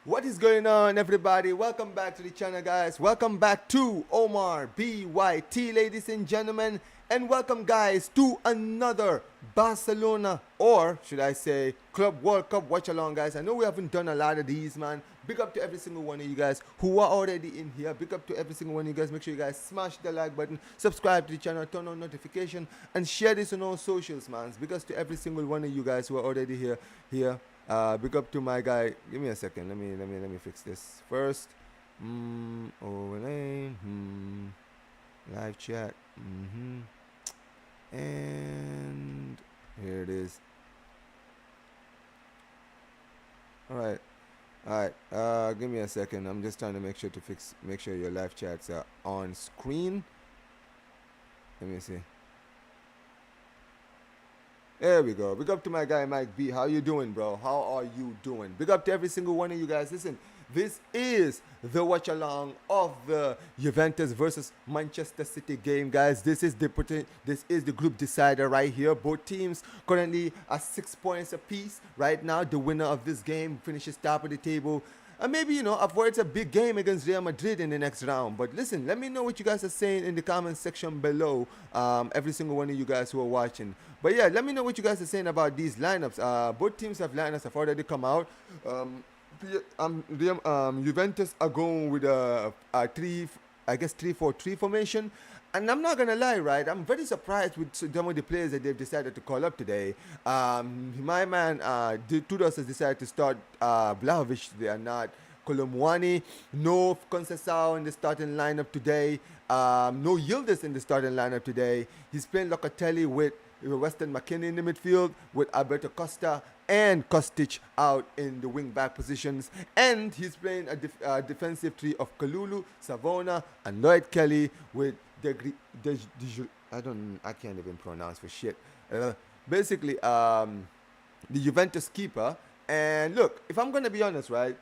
What is going on, everybody? Welcome back to the channel, guys. Welcome back to Omar BYT, ladies and gentlemen. And welcome, guys, to another Barcelona, or should I say, Club World Cup watch-along, guys. I know we haven't done a lot of these, man. Big up to every single one of you guys who are already in here. Big up to every single one of you guys. Make sure you guys smash the like button, subscribe to the channel, turn on notification, and share this on all socials, man. Big up to every single one of you guys who are already here. Big up to my guy. Give me a second. Let me fix this first. Overlay. Live chat. And here it is. All right. Give me a second. I'm just trying to make sure your live chats are on screen. Let me see. There we go. Big up to my guy Mike B. How you doing, bro? How are you doing? Big up to every single one of you guys. Listen, this is the watch along of the Juventus versus Manchester City game, guys. This is the group decider right here. Both teams currently are 6 points apiece. Right now, the winner of this game finishes top of the table. And maybe, avoids a big game against Real Madrid in the next round. But listen, let me know what you guys are saying in the comment section below. Every single one of you guys who are watching. But yeah, let me know what you guys are saying about these lineups. Both teams have lineups have already come out. Juventus are going with a 3-4-3 formation. And I'm not going to lie, right? I'm very surprised with some of the players that they've decided to call up today. My man, Tudor has decided to start Vlahovic. They are not Colomwani. No Conceição in the starting lineup today. No Yildiz in the starting lineup today. He's playing Locatelli with Weston McKennie in the midfield, with Alberto Costa and Kostic out in the wing-back positions. And he's playing a defensive three of Kalulu, Savona, and Lloyd Kelly with I can't even pronounce for shit. Basically, the Juventus keeper. And look, if I'm gonna be honest, right,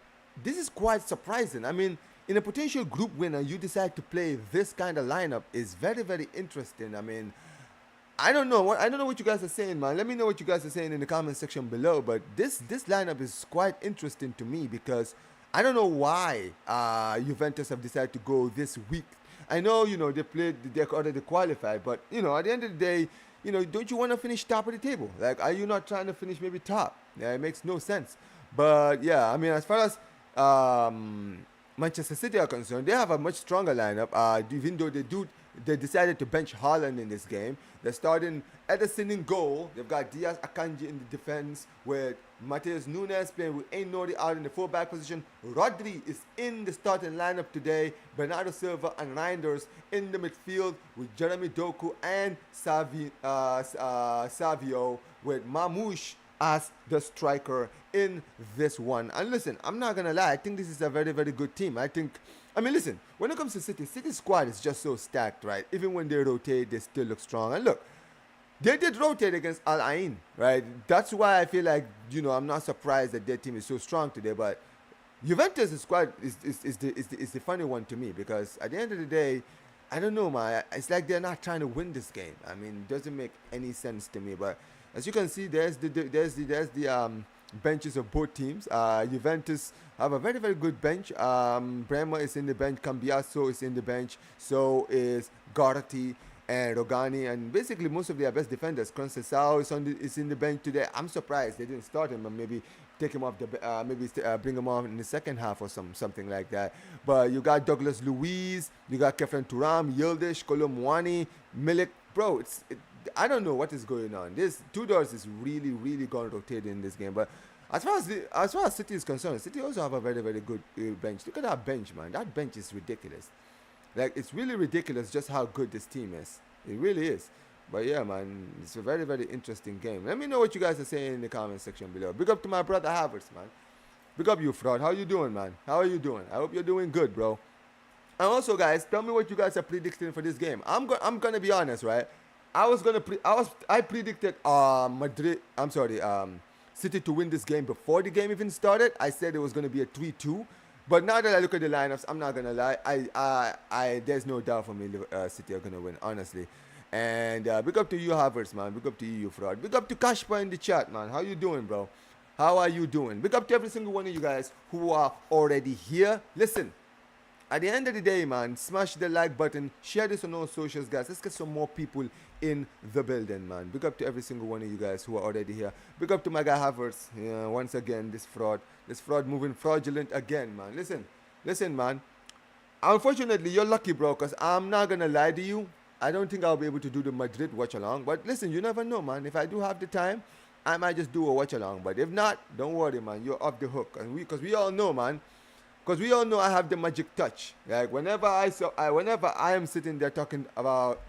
this is quite surprising. I mean, in a potential group winner, you decide to play this kind of lineup is very, very interesting. I mean, I don't know what you guys are saying, man. Let me know what you guys are saying in the comment section below. But this lineup is quite interesting to me because I don't know why Juventus have decided to go this weak. I know, they already qualified, but, at the end of the day, don't you want to finish top of the table? Like, are you not trying to finish maybe top? Yeah, it makes no sense. But, yeah, I mean, as far as Manchester City are concerned, they have a much stronger lineup, even though they decided to bench Haaland in this game. They're starting Ederson in goal. They've got Diaz Akanji in the defense with Mateus Nunes playing with Ainori out in the fullback position. Rodri is in the starting lineup today. Bernardo Silva and Reinders in the midfield with Jeremy Doku and Savio with Mamouche as the striker in this one. And listen, I'm not gonna lie, I think this is a very, very good team. I mean, listen, when it comes to City's squad is just so stacked, right? Even when they rotate, they still look strong. And look, they did rotate against Al Ain, right? That's why I feel like, I'm not surprised that their team is so strong today. But Juventus' squad is the funny one to me because at the end of the day, I don't know, man. It's like they're not trying to win this game. I mean, it doesn't make any sense to me. But as you can see, there's the benches of both teams. Juventus have a very, very good bench. Bremer is in the bench. Cambiaso is in the bench. So is Garty and Rogani. And basically most of their best defenders. Conceição is in the bench today. I'm surprised they didn't start him, and maybe take him off bring him off in the second half or something like that. But you got Douglas Luiz, you got Kefren Turam, Yildiz, Colomwani, Milik. Bro, I don't know what is going on. This Tudors is really, really going to rotate in this game. But as far as City is concerned, City also have a very, very good bench. Look at that bench, man. That bench is ridiculous. Like, it's really ridiculous just how good this team is. It really is. But yeah, man, it's a very, very interesting game. Let me know what you guys are saying in the comment section below. Big up to my brother Havertz, man. Big up you, Fraud. How you doing, man? How are you doing? I hope you're doing good, bro. And also, guys, tell me what you guys are predicting for this game. I'm gonna be honest, right? I predicted City to win this game before the game even started. I said it was gonna be a 3-2. But now that I look at the lineups, I'm not gonna lie. There's no doubt for me City are gonna win, honestly. And big up to you, Havertz, man. Big up to you, Fraud. Big up to Kashpa in the chat, man. How you doing, bro? How are you doing? Big up to every single one of you guys who are already here. Listen, at the end of the day, man, smash the like button, share this on all socials, guys. Let's get some more people in the building, man. Big up to every single one of you guys who are already here. Big up to my guy Havertz. Yeah, once again, this fraud moving fraudulent again, man. Listen, man. Unfortunately, you're lucky, bro, because I'm not going to lie to you. I don't think I'll be able to do the Madrid watch along. But listen, you never know, man. If I do have the time, I might just do a watch along. But if not, don't worry, man. You're off the hook. And because we all know, man. Because we all know I have the magic touch. Like whenever whenever I am sitting there talking about,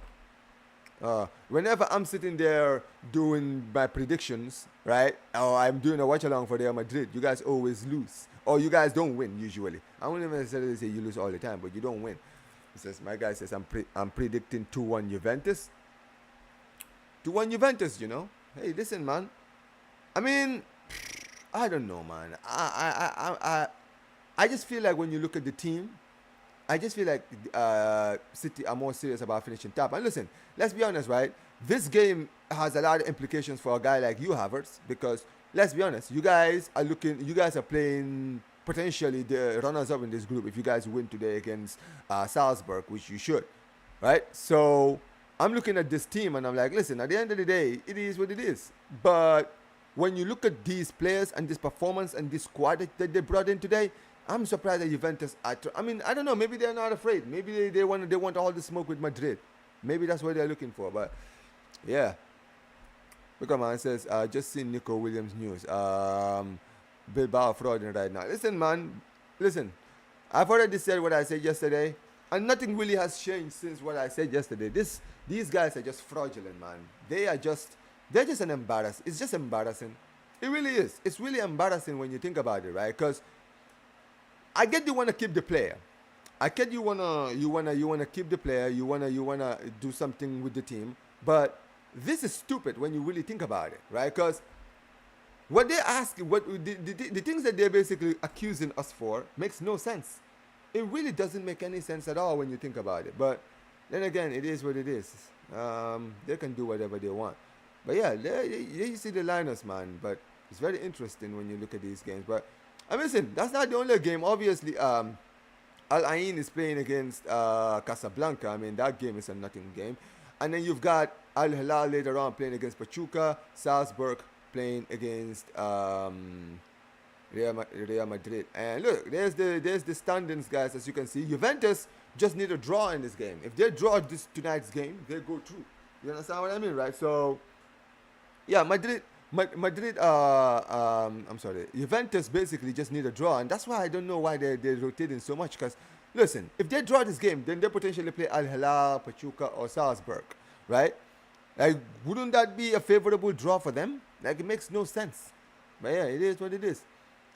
whenever I'm sitting there doing my predictions, right? Or I'm doing a watch along for Real Madrid, you guys always lose, or you guys don't win usually. I won't even necessarily say you lose all the time, but you don't win. He says my guy says I'm predicting 2-1 Juventus. 2-1 Juventus, you know. Hey, listen, man. I mean, I don't know, man. I just feel like when you look at the team, I just feel like City are more serious about finishing top. And listen, let's be honest, right? This game has a lot of implications for a guy like you, Havertz, because let's be honest, you guys are playing potentially the runners-up in this group if you guys win today against Salzburg, which you should, right? So I'm looking at this team and I'm like, listen, at the end of the day, it is what it is. But when you look at these players and this performance and this squad that they brought in today, I'm surprised that Juventus I mean, I don't know. Maybe they're not afraid. Maybe they want all the smoke with Madrid. Maybe that's what they're looking for. But yeah, look at man says just seen Nico Williams news. Bilbao frauding right now. Listen, man. Listen, I've already said what I said yesterday, and nothing really has changed since what I said yesterday. These guys are just fraudulent, man. They're just an embarrassment. It's just embarrassing. It really is. It's really embarrassing when you think about it, right? Because I get you want to keep the player. I get you wanna keep the player. You wanna do something with the team. But this is stupid when you really think about it, right? Because what they ask, the things that they're basically accusing us for makes no sense. It really doesn't make any sense at all when you think about it. But then again, it is what it is. They can do whatever they want. But yeah, you see the liners, man. But it's very interesting when you look at these games. But I mean, listen, that's not the only game. Obviously, Al Ain is playing against Casablanca. I mean, that game is a nothing game. And then you've got Al Hilal later on playing against Pachuca, Salzburg playing against Real Madrid. And look, there's the standings, guys. As you can see, Juventus just need a draw in this game. If they draw tonight's game, they go through. You understand what I mean, right? So, yeah, Juventus basically just need a draw, and that's why I don't know why they're rotating so much. Because listen, if they draw this game, then they potentially play Al Hilal, Pachuca, or Salzburg, right? Like, wouldn't that be a favorable draw for them? Like, it makes no sense. But yeah, it is what it is.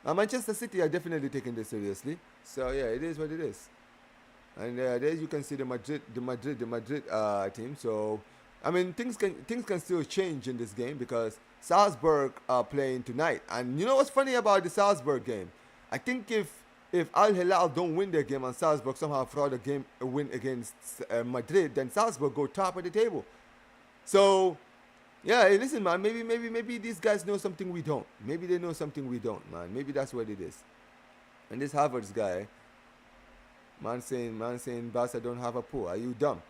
Manchester City are definitely taking this seriously. So yeah, it is what it is. And there you can see the Madrid team. So I mean, things can still change in this game because Salzburg are playing tonight. And you know what's funny about the Salzburg game? I think if Al Hilal don't win their game and Salzburg somehow fraud a win against Madrid, then Salzburg go top of the table. So yeah, hey, listen, man. Maybe these guys know something we don't. Maybe they know something we don't, man. Maybe that's what it is. And this Havertz guy, man saying Barca don't have a pull. Are you dumb?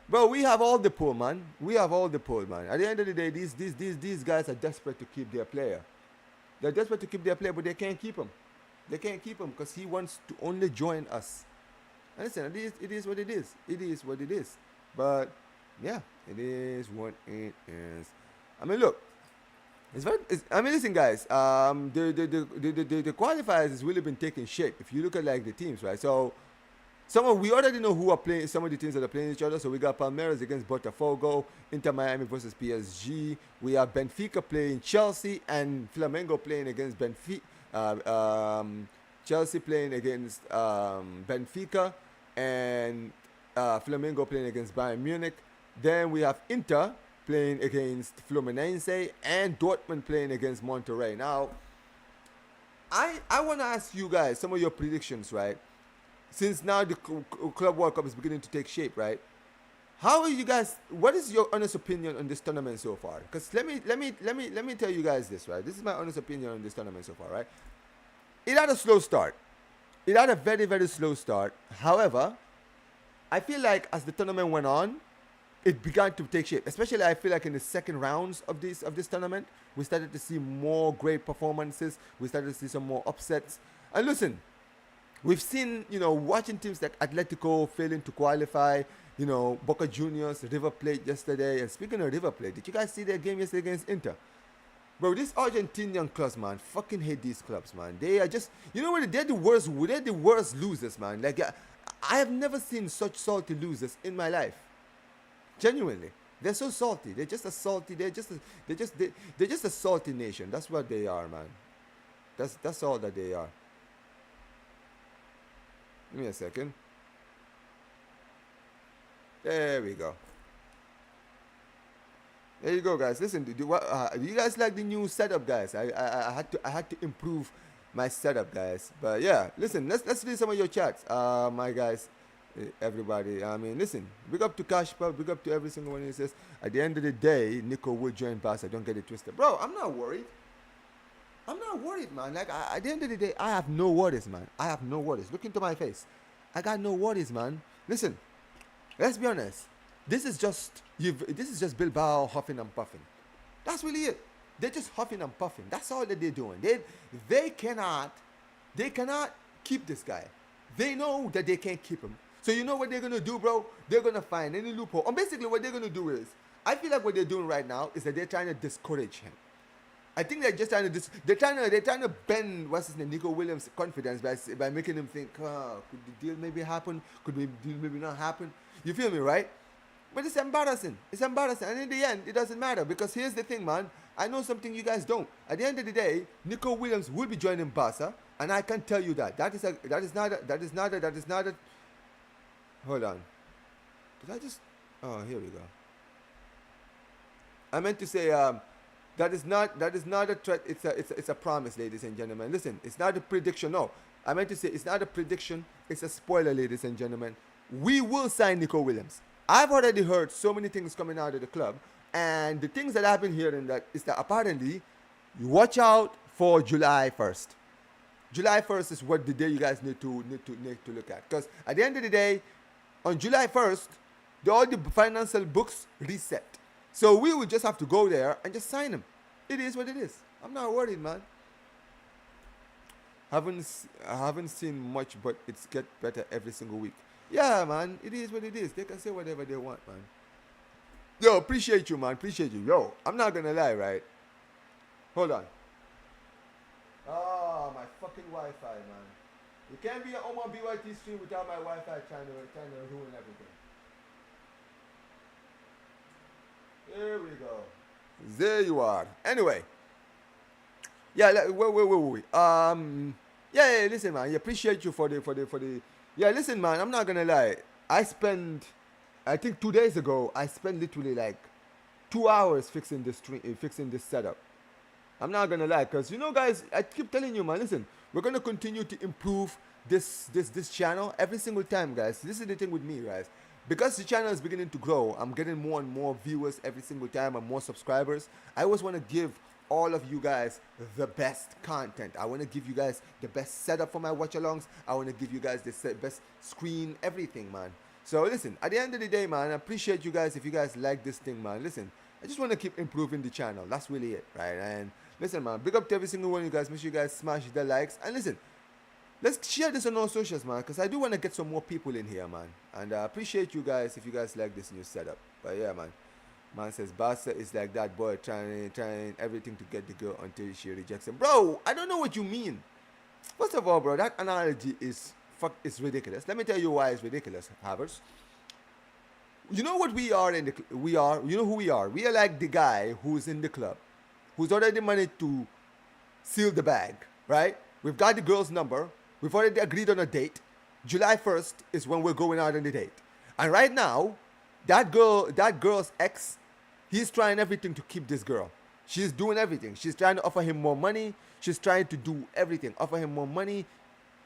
Bro, we have all the pull, man. We have all the pull, man. At the end of the day, these guys are desperate to keep their player. They're desperate to keep their player, but they can't keep him. They can't keep him because he wants to only join us. And listen, it is what it is. It is what it is. But yeah, it is what it is. I mean, look. Listen, guys. The qualifiers has really been taking shape. If you look at like the teams, right? So we already know who are playing. Some of the teams that are playing each other. So we got Palmeiras against Botafogo, Inter Miami versus PSG. We have Benfica playing Chelsea and Flamengo playing against Benfica. Chelsea playing against Benfica and Flamengo playing against Bayern Munich. Then we have Inter playing against Fluminense and Dortmund playing against Monterrey. Now, I want to ask you guys some of your predictions, right? Since now the Club World Cup is beginning to take shape, right? How are you guys? What is your honest opinion on this tournament so far? Because let me tell you guys this, right? This is my honest opinion on this tournament so far, right? It had a slow start. It had a very very slow start. However, I feel like as the tournament went on, it began to take shape. Especially, I feel like in the second rounds of this tournament, we started to see more great performances. We started to see some more upsets. And listen, we've seen, watching teams like Atletico failing to qualify, Boca Juniors, River Plate yesterday. And speaking of River Plate, did you guys see their game yesterday against Inter? Bro, these Argentinian clubs, man, fucking hate these clubs, man. They are just, what? They're the worst losers, man. Like, I have never seen such salty losers in my life. Genuinely, they're so salty. They're just a salty. They're just a salty nation. That's what they are, man. That's all that they are. Give me a second. There we go. There you go, guys. Listen, do you guys like the new setup, guys? I had to improve my setup, guys. But yeah, listen. Let's read some of your chats, my guys, everybody. I mean, listen. Big up to Cashpa. Big up to every single one who says. At the end of the day, Nico will join Barca. Don't get it twisted, bro. I'm not worried. I'm not worried, man. Like at the end of the day, I have no worries, man. I have no worries. Look into my face. I got no worries, man. Listen. Let's be honest. This is just Bilbao huffing and puffing. That's really it. They're just huffing and puffing. That's all that they're doing. They cannot keep this guy. They know that they can't keep him. So you know what they're gonna do, bro? They're gonna find any loophole. And basically what they're gonna do is, I feel like what they're doing right now is that they're trying to discourage him. I think they're just trying to they're trying to bend what's his name, Nico Williams' confidence by making him think, could the deal maybe happen? Could the deal maybe not happen? You feel me, right? But it's embarrassing. It's embarrassing. And in the end, it doesn't matter. Because here's the thing, man. I know something you guys don't. At the end of the day, Nico Williams will be joining Barca. And I can tell you that. That is not a. Hold on. Did I just. Oh, here we go. I meant to say, that is not a threat. It's a promise, ladies and gentlemen. Listen, it's not a prediction. No. I meant to say, it's not a prediction. It's a spoiler, ladies and gentlemen. We will sign Nico Williams. I've already heard so many things coming out of the club, and the things that I've been hearing that is that apparently you watch out for July 1st. July 1st is what the day you guys need to look at, because at the end of the day, on July 1st, all the financial books reset. So we will just have to go there and just sign him. It is what it is. I'm not worried, man. I haven't seen much, but it's get better every single week. Yeah, man, it is what it is. They can say whatever they want, man. Yo, appreciate you, man. Appreciate you. Yo, I'm not gonna lie, right? Hold on. Oh, my fucking Wi-Fi, man. You can't be on my BYT stream without my Wi-Fi trying to ruin everything. There we go. There you are. Anyway. Yeah, wait. Yeah, listen, man. I appreciate you for the. Yeah, listen, man. I'm not gonna lie. I think 2 days ago, I spent literally like 2 hours fixing this setup. I'm not gonna lie, cause guys, I keep telling you, man. Listen, we're gonna continue to improve this channel every single time, guys. This is the thing with me, guys. Because the channel is beginning to grow, I'm getting more and more viewers every single time and more subscribers. I always want to give all of you guys the best content. I want to give you guys the best setup for my watch-alongs. I want to give you guys the best screen, everything, man. So listen, at the end of the day, man, I appreciate you guys if you guys like this thing, man. Listen, I just want to keep improving the channel. That's really it, right? And listen, man, big up to every single one of you guys. Make sure you guys smash the likes. And listen, let's share this on all socials, man, because I do want to get some more people in here, man. And I appreciate you guys if you guys like this new setup. But yeah, man. Man says Barca is like that boy trying everything to get the girl until she rejects him. Bro, I don't know what you mean. First of all, bro, that analogy is ridiculous. Let me tell you why it's ridiculous, Havers. You know what we are you know who we are? We are like the guy who's in the club, who's already managed to seal the bag, right? We've got the girl's number. We've already agreed on a date. July 1st is when we're going out on the date. And right now, that girl's ex, he's trying everything to keep this girl. She's doing everything. She's trying to offer him more money. She's trying to do everything. Offer him more money,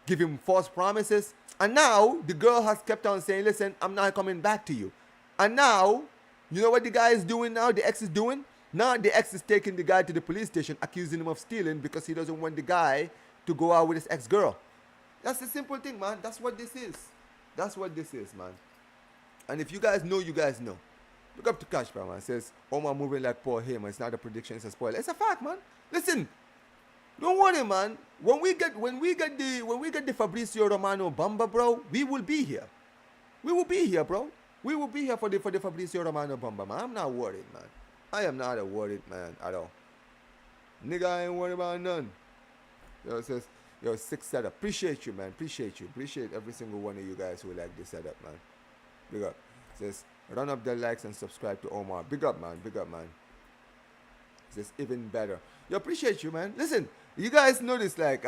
give him false promises. And now the girl has kept on saying, listen, I'm not coming back to you. And now, you know what the guy is doing now? The ex is doing? Now the ex is taking the guy to the police station, accusing him of stealing because he doesn't want the guy to go out with his ex-girl. That's the simple thing, man. That's what this is. That's what this is, man. And if you guys know, you guys know. Look up to Cash, man. Says, Omar moving like Paul Heyman. It's not a prediction, it's a spoiler. It's a fact, man. Listen, don't worry, man. When we get the Fabrizio Romano Bamba, bro, we will be here. We will be here, bro. We will be here for the Fabrizio Romano Bamba, man. I'm not worried, man. I am not a worried man at all. Nigga, I ain't worried about none. Yo, it says, yo, 6 setup. Appreciate you, man. Appreciate you. Appreciate every single one of you guys who like this setup, man. Big up. It says, run up the likes and subscribe to Omar. Big up, man. Big up, man. It says, even better. Yo, appreciate you, man. Listen, you guys notice, like,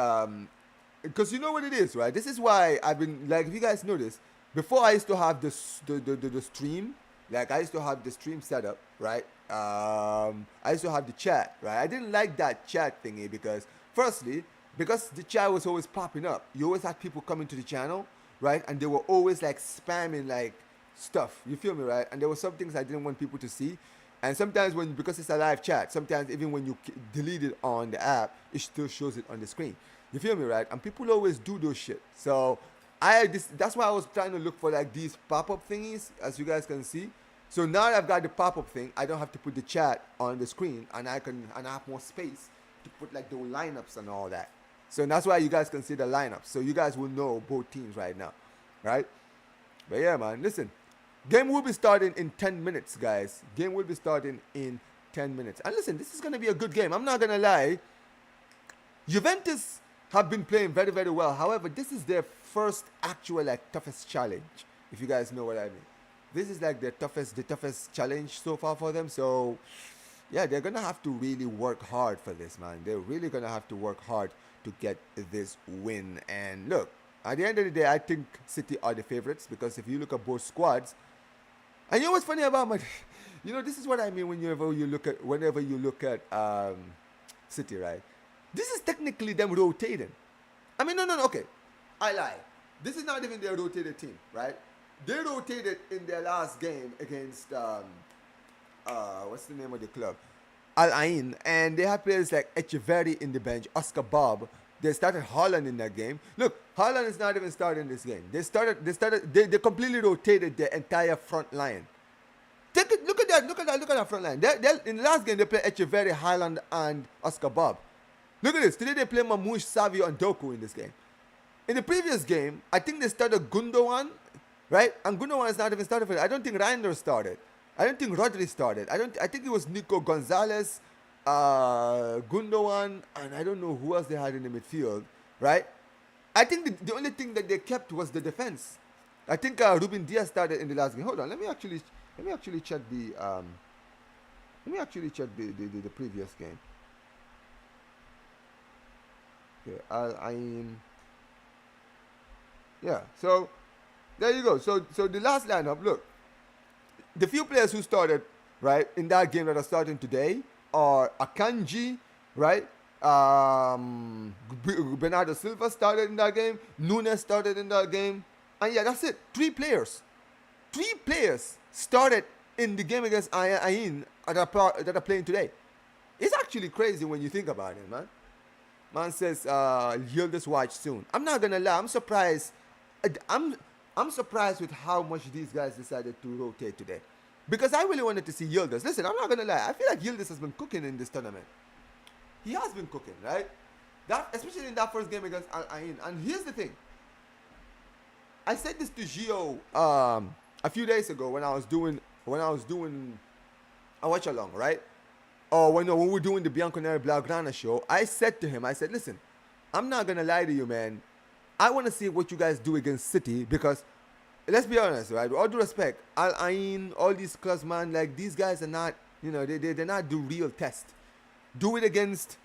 because you know what it is, right? This is why I've been, like, if you guys notice, before I used to have this, the stream, like, I used to have the stream setup, right? I used to have the chat, right? I didn't like that chat thingy because, firstly, because the chat was always popping up. You always had people coming to the channel, right? And they were always, like, spamming, like, stuff. You feel me, right? And there were some things I didn't want people to see. And sometimes because it's a live chat, sometimes even when you delete it on the app, it still shows it on the screen. You feel me, right? And people always do those shit. So that's why I was trying to look for like these pop-up thingies, as you guys can see. So now that I've got the pop-up thing, I don't have to put the chat on the screen, and I have more space to put like the lineups and all that. So that's why you guys can see the lineups. So you guys will know both teams right now, right? But yeah, man, listen. Game will be starting in 10 minutes, guys. Game will be starting in 10 minutes. And listen, this is going to be a good game. I'm not going to lie. Juventus have been playing very, very well. However, this is their first actual, like, toughest challenge, if you guys know what I mean. This is, like, the toughest challenge so far for them. So, yeah, they're going to have to really work hard for this, man. They're really going to have to work hard to get this win. And look, at the end of the day, I think City are the favorites because if you look at both squads, and you know what's funny about you know, this is what I mean whenever you look at City, right? This is technically them rotating. I mean, no, okay. I lie. This is not even their rotated team, right? They rotated in their last game against, what's the name of the club? Al Ain. And they had players like Echeverri in the bench, Oscar Bob. They started Haaland in that game. Look, Haaland is not even starting this game. They completely rotated their entire front line. Look at that front line. In the last game, they played Echeverri, Haaland, and Oscar Bob. Look at this. Today, they play Mamouche, Savio, and Doku in this game. In the previous game, I think they started Gundogan, right? And Gundogan is not even started for it. I don't think Reinders started. I don't think Rodri started. I think it was Nico Gonzalez, Gundogan, and I don't know who else they had in the midfield, right? I think the only thing that they kept was the defense. I think Ruben Diaz started in the last game. Hold on, let me actually check the the previous game. Okay, yeah. So there you go. So the last lineup. Look, the few players who started right in that game that are starting today are Akanji, right? Bernardo Silva started in that game. Nunes started in that game. And yeah, that's it. 3 players. 3 players started in the game against Ain that are playing today. It's actually crazy when you think about it, man. Man says, Yildiz watch soon. I'm not going to lie. I'm surprised. I'm surprised with how much these guys decided to rotate today. Because I really wanted to see Yildiz. Listen, I'm not going to lie. I feel like Yildiz has been cooking in this tournament. He has been cooking, right? Especially in that first game against Al Ain. And here's the thing. I said this to Gio a few days ago when I was doing a watch-along, right? Or when we were doing the Bianconeri Blaugrana show, I said to him, I said, listen, I'm not going to lie to you, man. I want to see what you guys do against City because, let's be honest, right? With all due respect, Al Ain, all these clubs, man, like these guys are not, you know, they're not the real test. Do it against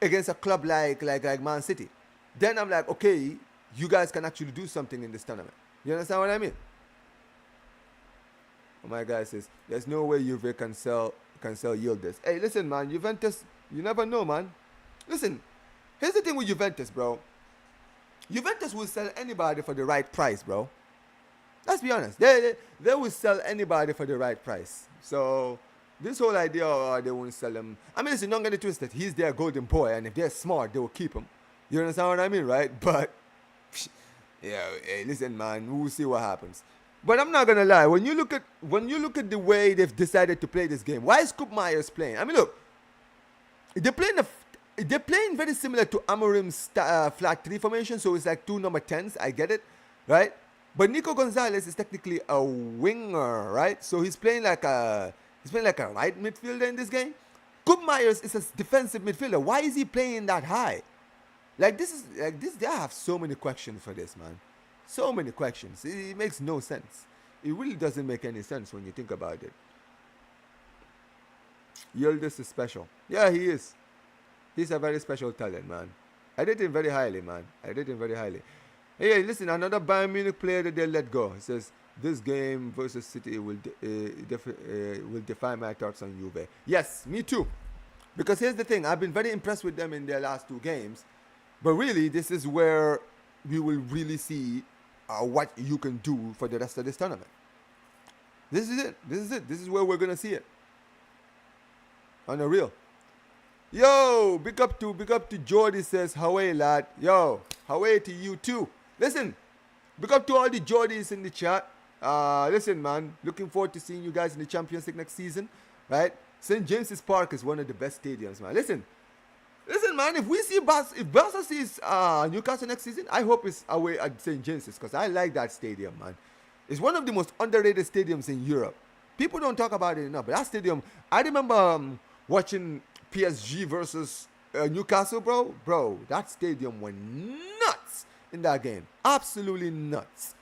a club like Man City. Then I'm like, okay, you guys can actually do something in this tournament. You understand what I mean? Oh, my guy says, there's no way Juve can sell Yildiz. Hey, listen, man, Juventus, you never know, man. Listen, here's the thing with Juventus, bro. Juventus will sell anybody for the right price, bro. Let's be honest. They will sell anybody for the right price. So this whole idea, they won't sell him. I mean, listen, don't get it twisted. He's their golden boy, and if they're smart, they will keep him. You understand what I mean, right? But yeah, hey, listen, man, we'll see what happens. But I'm not gonna lie. When you look at the way they've decided to play this game, why is Coop Myers playing? I mean, look, they're playing very similar to Amorim's flat three formation, so it's like two number 10s. I get it, right? But Nico Gonzalez is technically a winger, right? So he's playing like a right midfielder in this game. Coop Myers is a defensive midfielder. Why is he playing that high? Like this. They have so many questions for this, man. So many questions. It makes no sense. It really doesn't make any sense when you think about it. Yildiz is special. Yeah, he is. He's a very special talent, man. I rate him very highly, man. I rate him very highly. Hey, listen, another Bayern Munich player that they let go. It says, this game versus City will define my thoughts on Juve. Yes, me too. Because here's the thing. I've been very impressed with them in their last two games. But really, this is where we will really see what you can do for the rest of this tournament. This is it. This is it. This is where we're going to see it. On the real. Yo, big up to Jordy says, Hawaii lad. Yo, Hawaii to you too. Listen, big up to all the Jordys in the chat. Listen, man, looking forward to seeing you guys in the Champions League next season, right? St. James's Park is one of the best stadiums, man. Listen, man, if Barca sees Newcastle next season, I hope it's away at St. James's because I like that stadium, man. It's one of the most underrated stadiums in Europe. People don't talk about it enough, but that stadium, I remember watching PSG versus Newcastle, bro, that stadium went nuts in that game. Absolutely nuts.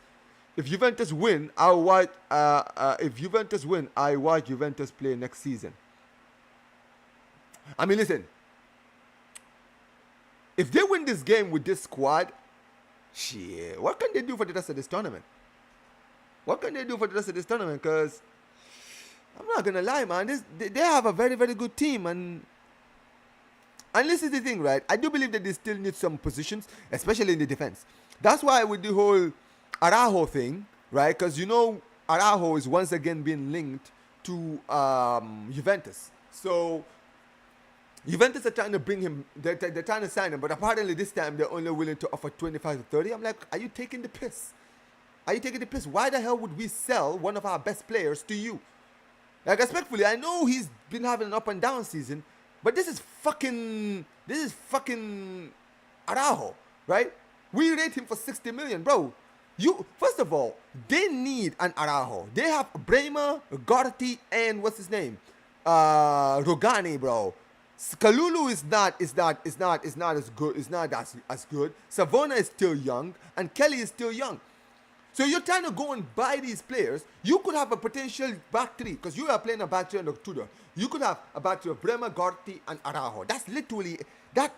If Juventus win, I watch Juventus play next season. I mean, listen. If they win this game with this squad, shit, what can they do for the rest of this tournament? Because I'm not gonna lie, man. They have a very, very good team, and this is the thing, right? I do believe that they still need some positions, especially in the defense. That's why with the whole Araujo thing, right? Because Araujo is once again being linked to Juventus. So Juventus are trying to bring him. They're trying to sign him, but apparently this time they're only willing to offer 25 to 30. I'm like, are you taking the piss? Why the hell would we sell one of our best players to you? Like, respectfully, I know he's been having an up and down season, but this is fucking Araujo, right? We rate him for 60 million, bro. First of all, they need an Araujo. They have Bremer, Gorti, and what's his name? Rogani, bro. Kalulu is not as good. Savona is still young, and Kelly is still young. So you're trying to go and buy these players. You could have a potential back three because you are playing a back three on the Tudor. You could have a back three of Bremer, Gorti, and Araujo. That's literally that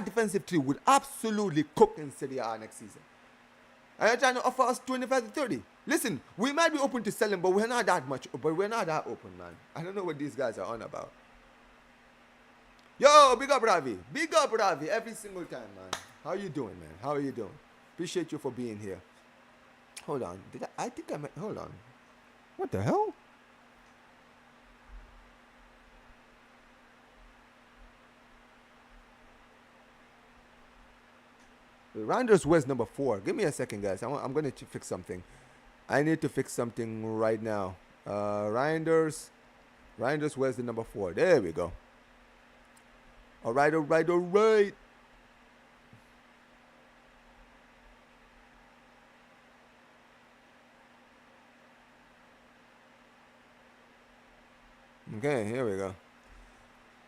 defensive three would absolutely cook in Serie A next season. And you're trying to offer us 25 to 30. Listen, we might be open to selling, but we're not that open, man. I don't know what these guys are on about. Yo, big up Ravi every single time, man. How you doing, man? How are you doing? Appreciate you for being here. Hold on. Hold on. What the hell? Reinders West number 4. Give me a second, guys. I'm going to fix something. I need to fix something right now. Reinders West the number 4. There we go. All right. Okay, here we go.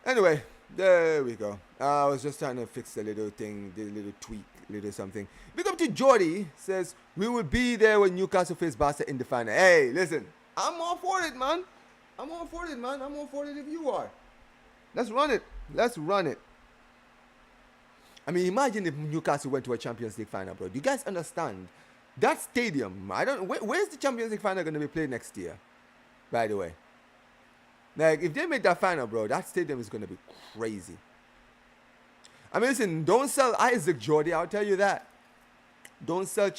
Anyway, there we go. I was just trying to fix the little thing, the little tweak, little something. Big up to Jordy, says, we will be there when Newcastle face Barca in the final. Hey, listen, I'm all for it, man. I'm all for it if you are. Let's run it. I mean, imagine if Newcastle went to a Champions League final, bro. Do you guys understand? That stadium, where's the Champions League final going to be played next year, by the way? Like, if they make that final, bro, that stadium is going to be crazy. I mean, listen, don't sell Isaac Jordy, I'll tell you that. Don't sell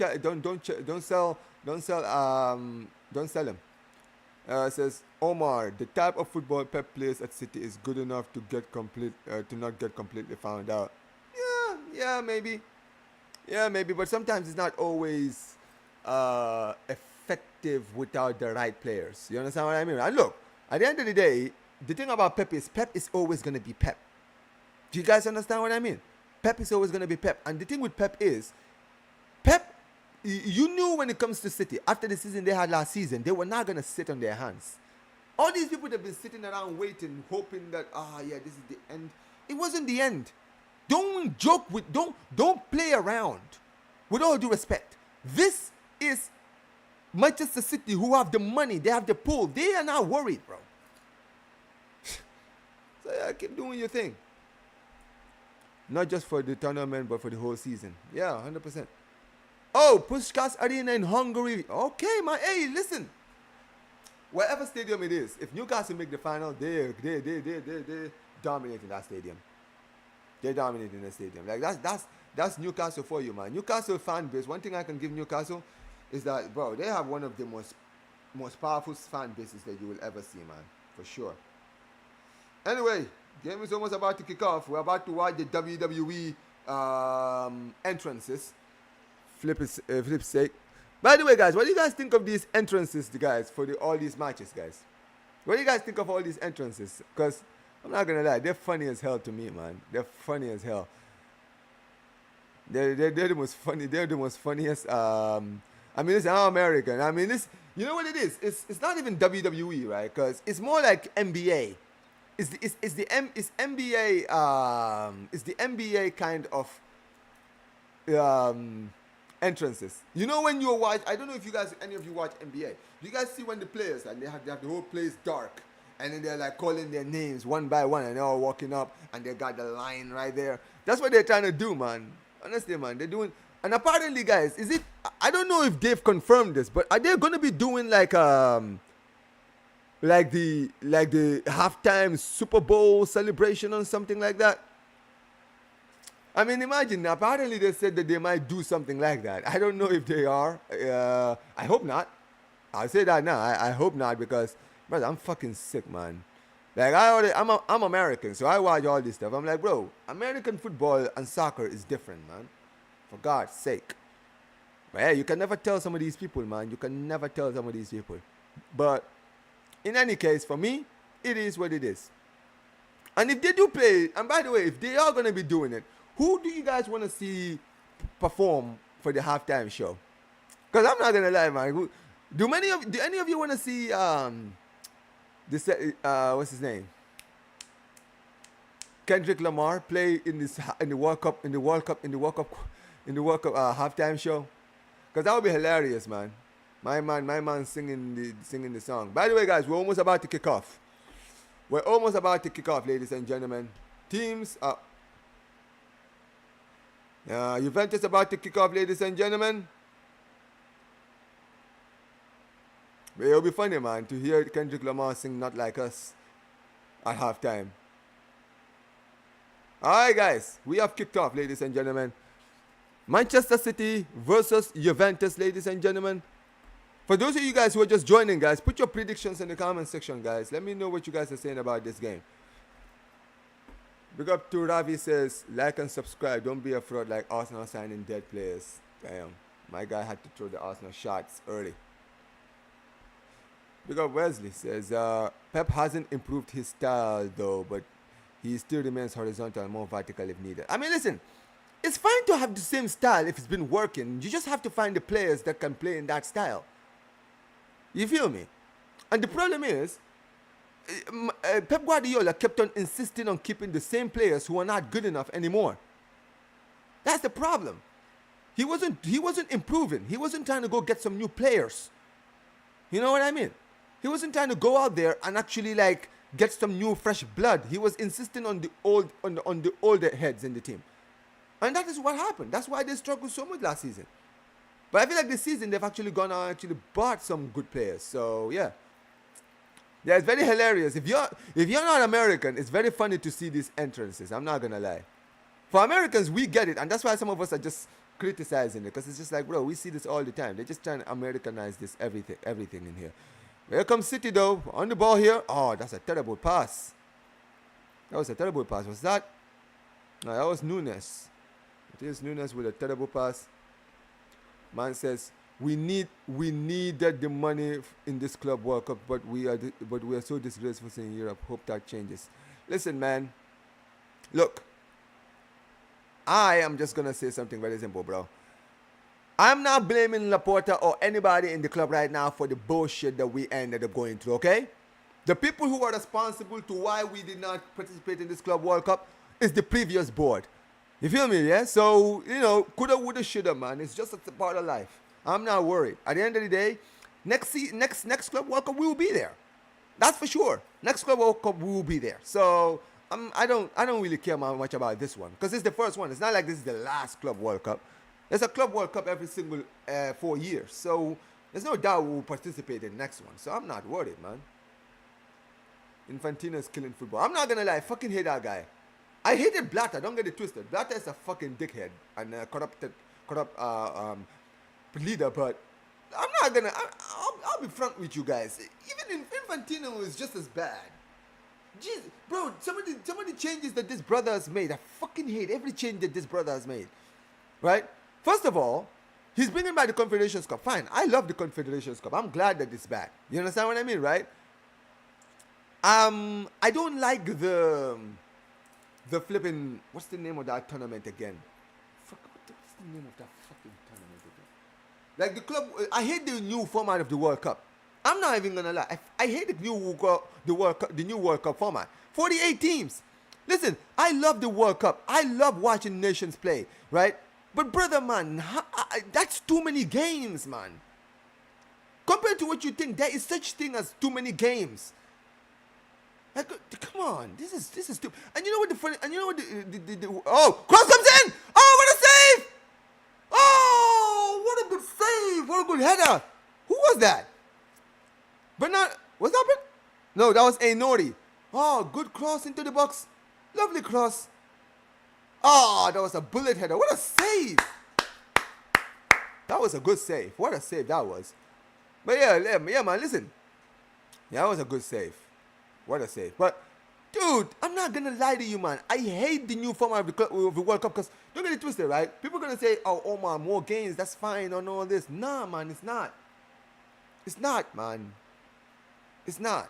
Don't sell him. It says Omar, the type of football Pep plays at City is good enough to not get completely found out. Yeah, maybe. Yeah, maybe, but sometimes it's not always effective without the right players. You understand what I mean? And look, at the end of the day, the thing about Pep is always going to be Pep. Do you guys understand what I mean? Pep is always going to be Pep. And the thing with Pep is, Pep, you knew when it comes to City, after the season they had last season, they were not going to sit on their hands. All these people that have been sitting around waiting, hoping that, yeah, this is the end. It wasn't the end. Don't joke with, don't play around. With all due respect, this is Manchester City, who have the money, they have the pull. They are not worried, bro. So yeah, keep doing your thing. Not just for the tournament, but for the whole season. Yeah, 100%. Oh, Puskás Arena in Hungary. Okay, man. Hey, listen. Wherever stadium it is, if Newcastle make the final, they dominate in that stadium. They dominate in the stadium. Like that's Newcastle for you, man. Newcastle fan base. One thing I can give Newcastle is that, bro, they have one of the most powerful fan bases that you will ever see, man, for sure. Anyway, game is almost about to kick off. We're about to watch the WWE entrances. Flip's sake. By the way, guys, what do you guys think of these entrances, guys, for all these matches, guys? What do you guys think of all these entrances? Because I'm not gonna lie, they're funny as hell to me, man. They're funny as hell. They're the most funny. They're the most funniest. I mean, listen, I'm American. I mean, this. You know what it is? It's not even WWE, right? Because it's more like NBA. It's the NBA kind of entrances. You know when you watch, I don't know if any of you watch NBA. You guys see when the players, and they have the whole place dark, and then they're like calling their names one by one, and they're all walking up, and they got the line right there. That's what they're trying to do, man. Honestly, man, they're doing. And apparently, guys, I don't know if they've confirmed this, but are they gonna be doing like the halftime Super Bowl celebration or something like that? I mean, imagine. Apparently, they said that they might do something like that. I don't know if they are. I hope not. I'll say that now. I hope not, because, brother, I'm fucking sick, man. Like, I'm American, so I watch all this stuff. I'm like, bro, American football and soccer is different, man. For God's sake. But yeah, you can never tell some of these people, man. You can never tell some of these people. But in any case, for me, it is what it is. And if they do play, and by the way, if they are going to be doing it, who do you guys want to see perform for the halftime show? Because I'm not going to lie, man. Do any of you want to see what's his name? Kendrick Lamar play in the World Cup halftime show? Because that would be hilarious, man. My man singing the song. By the way, guys, we're almost about to kick off. We're almost about to kick off, ladies and gentlemen. Teams are... Juventus about to kick off, ladies and gentlemen. But it'll be funny, man, to hear Kendrick Lamar sing Not Like Us at halftime. Alright, guys, we have kicked off, ladies and gentlemen. Manchester City versus Juventus, ladies and gentlemen. For those of you guys who are just joining, guys, put your predictions in the comment section, guys. Let me know what you guys are saying about this game. Big up to Ravi says, like and subscribe. Don't be a fraud like Arsenal signing dead players. Damn, my guy had to throw the Arsenal shots early. Big up Wesley says, Pep hasn't improved his style though, but he still remains horizontal and more vertical if needed. I mean, listen, it's fine to have the same style if it's been working. You just have to find the players that can play in that style. You feel me? And the problem is, Pep Guardiola kept on insisting on keeping the same players who are not good enough anymore. That's the problem. He wasn't improving. He wasn't trying to go get some new players. You know what I mean? He wasn't trying to go out there and actually like get some new fresh blood. He was insisting on the older heads in the team. And that is what happened. That's why they struggled so much last season. But I feel like this season they've actually gone out and actually bought some good players. So yeah. Yeah, it's very hilarious. If you're not American, it's very funny to see these entrances. I'm not gonna lie. For Americans, we get it, and that's why some of us are just criticizing it because it's just like, bro, we see this all the time. They're just trying to Americanize this everything in here. Here comes City though on the ball here. Oh, that's a terrible pass. That was a terrible pass. Was that? No, that was Nunes. It is Nunes with a terrible pass. Man says we needed the money in this Club World Cup, but we are so disgraceful in Europe. Hope that changes. Listen, man. Look, I am just gonna say something very simple, bro. I'm not blaming Laporta or anybody in the club right now for the bullshit that we ended up going through, okay? The people who are responsible to why we did not participate in this Club World Cup is the previous board. You feel me, yeah? So, you know, coulda, woulda, shoulda, man. It's just a part of life. I'm not worried. At the end of the day, next Club World Cup, we will be there. That's for sure. Next Club World Cup, we will be there. So, I don't really care much about this one because it's the first one. It's not like this is the last Club World Cup. There's a Club World Cup every single 4 years. So, there's no doubt we will participate in the next one. So, I'm not worried, man. Infantino is killing football. I'm not going to lie. I fucking hate that guy. I hated Blatter. Don't get it twisted. Blatter is a fucking dickhead and a corrupt leader. But I'm not going to... I'll be frank with you guys. Even Infantino is just as bad. Jeez, bro, some of the changes that this brother has made, I fucking hate every change that this brother has made. Right? First of all, he's bringing back the Confederations Cup. Fine, I love the Confederations Cup. I'm glad that it's back. You understand what I mean, right? I don't like the flipping, what's the name of that tournament again? Fuck, what's the name of that fucking tournament again? Like the club, I hate the new format of the World Cup. I'm not even gonna lie. I hate the new World Cup format. 48 teams. Listen, I love the World Cup. I love watching nations play, right? But brother, man, that's too many games, man. Compared to what you think, there is such thing as too many games. Like, come on, this is stupid. And you know what the funny? And you know what oh, cross comes in. Oh, what a save! Oh, what a good save! What a good header! Who was that? Bernard, was that it? No, that was Ainori. Oh, good cross into the box. Lovely cross. Oh, that was a bullet header. What a save! That was a good save. What a save that was. But yeah, man, listen. Yeah, that was a good save. What a save. But, dude, I'm not going to lie to you, man. I hate the new format of the World Cup because, don't get it twisted, right? People are going to say, oh, Omar, more games, that's fine, and all this. Nah, man, it's not. It's not, man. It's not.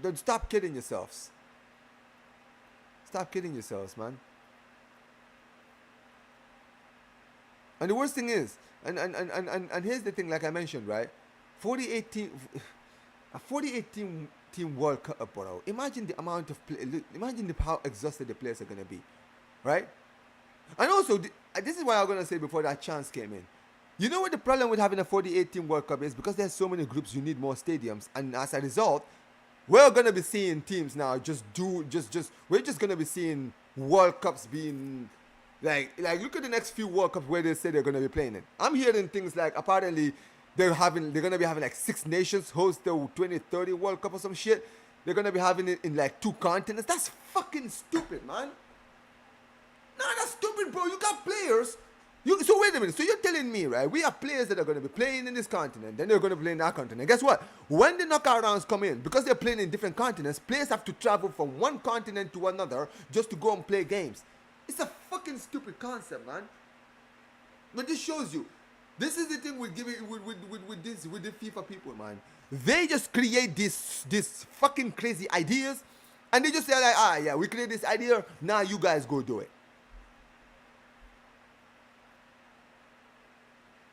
Don't stop kidding yourselves. Stop kidding yourselves, man. And the worst thing is, and here's the thing, like I mentioned, right? 48 team World Cup, bro. Imagine the amount of imagine how exhausted the players are gonna be, right? And also, this is what I'm gonna say before that chance came in. You know what the problem with having a 48 team World Cup is? Because there's so many groups, you need more stadiums, and as a result, we're gonna be seeing teams now we're just gonna be seeing World Cups being like look at the next few World Cups where they say they're gonna be playing it. I'm hearing things like apparently they're gonna be having like 6 nations host the 2030 World Cup or some shit. They're gonna be having it in like 2 continents. That's fucking stupid, man. Nah, that's stupid, bro. You got players. So wait a minute. So you're telling me, right? We have players that are gonna be playing in this continent, then they're gonna play in that continent. Guess what? When the knockout rounds come in, because they're playing in different continents, players have to travel from one continent to another just to go and play games. It's a fucking stupid concept, man. But this shows you. This is the thing with the FIFA people, man. They just create this fucking crazy ideas, and they just say like, yeah, we create this idea. Now you guys go do it.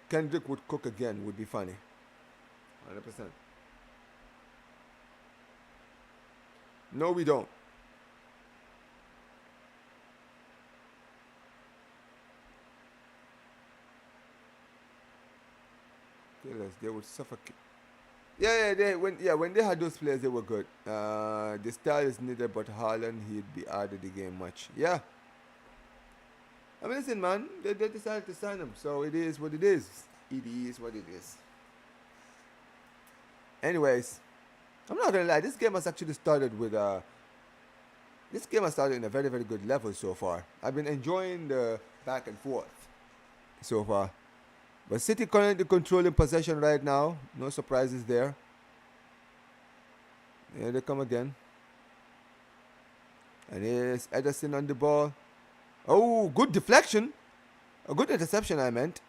Kendrick would cook again would be funny. 100%. No, we don't. They would suffocate. When they had those players, they were good. The style is needed, but Haaland, he'd be out of the game much. Yeah. I mean, listen, man, they decided to sign him, so it is what it is. It is what it is. Anyways, I'm not gonna lie. This game has actually started with in a very, very good level so far. I've been enjoying the back and forth. so far. But City currently controlling possession right now. No surprises there. Here they come again. And here's Ederson on the ball. Oh, good deflection. A good interception, I meant.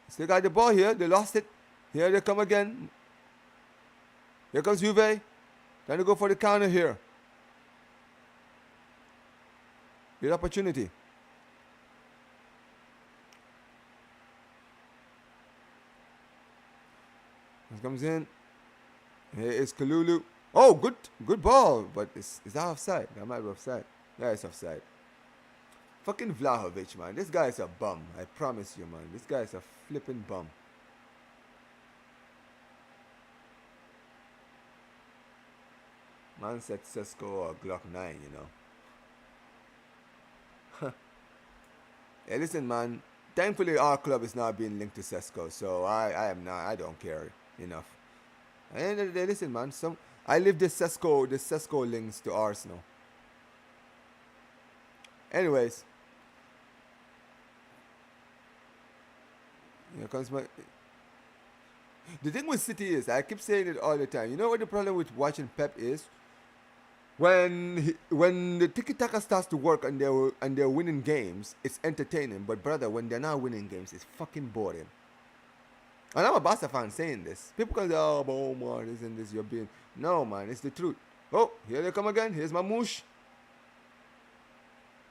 Still got the ball here. They lost it. Here they come again. Here comes Juve. Trying to go for the counter here. Good opportunity. This comes in. Here is Kalulu. Oh, good ball. But is that offside? That might be offside. Yeah, it's offside. Fucking Vlahovic, man. This guy is a bum. I promise you, man. This guy is a flipping bum. Man said Sesko or Glock 9, you know. Hey, listen, man. Thankfully, our club is not being linked to Sesko, so I don't care enough. At the end of the day, listen, man. I leave the Sesko links to Arsenal. Anyways, here comes my. The thing with City is, I keep saying it all the time. You know what the problem with watching Pep is? When the tiki-taka starts to work and they're winning games, it's entertaining. But brother, when they're not winning games, it's fucking boring. And I'm a Barca fan saying this. People can say, oh man, isn't this you're being... No, man, it's the truth. Oh, here they come again. Here's Mamouche.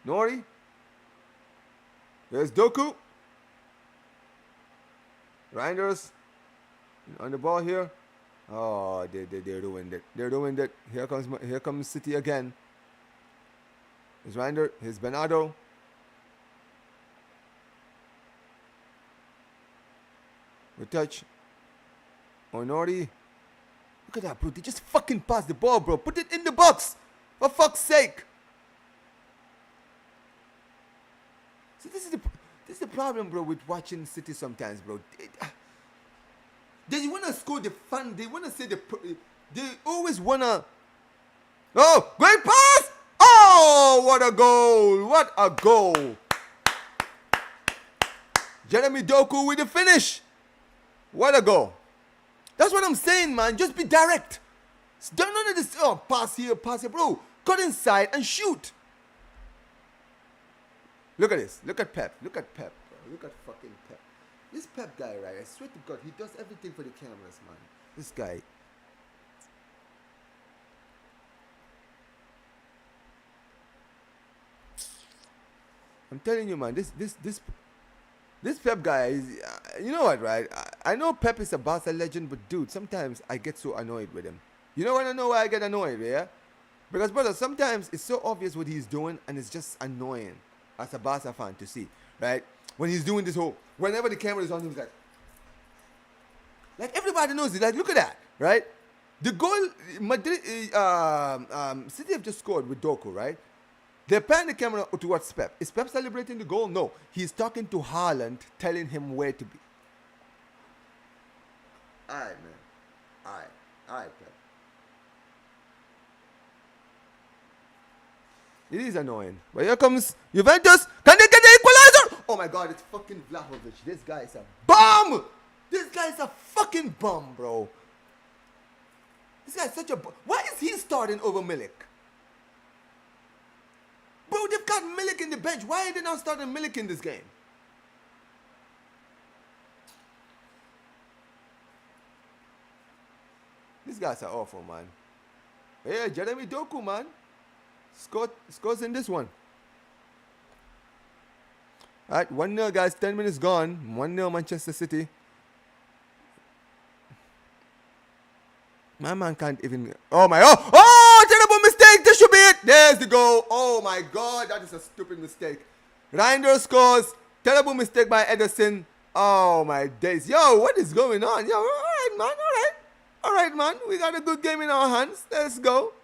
Nori. There's Doku. Reinders on the ball here. Oh, they ruined it. They ruined it. Here comes City again. Here's Reinder. Here's Bernardo. Good touch. Onori. Look at that, bro. They just fucking passed the ball, bro. Put it in the box. For fuck's sake. So this is the problem, bro, with watching City sometimes, bro. They want to score the fun. They want to say they always want to. Oh, great pass! Oh, what a goal! What a goal! Jeremy Doku with the finish. What a goal! That's what I'm saying, man. Just be direct. Don't none of this. Oh, pass here, bro. Cut inside and shoot. Look at this. Look at Pep. Look at Pep, bro. Look at fucking Pep. This Pep guy, right? I swear to God, he does everything for the cameras, man. This guy. I'm telling you, man. This Pep guy is. You know what, right? I know Pep is a Barca legend, but dude, sometimes I get so annoyed with him. You know when I know why I get annoyed, yeah? Because brother, sometimes it's so obvious what he's doing, and it's just annoying as a Barca fan to see, right? When he's doing this whole, whenever the camera is on him, he's like everybody knows it. Like, look at that, right? The goal, Madrid, City have just scored with Doku, right? They're panning the camera towards Pep. Is Pep celebrating the goal? No. He's talking to Haaland, telling him where to be. All right, man. All right, Pep. It is annoying. But here comes Juventus. Can they get the equalizer? Oh my God, it's fucking Vlahovic. This guy is a bum. This guy is a fucking bum, bro. This guy is such a bum. Why is he starting over Milik? Bro, they've got Milik in the bench. Why are they not starting Milik in this game? These guys are awful, man. Yeah, Jeremy Doku, man. Scores in this one. Alright, 1-0, guys. 10 minutes gone. 1-0 Manchester City. My man can't even. Oh my. Oh, terrible mistake. This should be it. There's the goal. Oh my God. That is a stupid mistake. Reinders scores. Terrible mistake by Ederson. Oh my days. Yo, what is going on? Yo, alright, man. Alright, man. We got a good game in our hands. Let's go.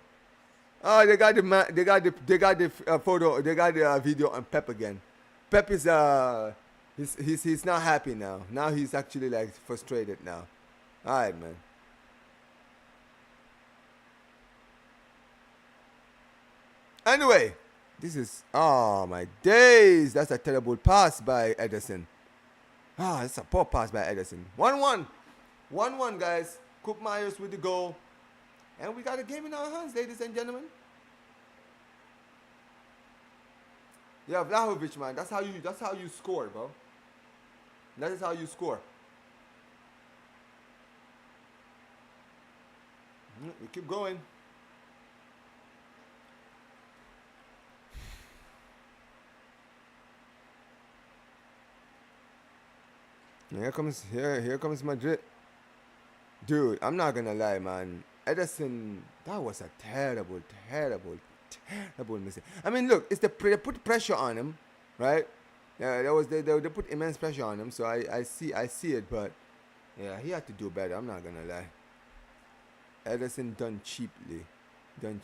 Oh, they got the photo. They got the video on Pep again. Pep is he's not happy now. Now he's actually like frustrated now. All right, man. Anyway, This is, oh my days. That's a terrible pass by Ederson. Ah, that's a poor pass by Ederson. 1-1. 1-1, guys. Coop Myers with the goal. And we got a game in our hands, ladies and gentlemen. Yeah, Vlahovic, man. That's how you score, bro. That is how you score. We keep going. Here comes Madrid. Dude, I'm not gonna lie, man. Ederson, that was a terrible, terrible, terrible mistake. I mean, look, they put pressure on him, right? Yeah, they put immense pressure on him. So I see it, but yeah, he had to do better. I'm not gonna lie. Ederson done cheaply, and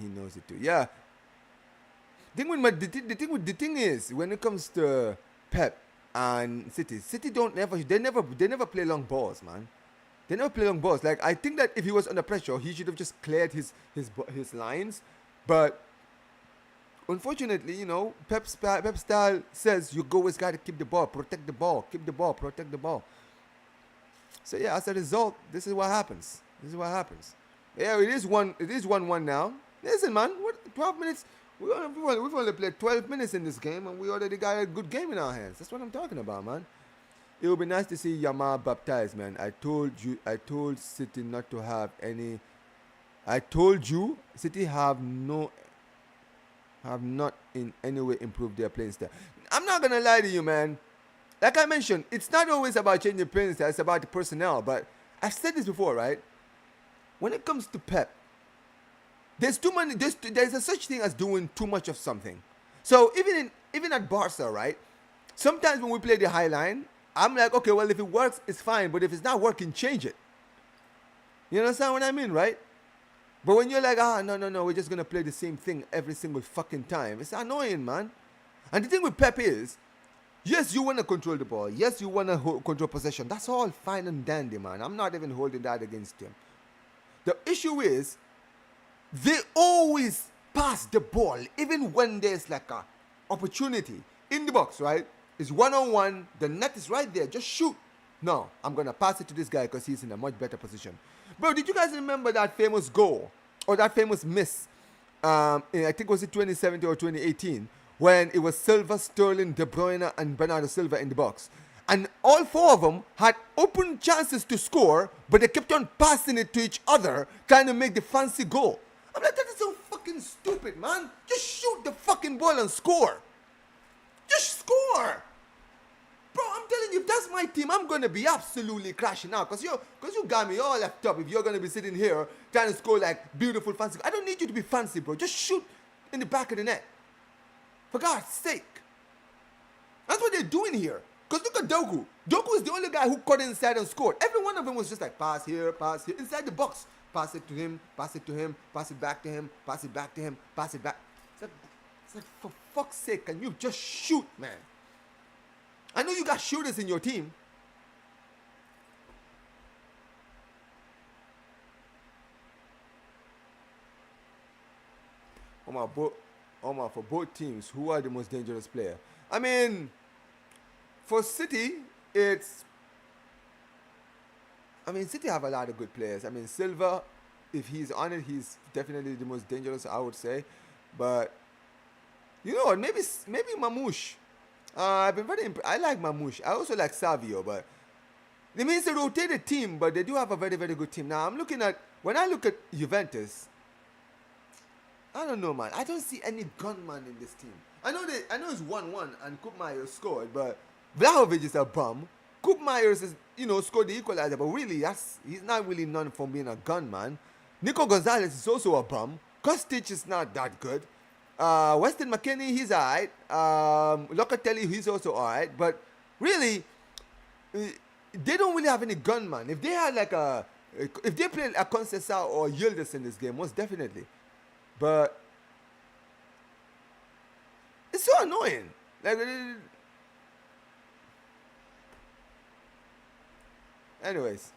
he knows it too. Yeah. The thing is, when it comes to Pep and City they never play long balls, man. They never play long balls. Like, I think that if he was under pressure, he should have just cleared his lines. But unfortunately, Pep's style says you always got to keep the ball, protect the ball, keep the ball, protect the ball. So yeah, as a result, this is what happens. Yeah, it is 1-1 now. Listen, man, what 12 minutes? We've only played 12 minutes in this game, and we already got a good game in our hands. That's what I'm talking about, man. It would be nice to see Yamal baptized, man. I told City not to have any. I told you, City have not in any way improved their playing style. I'm not gonna lie to you, man. Like I mentioned, it's not always about changing playing style. It's about the personnel. But I've said this before, right? When it comes to Pep, there's too many. There's a such thing as doing too much of something. So even at Barca, right? Sometimes when we play the high line, I'm like, okay, well, if it works, it's fine. But if it's not working, change it. You understand what I mean, right? But when you're like, no, we're just gonna play the same thing every single fucking time, it's annoying, man. And the thing with Pep is, yes, you wanna control the ball. Yes, you wanna control possession. That's all fine and dandy, man. I'm not even holding that against him. The issue is, they always pass the ball, even when there's like a opportunity in the box, right? It's 1-on-1, the net is right there, just shoot. No, I'm gonna pass it to this guy because he's in a much better position. Bro, did you guys remember that famous goal or that famous miss? I think it was it 2017 or 2018 when it was Silva, Sterling, De Bruyne, and Bernardo Silva in the box, and all four of them had open chances to score, but they kept on passing it to each other, trying to make the fancy goal. I'm like, that is so fucking stupid, man. Just shoot the fucking ball and score. Just score. Bro, I'm telling you, if that's my team, I'm going to be absolutely crashing out. Because you got me all left up if you're going to be sitting here trying to score like beautiful, fancy. I don't need you to be fancy, bro. Just shoot in the back of the net. For God's sake. That's what they're doing here. Because look at Dogu. Dogu is the only guy who cut inside and scored. Every one of them was just like, pass here, inside the box. Pass it to him, pass it to him, pass it back to him, pass it back to him, pass it back. It's like, for fuck's sake, can you just shoot, man? I know you got shooters in your team. For both teams, who are the most dangerous player? I mean, for City, City have a lot of good players. I mean, Silva, if he's on it, he's definitely the most dangerous, I would say. But you know what? Maybe Mamouche. I've been I like Mamouche. I also like Savio, but it means a rotated team, but they do have a very, very good team. Now, when I look at Juventus, I don't know, man. I don't see any gunman in this team. I know it's 1-1 and Koop Myers scored, but Vlahovic is a bum. Koop Myers is, scored the equalizer, but really, he's not really known for being a gunman. Nico Gonzalez is also a bum. Kostic is not that good. Weston McKennie, he's alright. Locatelli, he's also alright. But really, they don't really have any gunman. If they had if they played a Conceição or Yildiz in this game, most definitely. But it's so annoying. Anyways,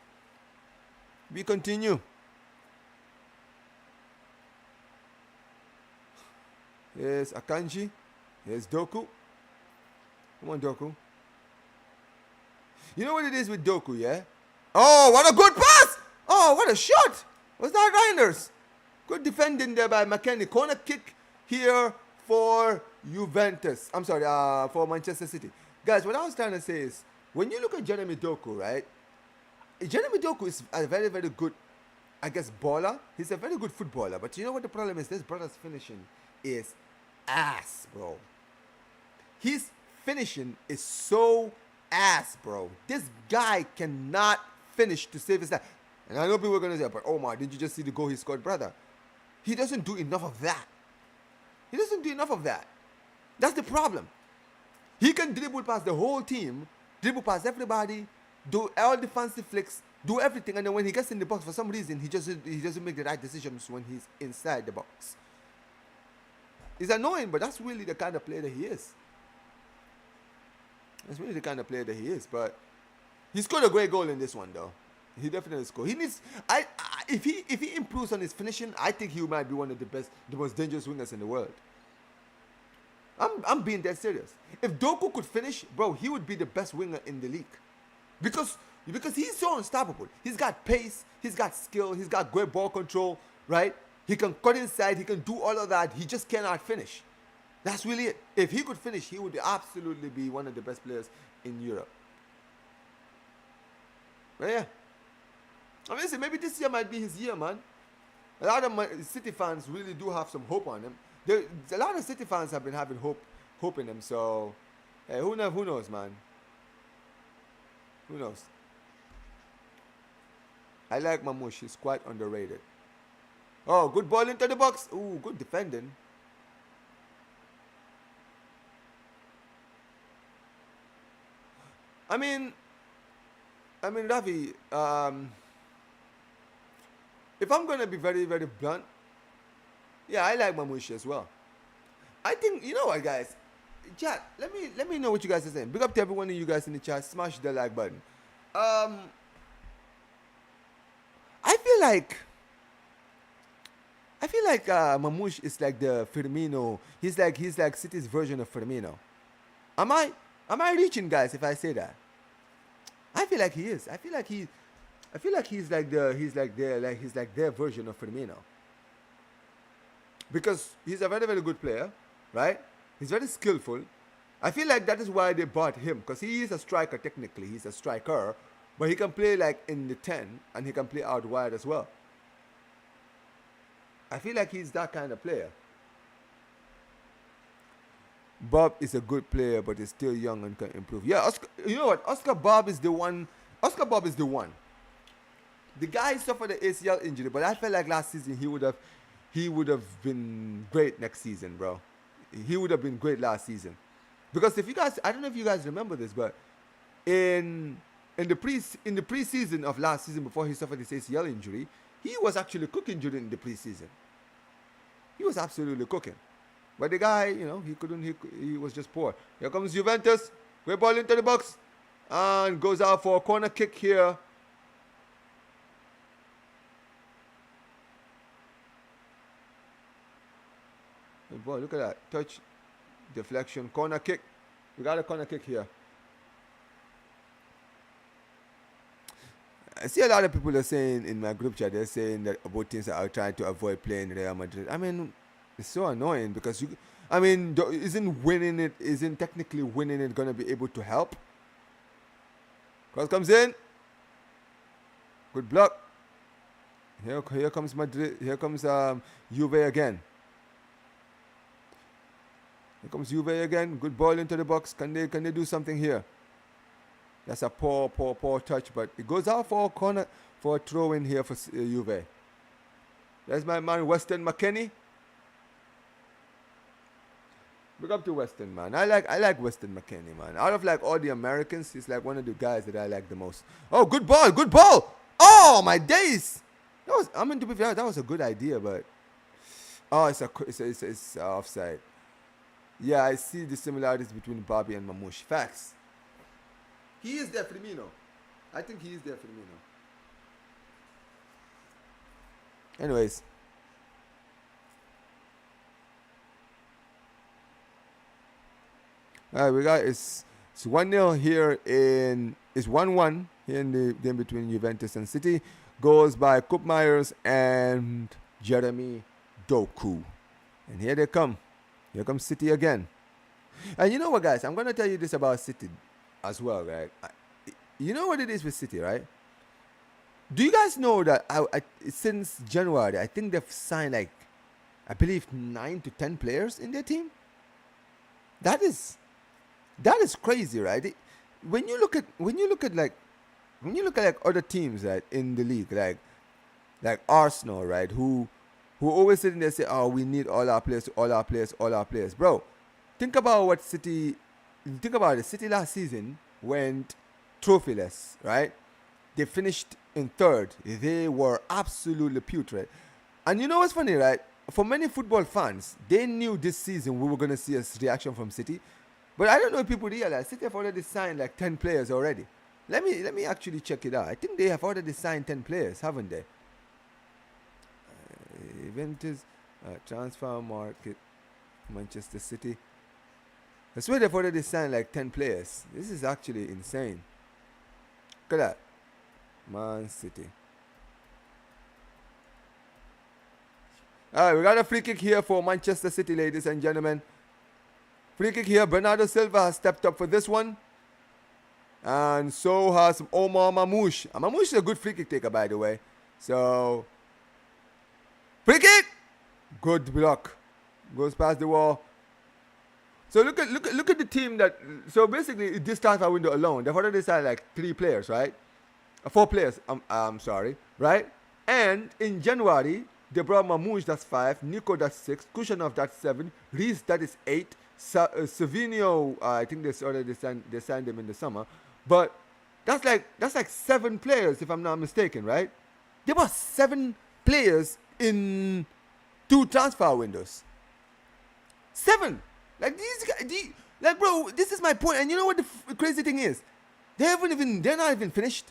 we continue. Here's Akanji. Here's Doku. Come on, Doku. You know what it is with Doku, yeah? Oh, what a good pass! Oh, what a shot! Was that Reinders? Good defending there by McKennie. Corner kick here for Juventus. I'm sorry, for Manchester City. Guys, what I was trying to say is, when you look at Jeremy Doku, right? Jeremy Doku is a very, very good, I guess, baller. He's a very good footballer. But you know what the problem is? This brother's finishing is ass, bro. His finishing is so ass, bro. This guy cannot finish to save his life. And I know people are going to say, but Omar, didn't you just see the goal he scored, brother? He doesn't do enough of that. He doesn't do enough of that. That's the problem. He can dribble past the whole team, dribble past everybody, do all the fancy flicks, do everything, and then when he gets in the box, for some reason, he doesn't make the right decisions when he's inside the box. It's annoying, but that's really the kind of player that he is. That's really the kind of player that he is. But he scored a great goal in this one, though. He definitely scored. He needs. If he improves on his finishing, I think he might be one of the best, the most dangerous wingers in the world. I'm being dead serious. If Doku could finish, bro, he would be the best winger in the league. Because he's so unstoppable. He's got pace, he's got skill, he's got great ball control, right? He can cut inside, he can do all of that. He just cannot finish. That's really it. If he could finish, he would absolutely be one of the best players in Europe. But yeah. I mean, listen, maybe this year might be his year, man. A lot of City fans really do have some hope on him. A lot of City fans have been having hope in him. So, hey, who knows, man? Who knows? I like Mamouche. He's quite underrated. Oh, good ball into the box. Ooh, good defending. I mean, Ravi, if I'm going to be very, very blunt, yeah, I like Mamouche as well. I think, you know what, guys? Chat, let me know what you guys are saying. Big up to every one of you guys in the chat. Smash the like button. I feel like Mamouche is like the Firmino. He's like City's version of Firmino. Am I reaching, guys, if I say that? I feel like he is. I feel like he's like their version of Firmino. Because he's a very, very good player, right? He's very skillful. I feel like that is why they bought him, because he is a striker technically. He's a striker, but he can play like in the 10 and he can play out wide as well. I feel like he's that kind of player. Bob is a good player, but he's still young and can improve. Yeah, you know what? Oscar Bob is the one. The guy suffered an ACL injury, but I felt like last season he would have been great next season, bro. He would have been great last season. Because if you guys, I don't know if you guys remember this, but in the preseason of last season, before he suffered his ACL injury, he was actually cooking during the preseason. He was absolutely cooking. But the guy, you know, he was just poor. Here comes Juventus. Great ball into the box. And goes out for a corner kick here. Good ball, look at that. Touch, deflection, corner kick. We got a corner kick here. I see a lot of people are saying in my group chat, they're saying that about teams that are trying to avoid playing Real Madrid. I mean, it's so annoying because isn't technically winning it going to be able to help? Cross comes in. Good block. Here comes Madrid. Here comes Juve again. Here comes Juve again. Good ball into the box. Can they do something here? That's a poor touch, but it goes out for a corner, for a throw in here for Juve. There's my man Weston McKennie. Look up to Weston, man. I like Weston McKennie, man. Out of like all the Americans, he's like one of the guys that I like the most. Oh, good ball. Oh my days. To be fair, that was a good idea, but it's offside. Yeah, I see the similarities between Bobby and Mamouche. Facts. He is their Firmino. I think he is their Firmino. Anyways. We got it's 1-0 here in it's 1-1 here in the game between Juventus and City. Goals by Koop Myers and Jeremy Doku. And here they come. Here comes City again. And you know what, guys? I'm gonna tell you this about City as well, right? You know what it is with City, right? Do you guys know that since January, I think they've signed like, I believe 9 to 10 players in their team. That is crazy, right? When you look at like other teams, right, in the league, like Arsenal, right, who always sit in there and say, oh, we need all our players, bro. Think about what City. Think about it. City last season went trophyless, right? They finished in third. They were absolutely putrid. And you know what's funny, right? For many football fans, they knew this season we were going to see a reaction from City. But I don't know if people realize City have already signed like 10 players already. Let me actually check it out. I think they have already signed 10 players, haven't they? Juventus transfer market, Manchester City. I swear they've already signed like 10 players. This is actually insane. Look at that. Man City. Alright, we got a free kick here for Manchester City, ladies and gentlemen. Free kick here. Bernardo Silva has stepped up for this one. And so has Omar Mamouche. Mamouche is a good free kick taker, by the way. So, free kick! Good block. Goes past the wall. So look at the team that. So basically, this transfer window alone, they've already signed like 3 players, right? 4 players. I'm sorry, right? And in January, they brought Mamouche, that's 5. Nico, that's 6. Kushanov, that's 7. Reese, that is 8. Savinio, I think they signed him in the summer. But that's like 7 players, if I'm not mistaken, right? There were 7 players in 2 transfer windows. 7. Like these guys, like, bro, this is my point. And you know what the crazy thing is? They're not even finished.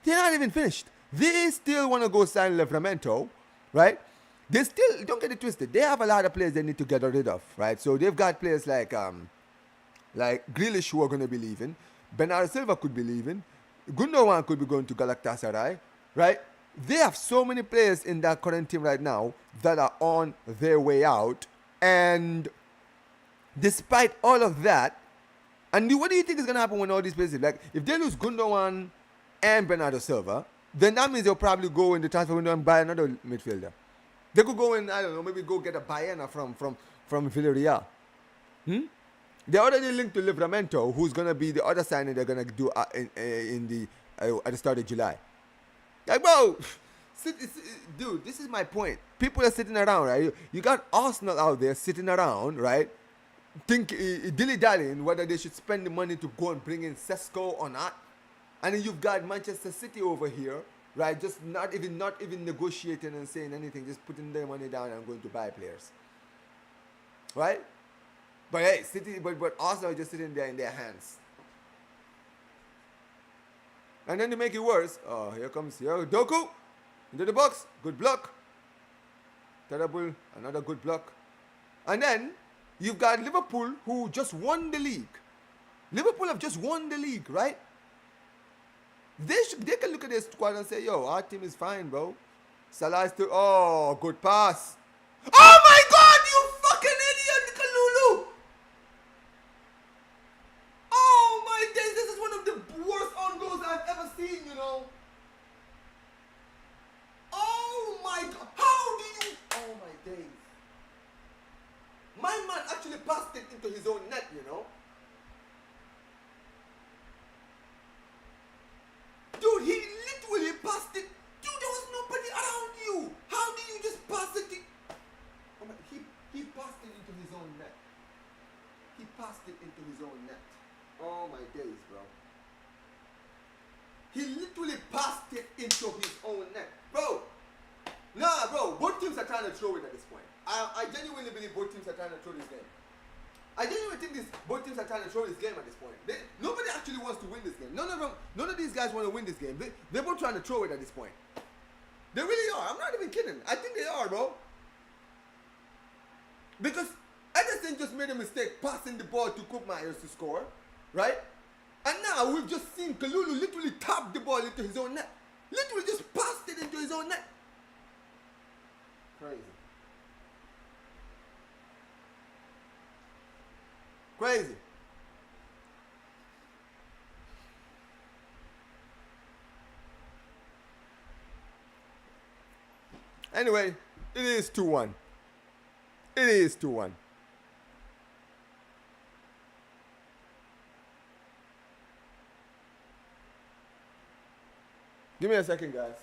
They're not even finished. They still want to go sign Livramento, right? They still, don't get it twisted, they have a lot of players they need to get rid of, right? So they've got players like Grealish who are going to be leaving. Bernardo Silva could be leaving. Gundogan could be going to Galatasaray, right? They have so many players in that current team right now that are on their way out. And despite all of that, and what do you think is going to happen when all these players leave? Like, if they lose Gundogan and Bernardo Silva, then that means they'll probably go in the transfer window and buy another midfielder. They could go in, I don't know, maybe go get a Bayana from Villarreal. They're already linked to Livramento, who's going to be the other signing they're going to do at the start of July. Like, bro, dude, this is my point. People are sitting around, right? You got Arsenal out there sitting around, right? Dilly-dallying whether they should spend the money to go and bring in Sesko or not. And then you've got Manchester City over here, right? Just not even negotiating and saying anything, just putting their money down and going to buy players, right? But hey, City, but Arsenal are just sitting there in their hands. And then to make it worse, oh, here comes Doku into the box, good block. Terrible, another good block. And then you've got Liverpool, who just won the league. Liverpool have just won the league, right? They can look at their squad and say, yo, our team is fine, bro. Salah is still, oh, good pass. Oh my God, you fucking idiot, Kalulu! Oh my days, this is one of the worst on goals I've ever seen, you know. Oh my God, how do you, oh my days. My man actually passed it into his own net, you know. Dude, he literally passed it. Dude, there was nobody around you. How do you just pass it? Oh my, he passed it into his own net. He passed it into his own net. Oh my days, bro. He literally passed it into his own net. Bro, nah, bro, both teams are trying to throw it at this point. I genuinely believe both teams are trying to throw this game. I genuinely think both teams are trying to throw this game at this point. Nobody actually wants to win this game. None of these guys want to win this game. They're both trying to throw it at this point. They really are. I'm not even kidding. I think they are, bro. Because at the then just made a mistake passing the ball to Koopmeiners to score, right? And now we've just seen Kalulu literally tap the ball into his own net. Literally just passed it into his own net. Crazy. Crazy. Anyway, it is 2-1. It is 2-1. Give me a second, guys.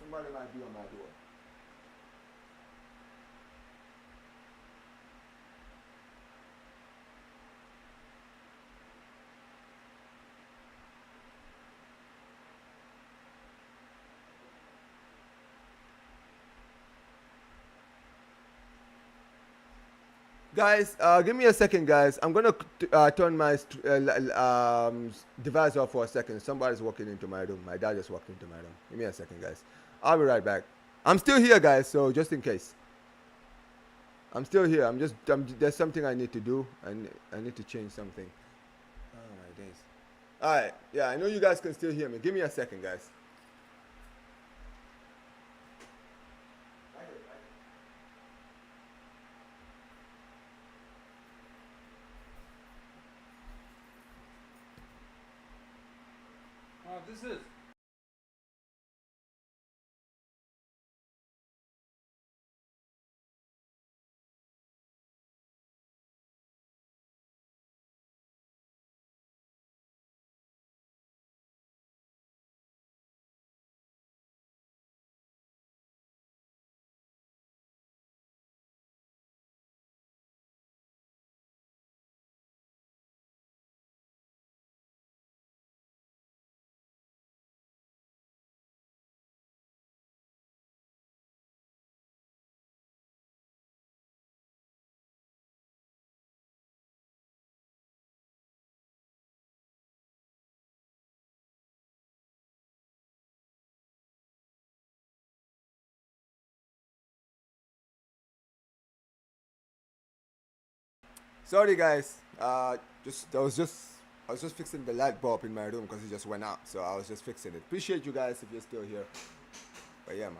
Somebody might be on my door. Guys, give me a second, guys. I'm gonna turn my device off for a second. Somebody's walking into my room. My dad just walked into my room. Give me a second, guys. I'll be right back. I'm still here, guys. So just in case, I'm still here. There's something I need to do, and I need to change something. Oh my days. All right. Yeah, I know you guys can still hear me. Give me a second, guys. This is. Sorry, guys. I was just fixing the light bulb in my room because it just went out. So I was just fixing it. Appreciate you guys if you're still here. But yeah, man.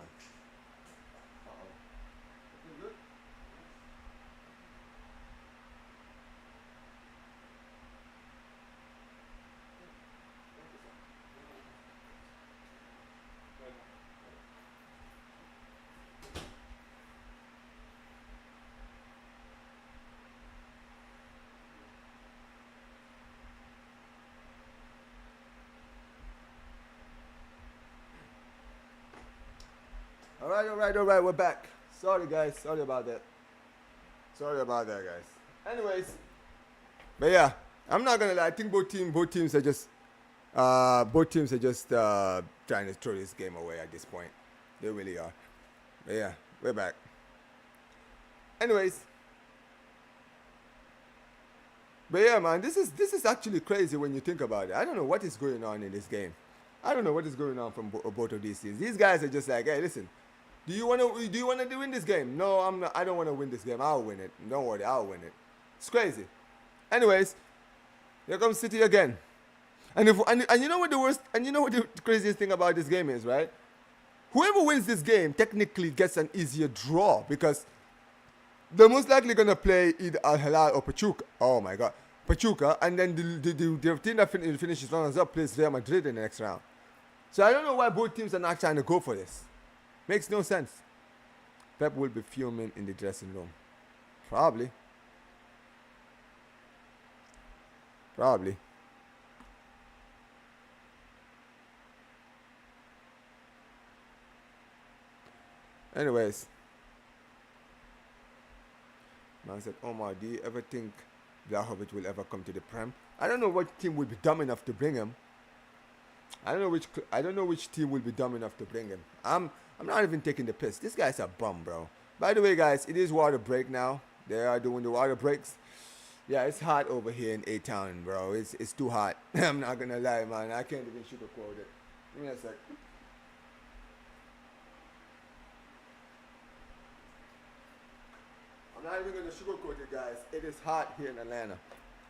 All right, we're back. Sorry, guys. Sorry about that. Guys. Anyways, but yeah, I'm not gonna lie. I think both teams are just trying to throw this game away at this point. They really are. But yeah, we're back. Anyways, but yeah, man, this is actually crazy when you think about it. I don't know what is going on in this game. I don't know what is going on from both of these teams. These guys are just like, hey, listen. Do you want to win this game? No, I'm not. I don't want to win this game. I'll win it. Don't worry, I'll win it. It's crazy. Anyways, here comes City again. And you know what the craziest thing about this game is, right? Whoever wins this game technically gets an easier draw because they're most likely gonna play either Al Hilal or Pachuca. Oh my God, Pachuca, and then the team that finishes runners up plays Real Madrid in the next round. So I don't know why both teams are not trying to go for this. Makes no sense. Pep will be fuming in the dressing room. Probably. Anyways. Man said, Omar, do you ever think Vlahovic will ever come to the Prem? I don't know what team would be dumb enough to bring him. I don't know which team will be dumb enough to bring him. I'm not even taking the piss. This guy's a bum, bro. By the way, guys, it is water break now. They are doing the water breaks. Yeah, it's hot over here in A-Town, bro. It's too hot. I'm not gonna lie, man. I can't even sugarcoat it. Give me a sec. I'm not even gonna sugarcoat it, guys. It is hot here in Atlanta.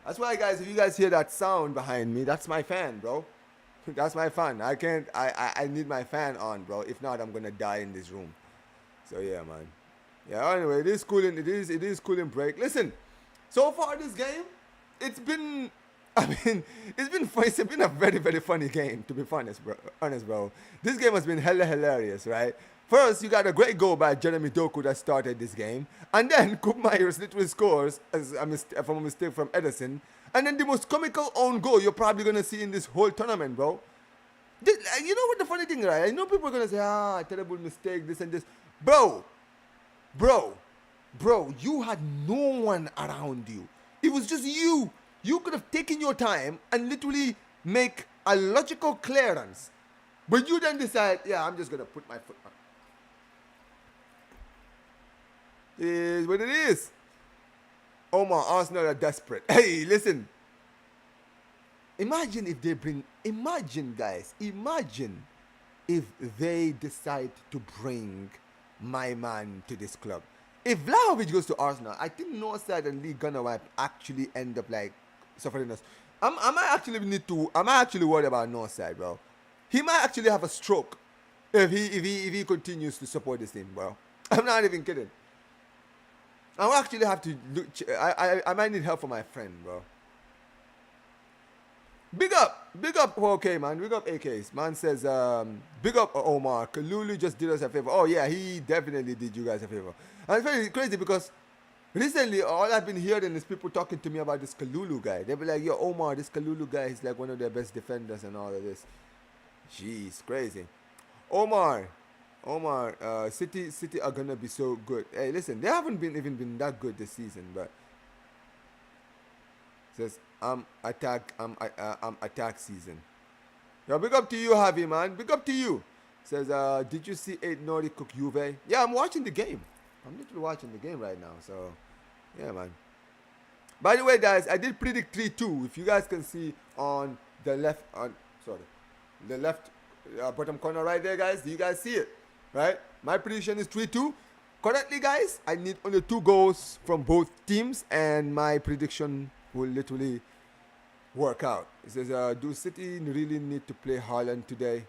That's why, guys, if you guys hear that sound behind me, that's my fan, bro. That's my fan. I can't. I need my fan on, bro. If not, I'm gonna die in this room. So yeah, man. Yeah. Anyway, it is cooling. It is cooling break. Listen. So far, this game, it's been. I mean, it's been a very, very funny game, to be honest, bro. This game has been hella hilarious, right? First, you got a great goal by Jeremy Doku that started this game. And then, Coop Myers literally scores from a mistake from Edison. And then the most comical own goal you're probably going to see in this whole tournament, bro. You know what the funny thing, right? I know people are going to say, terrible mistake, this and this. Bro, you had no one around you. It was just you. You could have taken your time and literally make a logical clearance. But you then decide, I'm just going to put my foot on. It is what it is. Omar, Arsenal are desperate. Hey, listen. Imagine if they decide to bring my man to this club. If Vlahovic goes to Arsenal, I think Northside and Lee Gunnar actually end up like suffering us. I might actually worried about Northside, bro. He might actually have a stroke if he continues to support this team, bro. I'm not even kidding. I'll actually have to look. I might need help from my friend, bro. Big up, okay, man. Big up AKs. Man says, big up Omar. Kalulu just did us a favor. Oh yeah, he definitely did you guys a favor. And it's very crazy because recently all I've been hearing is people talking to me about this Kalulu guy. They be like, yo, Omar, this Kalulu guy is like one of their best defenders and all of this. Jeez, crazy. Omar, City are gonna be so good. Hey, listen, they haven't even been that good this season, but says attack season. Yo, big up to you, Javi, man. Big up to you. Says, did you see 8 Nordic cook Juve? Yeah, I'm watching the game. I'm literally watching the game right now. So, yeah, man. By the way, guys, I did predict 3-2. If you guys can see on the left, bottom corner right there, guys. Do you guys see it? Right? My prediction is 3-2. Currently, guys, I need only 2 goals from both teams, and my prediction will literally work out. It says, do City really need to play Haaland today?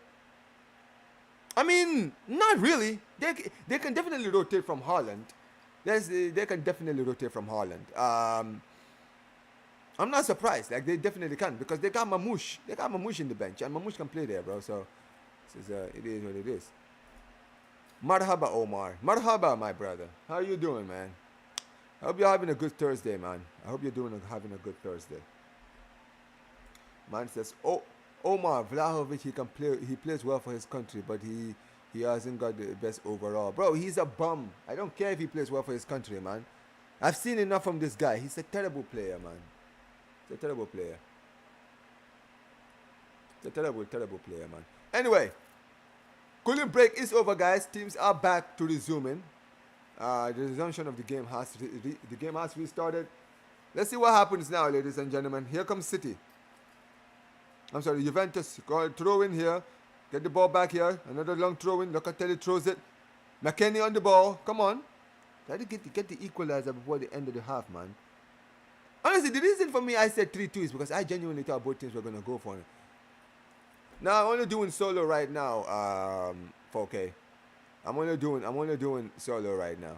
I mean, not really. They can definitely rotate from Haaland. They can definitely rotate from Haaland. I'm not surprised. Like, they definitely can because they got Mamouche. They got Mamouche in the bench, and Mamouche can play there, bro. So, it says, it is what it is. Marhaba, Omar. Marhaba, my brother. How you doing, man? I hope you're having a good Thursday, man. I hope you're having a good Thursday. Man says, Omar Vlahovic, he plays well for his country, but he hasn't got the best overall. Bro, he's a bum. I don't care if he plays well for his country, man. I've seen enough from this guy. He's a terrible player, man. He's a terrible player. He's a terrible player, man. Anyway, cooling break is over, guys. Teams are back to resuming. The resumption of the game has restarted. Let's see what happens now, ladies and gentlemen. Here comes City. I'm sorry, Juventus. Throw in here. Get the ball back here. Another long throw in. Locatelli throws it. McKennie on the ball. Come on. Try to get the equalizer before the end of the half, man. Honestly, the reason for me I said 3-2 is because I genuinely thought both teams were going to go for it. Now, I'm only doing solo right now, 4K. I'm only doing solo right now.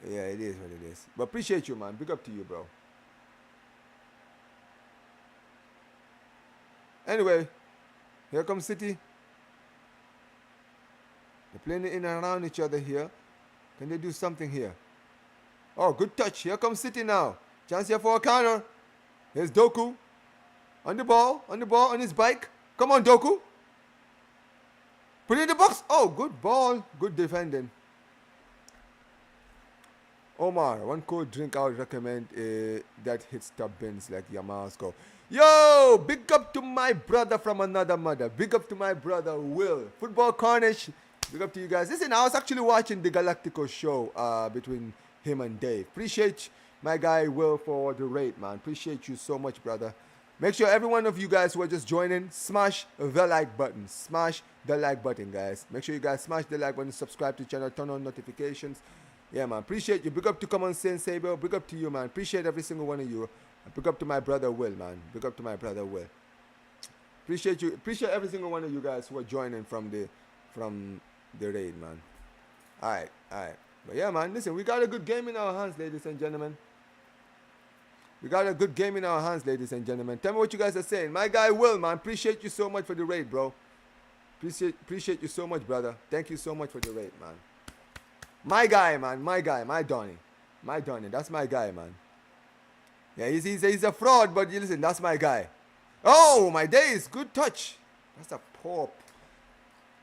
Yeah, it is what it is. But appreciate you, man. Big up to you, bro. Anyway, here comes City. They're playing in and around each other here. Can they do something here? Oh, good touch. Here comes City now. Chance here for a counter. Here's Doku. On the ball, on his bike. Come on, Doku. Put it in the box. Oh, good ball. Good defending. Omar, one cold drink I would recommend that hits top bins like Yamal's go. Yo, big up to my brother from another mother. Big up to my brother, Will. Football Carnage. Big up to you guys. Listen, I was actually watching the Galactico show between him and Dave. Appreciate my guy, Will, for the rate, man. Appreciate you so much, brother. Make sure every one of you guys who are just joining, smash the like button. Smash the like button, guys. Make sure you guys smash the like button, subscribe to the channel, turn on notifications. Yeah, man. Appreciate you. Big up to Common Sense Saber. Big up to you, man. Appreciate every single one of you. Big up to my brother Will, man. Big up to my brother Will. Appreciate you. Appreciate every single one of you guys who are joining from the raid, man. All right, all right. But yeah, man. Listen, we got a good game in our hands, ladies and gentlemen. We got a good game in our hands, ladies and gentlemen. Tell me what you guys are saying. My guy Will, man. Appreciate you so much for the raid, bro. Appreciate you so much, brother. Thank you so much for the raid, man. My guy, man. My guy. My Donny. My Donny. That's my guy, man. Yeah, he's a fraud, but you listen, that's my guy. Oh, my days. Good touch. That's a poor.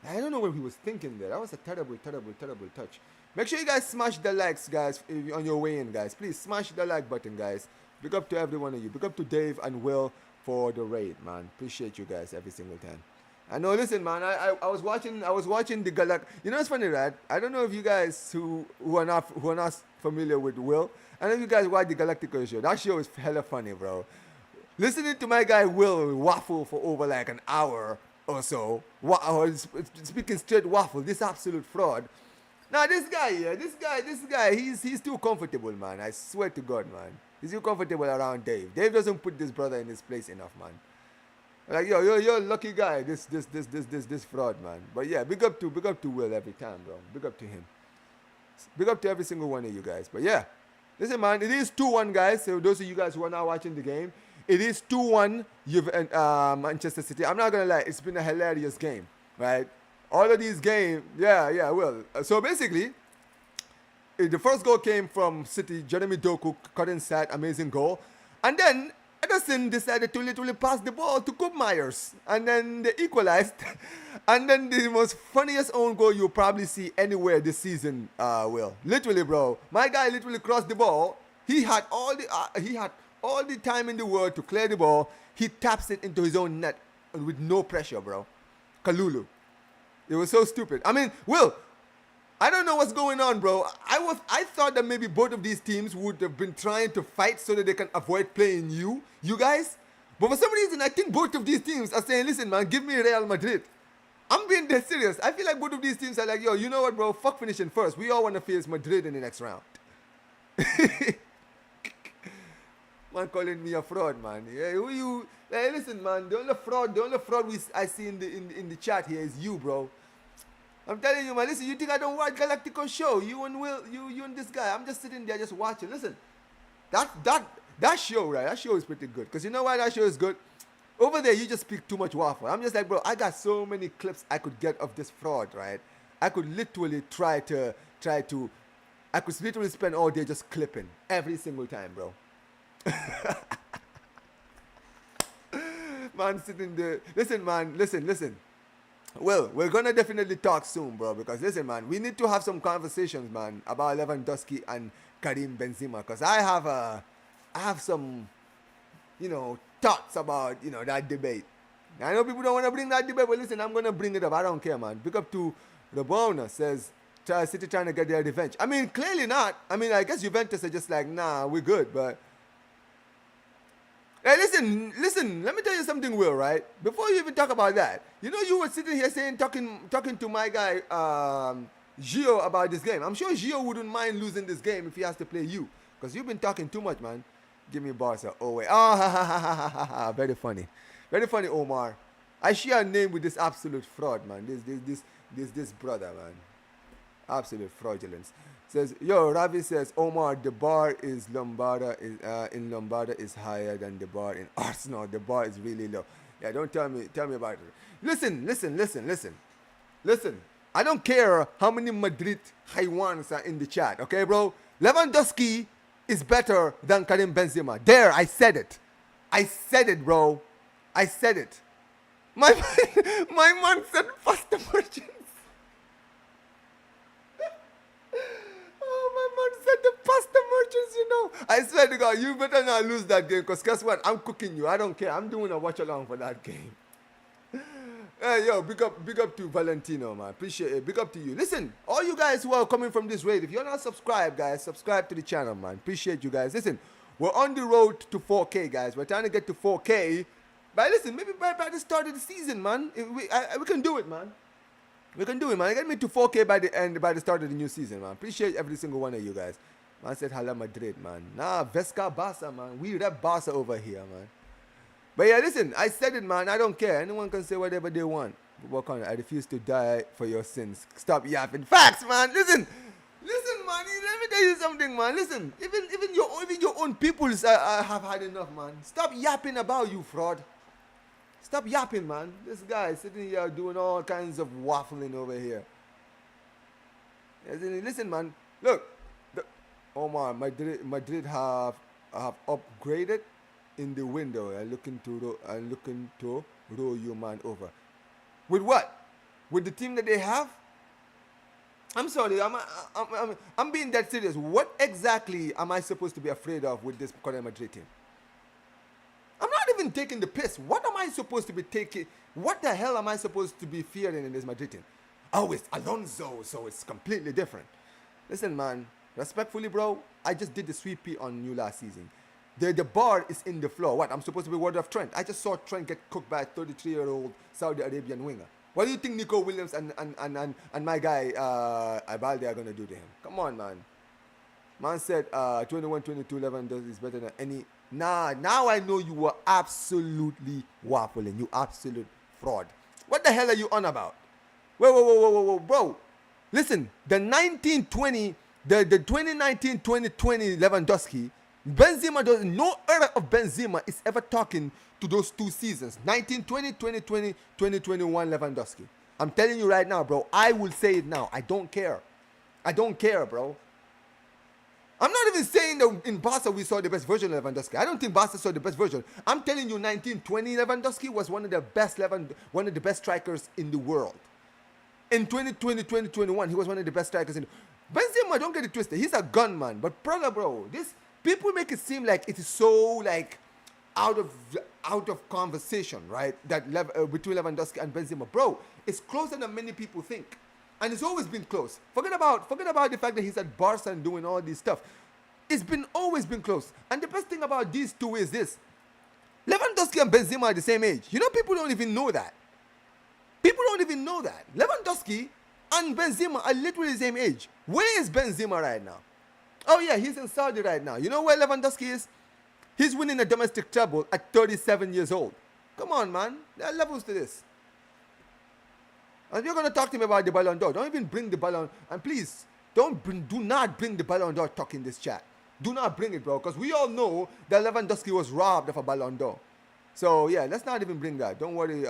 I don't know what he was thinking there. That was a terrible, terrible, terrible touch. Make sure you guys smash the likes, guys, on your way in, guys. Please smash the like button, guys. Big up to every one of you. Big up to Dave and Will for the raid, man. Appreciate you guys every single time. I know, listen, man. I was watching the Galact. You know, it's funny, right? I don't know if you guys who are not familiar with Will. I know if you guys watch the Galactico show. That show is hella funny, bro. Listening to my guy Will waffle for over like an hour or so, speaking straight waffle. This absolute fraud. Now this guy, he's too comfortable, man. I swear to God, man. He's too comfortable around Dave. Dave doesn't put this brother in his place enough, man. Like, you're a lucky guy, this fraud, man. But yeah, big up to Will every time, bro. Big up to him. Big up to every single one of you guys. But yeah, listen, man, it is 2-1, guys. So those of you guys who are now watching the game, it is 2-1 Manchester City. I'm not going to lie, it's been a hilarious game, right? All of these games, yeah, well. So basically, the first goal came from City. Jeremy Doku cut inside, amazing goal. And then Ederson decided to literally pass the ball to Koop Myers. And then they equalized. And then the most funniest own goal you'll probably see anywhere this season, Will. Literally, bro. My guy literally crossed the ball. He had all the time in the world to clear the ball. He taps it into his own net with no pressure, bro. Kalulu. It was so stupid. I mean, Will, I don't know what's going on, bro. I thought that maybe both of these teams would have been trying to fight so that they can avoid playing you guys. But for some reason, I think both of these teams are saying, listen, man, give me Real Madrid. I'm being dead serious. I feel like both of these teams are like, yo, you know what, bro? Fuck finishing first. We all want to face Madrid in the next round. Man calling me a fraud, man. Yeah, who you? Hey, listen, man. The only fraud I see in the chat here is you, bro. I'm telling you, man. Listen, you think I don't watch Galactico show? You and Will, you and this guy. I'm just sitting there just watching. Listen, that show, right? That show is pretty good. Because you know why that show is good? Over there, you just speak too much waffle. I'm just like, bro, I got so many clips I could get of this fraud, right? I could literally I could literally spend all day just clipping every single time, bro. Man, sitting there. Listen, man. Listen. Well, we're gonna definitely talk soon, bro. Because listen, man, we need to have some conversations, man, about Lewandowski and Karim Benzema. Because I have some, thoughts about, that debate. I know people don't want to bring that debate, but listen, I'm gonna bring it up. I don't care, man. Pick up to Rabona says City trying to get their revenge. I mean, clearly not. I mean, I guess Juventus are just like, nah, we're good, but. Hey, listen, let me tell you something, Will, right? Before you even talk about that, you were sitting here talking to my guy, Gio, about this game. I'm sure Gio wouldn't mind losing this game if he has to play you. Because you've been talking too much, man. Give me Barca. Oh, wait. Oh, ha. Very funny. Very funny, Omar. I share a name with this absolute fraud, man. This brother, man. Absolute fraudulence. Says, Ravi says, Omar, the bar is in Lombarda is higher than the bar in Arsenal. The bar is really low. Yeah, don't tell me about it. Listen. I don't care how many Madrid Haywans are in the chat, okay, bro? Lewandowski is better than Karim Benzema. There, I said it. I said it, bro. I said it. My man said pasta merchants. Man said the pasta merchants, I swear to God, you better not lose that game, because guess what? I'm cooking you. I don't care. I'm doing a watch-along for that game. Hey, big up to Valentino, man. Appreciate it. Big up to you. Listen, all you guys who are coming from this raid, if you're not subscribed, guys, subscribe to the channel, man. Appreciate you guys. Listen, we're on the road to 4K, guys. We're trying to get to 4K. But listen, maybe by the start of the season, man, we can do it, man. We can do it, man. Get me to 4K by the start of the new season, man. Appreciate every single one of you guys. Man said Hala Madrid, man. Nah, Vesca Barca, man. We rep Barca over here, man. But yeah, listen, I said it, man. I don't care. Anyone can say whatever they want. Work on it. I refuse to die for your sins. Stop yapping. Facts, man. Listen, man. Let me tell you something, man. Listen, even your own peoples have had enough, man. Stop yapping about you, fraud. Stop yapping, man. This guy sitting here doing all kinds of waffling over here. Listen, man. Look, Omar, Madrid have upgraded in the window. I'm looking to roll you, man, over. With what? With the team that they have? I'm sorry. I'm being that serious. What exactly am I supposed to be afraid of with this current Madrid team? I'm not even taking the piss. What am I supposed to be taking? What the hell am I supposed to be fearing in this Madrid team? Oh, it's Alonso, so it's completely different. Listen, man, respectfully, bro, I just did the sweet pea on you last season. The bar is in the floor. What? I'm supposed to be word of Trent. I just saw Trent get cooked by a 33-year-old Saudi Arabian winger. What do you think Nico Williams and my guy Ibaldi are going to do to him? Come on, man. Man said 21-22 Lewandowski is better than any. Nah, now I know you were absolutely waffling. You absolute fraud. What the hell are you on about? Whoa, bro. Listen, the 2019-2020 Lewandowski, Benzema no era of Benzema is ever talking to those 2 seasons. 1920, 2020, 2021 Lewandowski. I'm telling you right now, bro. I will say it now. I don't care. I don't care, bro. I'm not even saying that in Barca we saw the best version of Lewandowski. I don't think Barca saw the best version. I'm telling you, 1920 Lewandowski was one of the best strikers in the world. In 2020, 2021, he was one of the best strikers in the Benzema, don't get it twisted. He's a gunman. But brother, bro, this people make it seem like it is so like out of conversation, right? That between Lewandowski and Benzema, bro, it's closer than many people think. And it's always been close. Forget about the fact that he's at Barca and doing all this stuff. It's always been close. And the best thing about these two is this. Lewandowski and Benzema are the same age. You know, people don't even know that. People don't even know that. Lewandowski and Benzema are literally the same age. Where is Benzema right now? Oh yeah, he's in Saudi right now. You know where Lewandowski is? He's winning a domestic treble at 37 years old. Come on, man. There are levels to this. And you're going to talk to me about the Ballon d'Or. Don't even bring the Ballon. And please, do not bring the Ballon d'Or talk in this chat. Do not bring it, bro. Because we all know that Lewandowski was robbed of a Ballon d'Or. So, yeah, let's not even bring that. Don't worry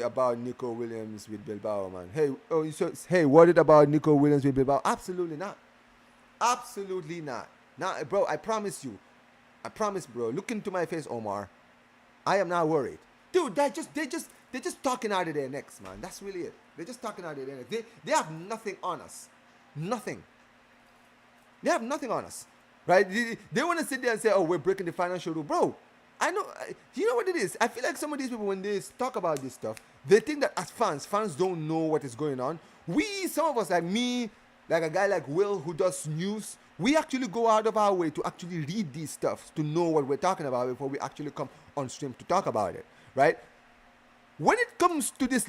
about Nico Williams with Bilbao, man. Hey, worried about Nico Williams with Bilbao? Absolutely not. Absolutely not. Now, bro, I promise you. I promise, bro. Look into my face, Omar. I am not worried. Dude, they're just talking out of their necks, man. That's really it. They're just talking out of their necks. They have nothing on us. Nothing. They have nothing on us. Right? They want to sit there and say, oh, we're breaking the financial rule. Bro, I know. You know what it is? I feel like some of these people, when they talk about this stuff, they think that as fans don't know what is going on. Some of us, like me, like a guy like Will who does news, we actually go out of our way to actually read these stuff, to know what we're talking about before we actually come on stream to talk about it. Right? When it comes to this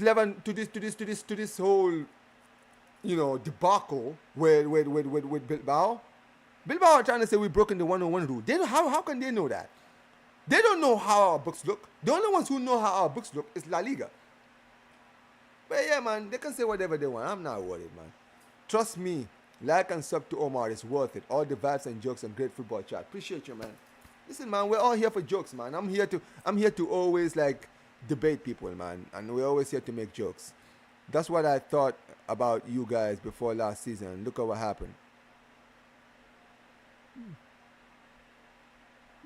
whole, you know, debacle with Bilbao are trying to say we've broken the 101 rule. How can they know that? They don't know how our books look. The only ones who know how our books look is La Liga. But yeah, man, they can say whatever they want. I'm not worried, man. Trust me, like and sub to Omar is worth it. All the vibes and jokes and great football chat. Appreciate you, man. Listen, man, we're all here for jokes, man. I'm here to always like debate people, man, and we're always here to make jokes. That's what I thought about you guys before last season. Look at what happened.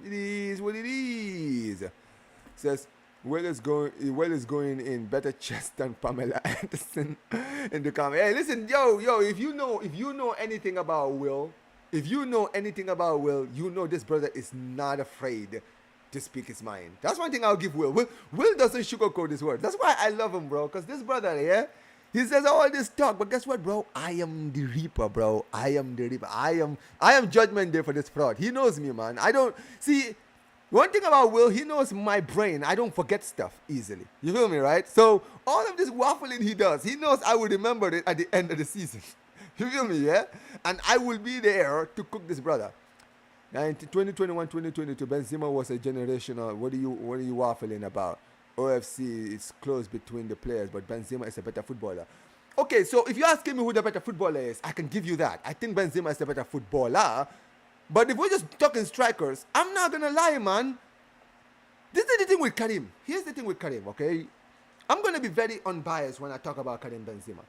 It is what it is. Says Will is going in better chest than Pamela Anderson in the comment. Hey, listen, yo, if you know anything about Will, you know this brother is not afraid to speak his mind. That's one thing I'll give Will. Will doesn't sugarcoat his words. That's why I love him, bro. Because this brother, yeah, he says all this talk, but guess what, bro? I am the Reaper, bro. I am the Reaper. I am Judgment Day for this fraud. He knows me, man. I don't see. One thing about Will, he knows my brain. I don't forget stuff easily. You feel me, right? So all of this waffling he does, he knows I will remember it at the end of the season. You feel me, yeah? And I will be there to cook this brother. Now in 2021, 2022, Benzema was a generational. What are you waffling about? OFC is close between the players, but Benzema is a better footballer. Okay, so if you're asking me who the better footballer is, I can give you that. I think Benzema is the better footballer. But if we're just talking strikers, I'm not gonna lie, man. This is the thing with Karim. Here's the thing with Karim, okay? I'm gonna be very unbiased when I talk about Karim Benzema.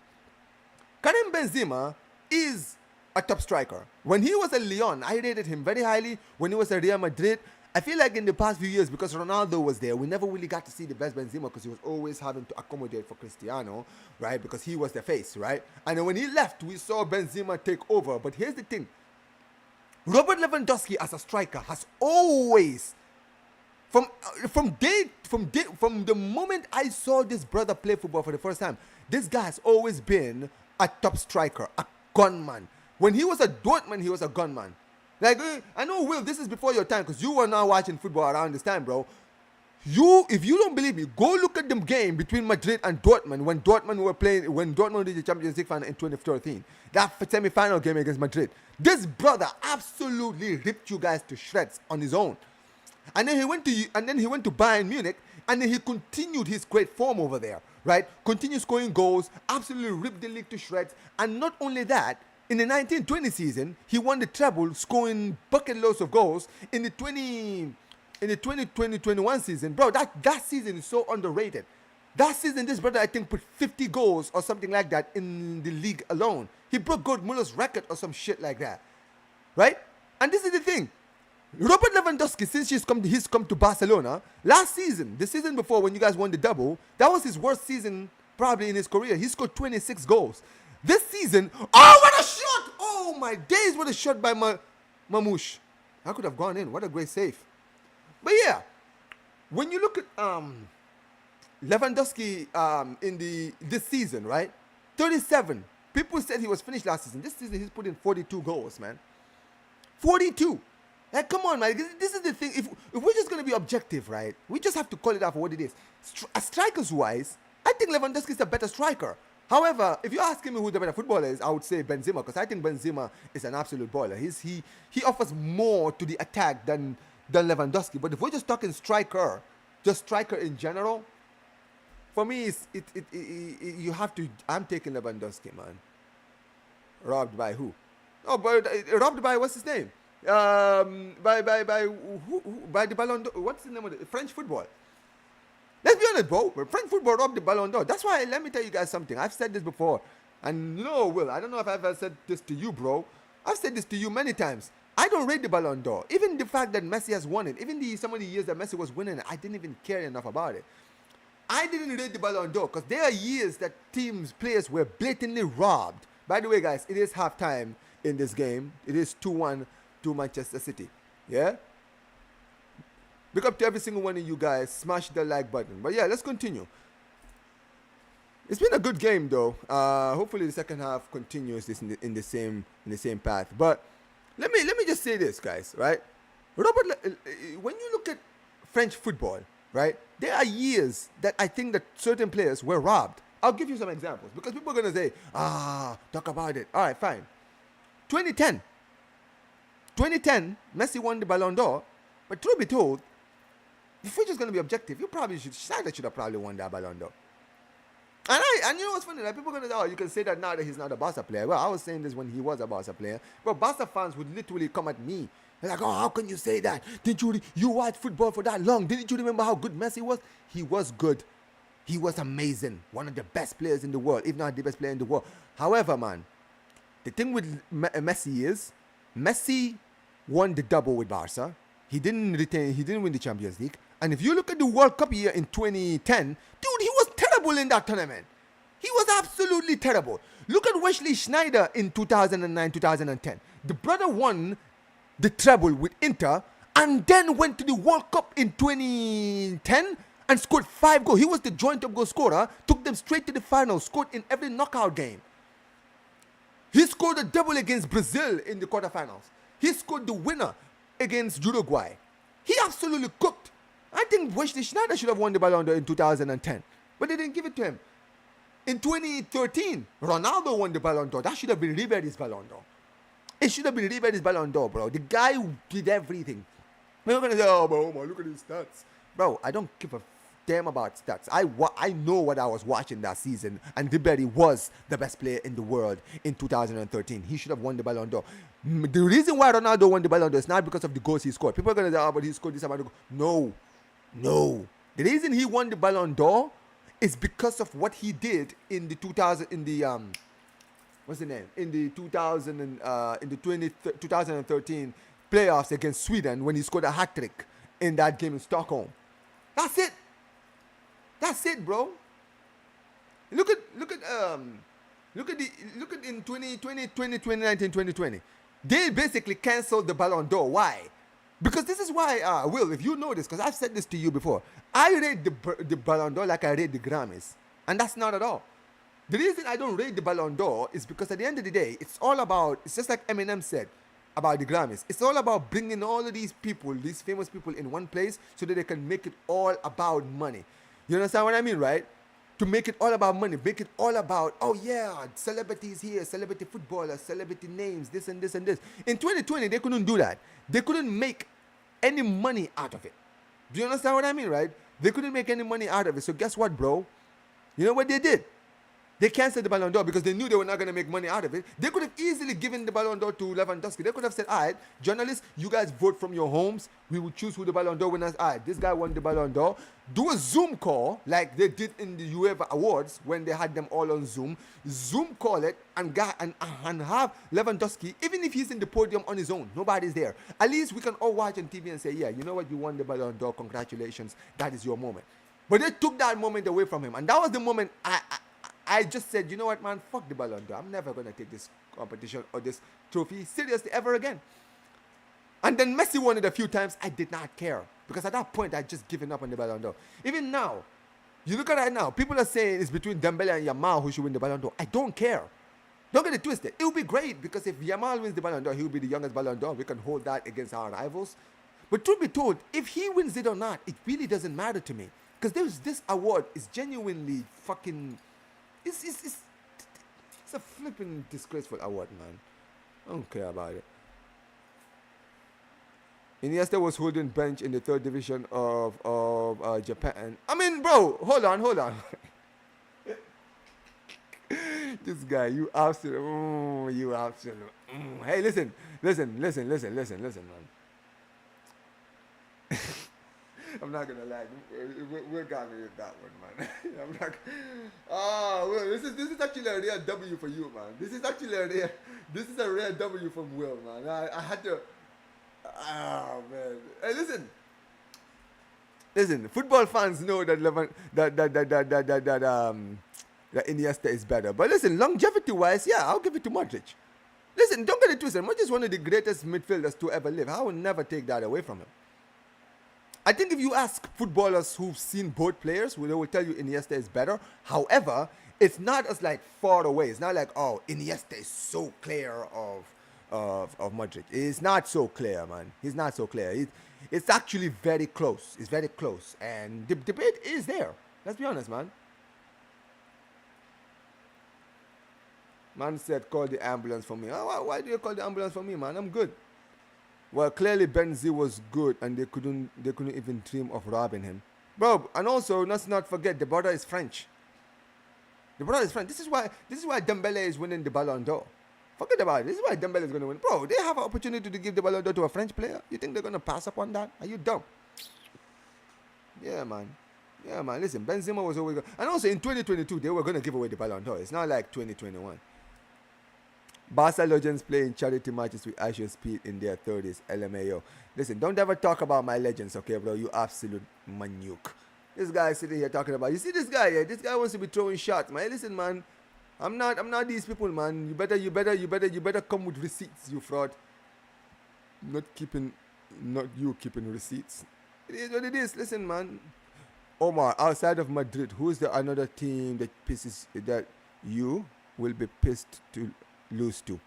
Karim Benzema is a top striker. When he was at Lyon, I rated him very highly. When he was at Real Madrid, I feel like in the past few years, because Ronaldo was there, we never really got to see the best Benzema because he was always having to accommodate for Cristiano, right? Because he was the face, right? And then when he left, we saw Benzema take over. But here's the thing. Robert Lewandowski as a striker has always, from the moment I saw this brother play football for the first time, this guy has always been a top striker, a gunman. When he was at Dortmund, he was a gunman. Like, I know, Will, this is before your time because you were not watching football around this time, bro. If you don't believe me, go look at the game between Madrid and Dortmund when Dortmund did the Champions League final in 2013. That semi-final game against Madrid. This brother absolutely ripped you guys to shreds on his own. And then he went to Bayern Munich, and then he continued his great form over there, right? Continued scoring goals, absolutely ripped the league to shreds. And not only that, in the 1920 season, he won the treble, scoring bucket loads of goals. In the 2020-21 season, bro, that season is so underrated. That season, this brother, I think, put 50 goals or something like that in the league alone. He broke Gerd Muller's record or some shit like that, right? And this is the thing. Robert Lewandowski, since he's come to Barcelona, last season, the season before when you guys won the double, that was his worst season probably in his career. He scored 26 goals. This season, oh, what a shot! Oh, my days, what a shot by Mamouche. I could have gone in. What a great save. But yeah, when you look at Lewandowski in this season, right? 37. People said he was finished last season. This season, he's put in 42 goals, man. 42. Like, come on, man. This is the thing. If we're just going to be objective, right? We just have to call it out for what it is. Strikers-wise, I think Lewandowski is a better striker. However, if you're asking me who the better footballer is, I would say Benzema, because I think Benzema is an absolute baller. He offers more to the attack than Lewandowski. But if we're just talking striker, just striker in general, for me, you have to. I'm taking Lewandowski, man. Robbed by who? Oh, but robbed by what's his name? By the Ballon d'Or. What's the name of the French football? Let's be honest, bro. French football robbed the Ballon d'Or. That's why, let me tell you guys something. I've said this before. And you know, Will, I don't know if I've ever said this to you, bro. I've said this to you many times. I don't rate the Ballon d'Or. Even the fact that Messi has won it, even some of the years that Messi was winning it, I didn't even care enough about it. I didn't rate the Ballon d'Or because there are years that players were blatantly robbed. By the way, guys, it is halftime in this game. It is 2-1 to Manchester City. Yeah? Big up to every single one of you guys. Smash the like button. But yeah, let's continue. It's been a good game though. Hopefully the second half continues this in the same path. But let me just say this, guys, right? Robert, when you look at French football, right, there are years that I think that certain players were robbed. I'll give you some examples because people are going to say, talk about it. All right, fine. 2010, Messi won the Ballon d'Or, but truth be told, if we're just going to be objective, Schneider should have probably won that Ballon d'Or. And you know what's funny? Like, people are going to say, you can say that now that he's not a Barca player. Well, I was saying this when he was a Barca player. But Barca fans would literally come at me. They're like, how can you say that? Didn't you watch football for that long? Didn't you remember how good Messi was? He was good. He was amazing. One of the best players in the world, if not the best player in the world. However, man, the thing with Messi is, Messi won the double with Barca. He didn't win the Champions League. And if you look at the World Cup year in 2010, dude, he was terrible in that tournament. He was absolutely terrible. Look at Wesley Sneijder in 2009, 2010. The brother won the treble with Inter and then went to the World Cup in 2010 and scored 5 goals. He was the joint top goal scorer, took them straight to the final, scored in every knockout game. He scored a double against Brazil in the quarterfinals. He scored the winner against Uruguay. He absolutely cooked. I think Wesley Schneider should have won the Ballon d'Or in 2010, but they didn't give it to him. In 2013, Ronaldo won the Ballon d'Or. That should have been Ribery's Ballon d'Or. It should have been Ribery's Ballon d'Or, bro. The guy who did everything. We're going to say, oh, bro, look at his stats. Bro, I don't give a damn about stats. I know what I was watching that season, and Ribery was the best player in the world in 2013. He should have won the Ballon d'Or. The reason why Ronaldo won the Ballon d'Or is not because of the goals he scored. People are going to say, oh, but he scored this amount of goals. No. The reason he won the Ballon d'Or is because of what he did in the 2013 playoffs against Sweden when he scored a hat-trick in that game in Stockholm. That's it. That's it, bro. Look at in 2020, 2019, 2020. They basically canceled the Ballon d'Or. Why? Because this is why, Will, if you know this, because I've said this to you before, I rate the Ballon d'Or like I rate the Grammys. And that's not at all. The reason I don't rate the Ballon d'Or is because at the end of the day, it's just like Eminem said about the Grammys. It's all about bringing all of these people, these famous people in one place so that they can make it all about money. You understand what I mean, right? To make it all about money, make it all about, oh yeah, celebrities here, celebrity footballers, celebrity names, this and this and this. In 2020, they couldn't do that. They couldn't make any money out of it. Do you understand what I mean, right? They couldn't make any money out of it. So guess what, bro? You know what they did? They canceled the Ballon d'Or because they knew they were not going to make money out of it. They could have easily given the Ballon d'Or to Lewandowski. They could have said, all right, journalists, you guys vote from your homes. We will choose who the Ballon d'Or winners are. This guy won the Ballon d'Or. Do a Zoom call like they did in the UEFA Awards when they had them all on Zoom. Zoom call it and have Lewandowski, even if he's in the podium on his own, nobody's there. At least we can all watch on TV and say, yeah, you know what, you won the Ballon d'Or. Congratulations. That is your moment. But they took that moment away from him. And that was the moment I just said, you know what, man, fuck the Ballon d'Or. I'm never going to take this competition or this trophy seriously ever again. And then Messi won it a few times. I did not care. Because at that point, I'd just given up on the Ballon d'Or. Even now, you look at it now, people are saying it's between Dembele and Yamal who should win the Ballon d'Or. I don't care. Don't get it twisted. It would be great because if Yamal wins the Ballon d'Or, he will be the youngest Ballon d'Or. We can hold that against our rivals. But truth be told, if he wins it or not, it really doesn't matter to me. Because this award is genuinely fucking... It's a flipping disgraceful award, man. I don't care about it. Iniesta was holding bench in the 3rd division of Japan. I mean, bro, hold on. This guy, you absolute. Hey, listen, man. I'm not gonna lie. We're gonna with that one, man. I'm not. Will, this is actually a real W for you, man. This is a rare W from Will, man. I had to. Oh man. Hey, listen. Football fans know that Iniesta is better. But listen, longevity-wise, yeah, I'll give it to Modric. Listen, don't get it twisted. Modric is one of the greatest midfielders to ever live. I will never take that away from him. I think if you ask footballers who've seen both players, they will tell you Iniesta is better. However, it's not as like far away. It's not like, oh, Iniesta is so clear of Modric. It's not so clear, man. He's not so clear. It's actually very close. It's very close. And the debate is there. Let's be honest, man. Man said, call the ambulance for me. Oh, why do you call the ambulance for me, man? I'm good. Well, clearly Benzema was good, and they couldn't even dream of robbing him, bro. And also, let's not forget the brother is French. This is why Dembele is winning the Ballon d'Or. Forget about it. This is why Dembele is going to win, bro. They have an opportunity to give the Ballon d'Or to a French player. You think they're going to pass up on that? Are you dumb? Yeah, man. Listen, Benzema was always good. And also in 2022, they were going to give away the Ballon d'Or. It's not like 2021. Barca legends playing charity matches with actual speed in their 30s. LMAO. Listen, don't ever talk about my legends, okay, bro? You absolute manuk. This guy sitting here talking about. You see this guy here? This guy wants to be throwing shots, man. Listen, man. I'm not these people, man. You better come with receipts, you fraud. Not you keeping receipts. It is what it is. Listen, man. Omar, outside of Madrid, who's the another team that you will be pissed to lose to?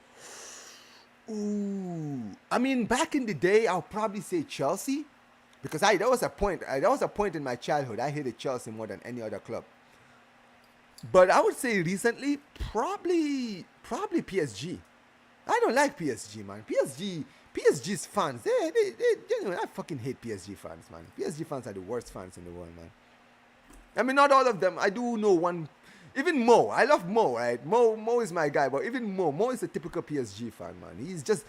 Ooh, I mean, back in the day, I'll probably say Chelsea. Because that was a point in my childhood. I hated Chelsea more than any other club. But I would say recently, probably PSG. I don't like PSG, man. PSG's fans, I fucking hate PSG fans, man. PSG fans are the worst fans in the world, man. I mean, not all of them. I do know one. Even Mo, I love Mo, right? Mo is my guy, but even Mo is a typical PSG fan, man. He's just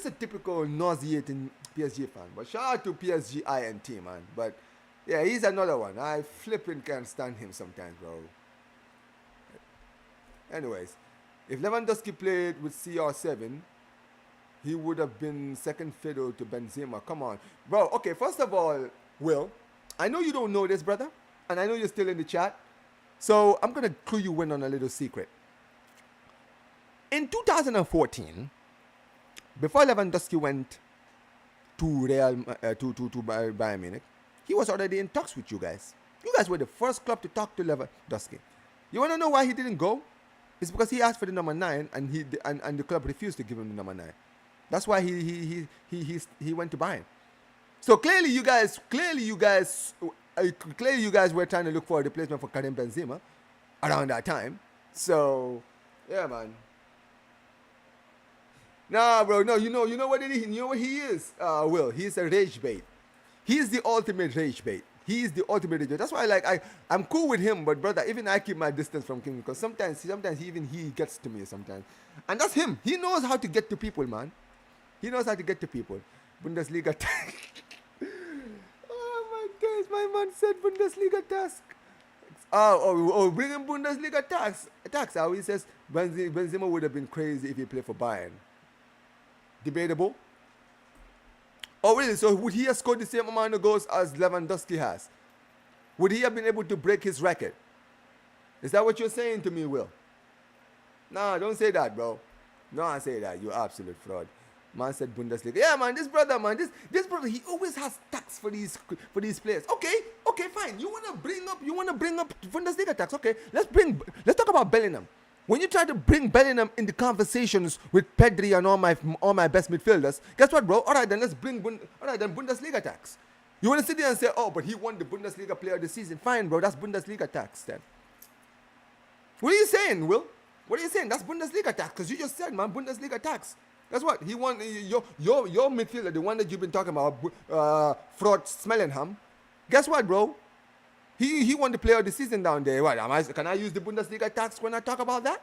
a typical nauseating PSG fan. But shout out to PSG INT, man. But yeah, he's another one. I flipping can't stand him sometimes, bro. Anyways, if Lewandowski played with CR7, he would have been second fiddle to Benzema. Come on, bro. Okay, first of all, Will, I know you don't know this, brother, and I know you're still in the chat. So I'm gonna clue you in on a little secret. In 2014, before Lewandowski went to Bayern Munich, he was already in talks with you guys. You guys were the first club to talk to Lewandowski. You wanna know why he didn't go? It's because he asked for the number 9 and the club refused to give him the number 9. That's why he went to Bayern. So clearly you guys were trying to look for a replacement for Karim Benzema around that time. So, yeah, man. Nah, bro, no, you know what he is? Will, he's a rage bait. He's the ultimate rage bait. He's the ultimate rage bait. That's why I'm cool with him, but brother, even I keep my distance from him because sometimes he gets to me sometimes. And that's him. He knows how to get to people, man. He knows how to get to people. Bundesliga. My man said Bundesliga task. Bring him Bundesliga tax. How he says Benzema would have been crazy if he played for Bayern. Debatable. Oh, really? So would he have scored the same amount of goals as Lewandowski has? Would he have been able to break his record? Is that what you're saying to me, Will? Nah, don't say that, bro. No, I say that. You absolute fraud. Man said Bundesliga. Yeah, man, this brother, he always has tax for these players. Okay, fine. You wanna bring up Bundesliga tax? Okay, let's talk about Bellingham. When you try to bring Bellingham in the conversations with Pedri and all my best midfielders, guess what, bro? All right, then let's bring Bundesliga tax. You wanna sit there and say, oh, but he won the Bundesliga Player of the Season? Fine, bro. That's Bundesliga tax then. What are you saying, Will? What are you saying? That's Bundesliga tax because you just said, man, Bundesliga tax. That's what he won. Your midfielder, the one that you've been talking about, Fraud Smellingham. Guess what, bro? He won the Player of the Season down there. What? Can I use the Bundesliga tax when I talk about that?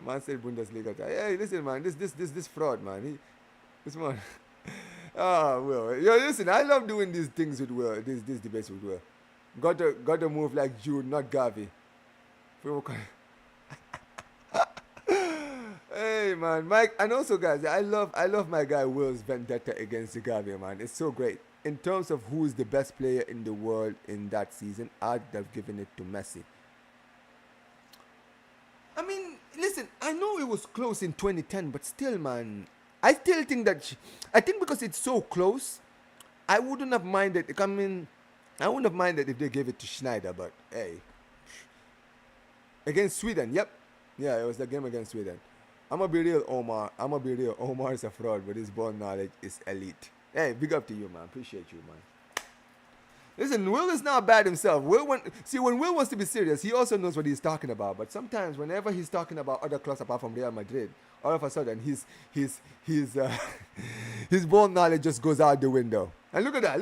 Man said Bundesliga tax. Hey, listen, man. This fraud, man. This one. Will. Yo, listen. I love doing these things with Will. These debates with Will. Got to move like Jude, not Gavi. Hey, man, Mike, and also, guys, I love my guy Will's vendetta against Gavi, man. It's so great. In terms of who is the best player in the world in that season, I'd have given it to Messi. I mean, listen, I know it was close in 2010, but still, man, I still think because it's so close, I wouldn't have minded. I wouldn't have minded if they gave it to Schneider, but hey, against Sweden, yep, yeah, it was the game against Sweden. I'm gonna be real, Omar. Omar is a fraud, but his ball knowledge is elite. Hey, big up to you, man. Appreciate you, man. Listen, Will is not bad himself. When Will wants to be serious, he also knows what he's talking about. But sometimes, whenever he's talking about other clubs apart from Real Madrid, all of a sudden his ball knowledge just goes out the window. And look at that.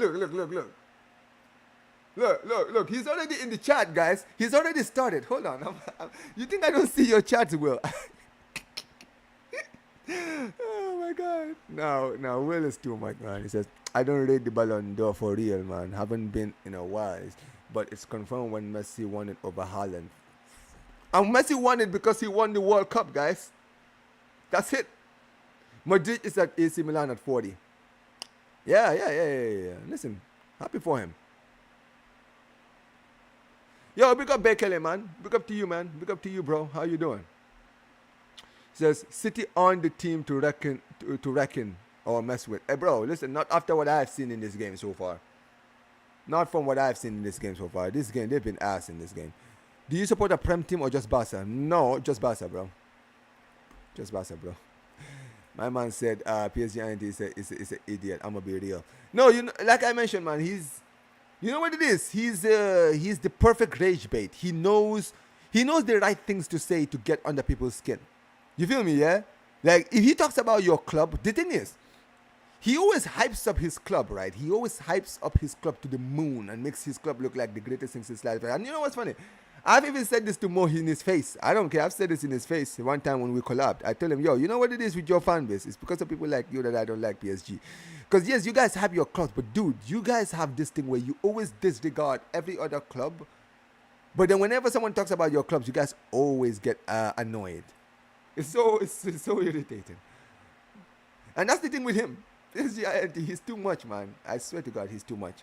Look. He's already in the chat, guys. He's already started. Hold on. You think I don't see your chats, Will? Oh my God. No, Will is too much, man. He says, I don't rate the Ballon d'Or for real, man. Haven't been in a while. But it's confirmed when Messi won it over Haaland. And Messi won it because he won the World Cup, guys. That's it. Madrid is at AC Milan at 40. Yeah. Listen, happy for him. Yo, big up Bekele, man. Big up to you, man. Big up to you, bro. How you doing? Says City on the team to reckon or mess with. Hey, bro, listen, not after what I've seen in this game so far. Not from what I've seen in this game so far. This game, they've been ass in this game. Do you support a Prem team or just Barca? No, just Barca, bro. Just Barca, bro. My man said, PSG is an idiot. I'm gonna be real. No, you know, like I mentioned, man, you know what it is. He's the perfect rage bait. He knows the right things to say to get under people's skin. You feel me? Yeah. Like if he talks about your club, the thing is, he always hypes up his club, right? He always hypes up his club to the moon and makes his club look like the greatest thing since life. And you know what's funny? I've even said this to Mo in his face. I don't care. I've said this in his face one time when we collabed. I told him, yo, you know what it is with your fan base? It's because of people like you that I don't like PSG. Because, yes, you guys have your clubs, but, dude, you guys have this thing where you always disregard every other club. But then whenever someone talks about your clubs, you guys always get annoyed. It's so irritating. And that's the thing with him. He's too much, man. I swear to God, he's too much.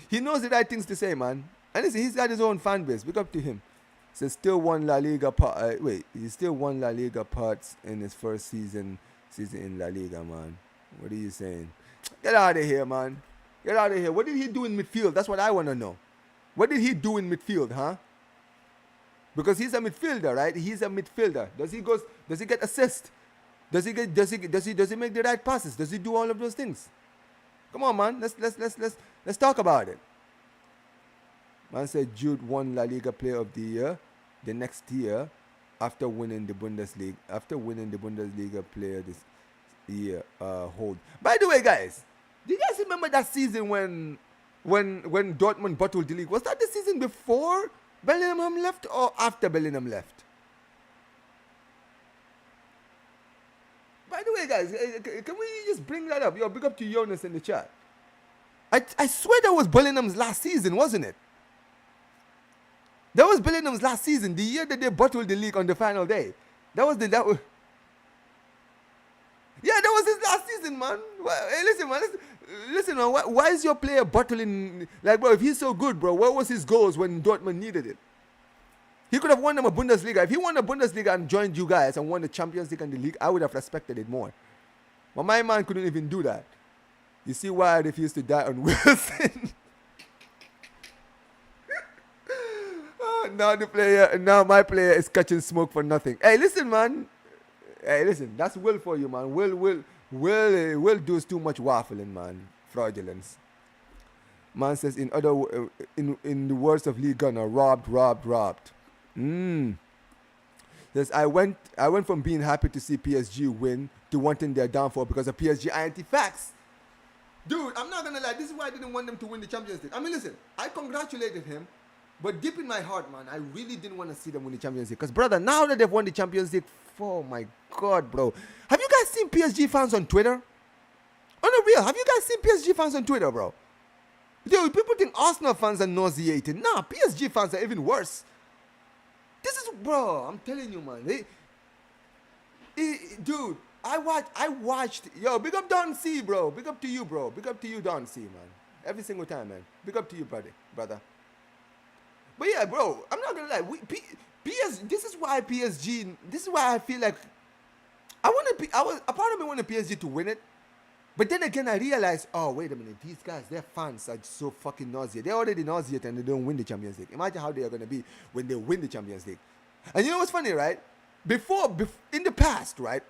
He knows the right things to say, man. And listen, he's got his own fan base. Big up to him. So still won La Liga. He still won La Liga parts in his first season in La Liga, man. What are you saying? Get out of here, man. Get out of here. What did he do in midfield? That's what I want to know. What did he do in midfield, huh? Because he's a midfielder, right? He's a midfielder. Does he get assist? Does he make the right passes? Does he do all of those things? Come on, man. Let's talk about it. Man said Jude won La Liga Player of the Year the next year after winning the Bundesliga. After winning the Bundesliga Player this year, hold. By the way, guys, do you guys remember that season when Dortmund bottled the league? Was that the season before Bellingham left or after Bellingham left? By the way, guys, can we just bring that up? Yo, big up to Jonas in the chat. I swear that was Bellingham's last season, wasn't it? That was Bellingham's last season, the year that they bottled the league on the final day. Yeah, that was his last season, man. Hey, listen, man. Why is your player bottling? Like, bro, if he's so good, bro, what was his goals when Dortmund needed it? He could have won them a Bundesliga. If he won the Bundesliga and joined you guys and won the Champions League and the league, I would have respected it more. But my man couldn't even do that. You see why I refused to die on Wilson? Now my player is catching smoke for nothing. Hey, listen, man. Hey, listen. That's Will for you, man. Will does too much waffling, man. Fraudulence. Man says in the words of Lee Gunner, robbed. Says I went from being happy to see PSG win to wanting their downfall because of PSG anti-facts. Dude, I'm not gonna lie. This is why I didn't want them to win the Champions League. I mean, listen, I congratulated him, but deep in my heart, man, I really didn't want to see them win the Champions League. Because, brother, now that they've won the Champions League, oh my God, bro. Have you guys seen PSG fans on Twitter? On the real, have you guys seen PSG fans on Twitter, bro? Dude, people think Arsenal fans are nauseated. Nah, PSG fans are even worse. This is, bro, I'm telling you, man. Dude, I watched, yo, big up Don C, bro. Big up to you, bro. Big up to you, Don C, man. Every single time, man. Big up to you, brother. But yeah, bro, I'm not gonna lie. This is why I feel like a part of me wanted PSG to win it. But then again, I realized, oh, wait a minute, these guys, their fans are so fucking nauseated. They're already nauseated and they don't win the Champions League. Imagine how they are going to be when they win the Champions League. And you know what's funny, right? Before in the past, right,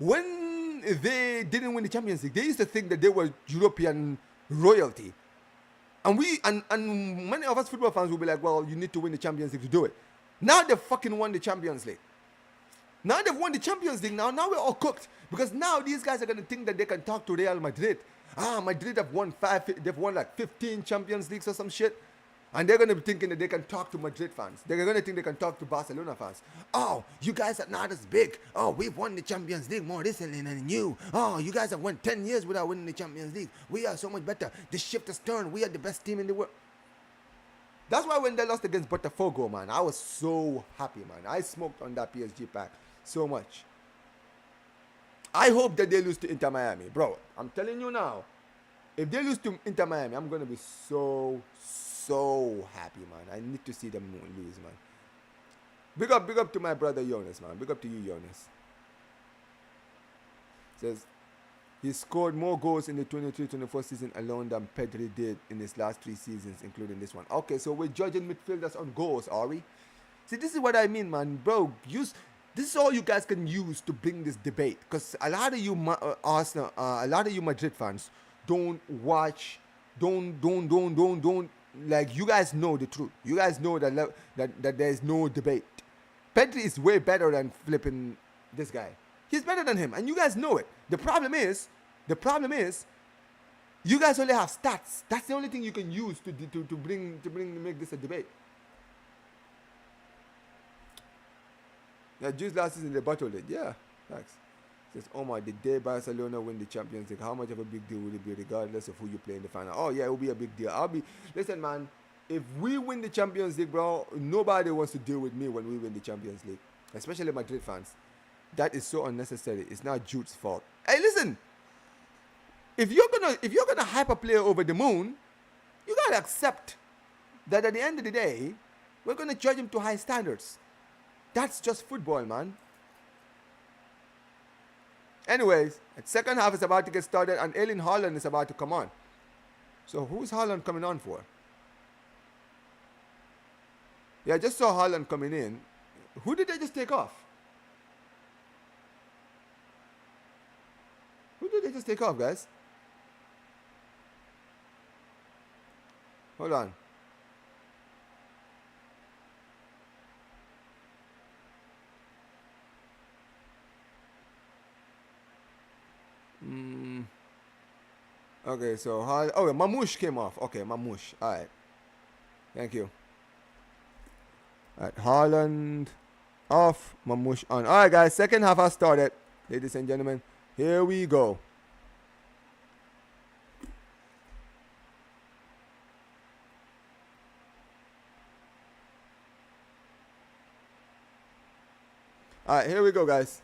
when they didn't win the Champions League, they used to think that they were European royalty. And many of us football fans will be like, well, you need to win the Champions League to do it. Now they've fucking won the Champions League. Now they've won the Champions League. Now we're all cooked. Because now these guys are going to think that they can talk to Real Madrid. Madrid have won like 15 Champions Leagues or some shit. And they're going to be thinking that they can talk to Madrid fans. They're going to think they can talk to Barcelona fans. Oh, you guys are not as big. Oh, we've won the Champions League more recently than you. Oh, you guys have won 10 years without winning the Champions League. We are so much better. The shift has turned. We are the best team in the world. That's why when they lost against Botafogo, man, I was so happy, man. I smoked on that PSG pack so much. I hope that they lose to Inter Miami. Bro, I'm telling you now, if they lose to Inter Miami, I'm going to be so happy, man. I need to see them lose, man. Big up to my brother Jonas, man. Big up to you, Jonas. Says, he scored more goals in the 23-24 season alone than Pedri did in his last 3 seasons, including this one. Okay, so we're judging midfielders on goals, are we? See, this is what I mean, man. Bro, This is all you guys can use to bring this debate, because a lot of you Arsenal, a lot of you Madrid fans don't watch, don't like, you guys know the truth. You guys know that there is no debate. Pedri is way better than flipping this guy. He's better than him, and you guys know it. The problem is, you guys only have stats. That's the only thing you can use to make this a debate. Yeah, juice last season they bottled it. Yeah, thanks. Says Omar, the day Barcelona win the Champions League, how much of a big deal will it be regardless of who you play in the final? Oh yeah, it will be a big deal. Listen, man. If we win the Champions League, bro, nobody wants to deal with me when we win the Champions League, especially Madrid fans. That is so unnecessary. It's not Jude's fault. Hey, listen. If you're gonna hype a player over the moon, you gotta accept that at the end of the day, we're gonna judge him to high standards. That's just football, man. Anyways, the second half is about to get started, and Erling Haaland is about to come on. So who's Haaland coming on for? Yeah, I just saw Haaland coming in. Who did they just take off? Who did they just take off, guys? Hold on. Okay, so Mamouche came off. Okay, Mamouche. All right. Thank you. All right, Haaland off, Mamouche on. All right, guys. Second half has started, ladies and gentlemen. Here we go. All right, here we go, guys.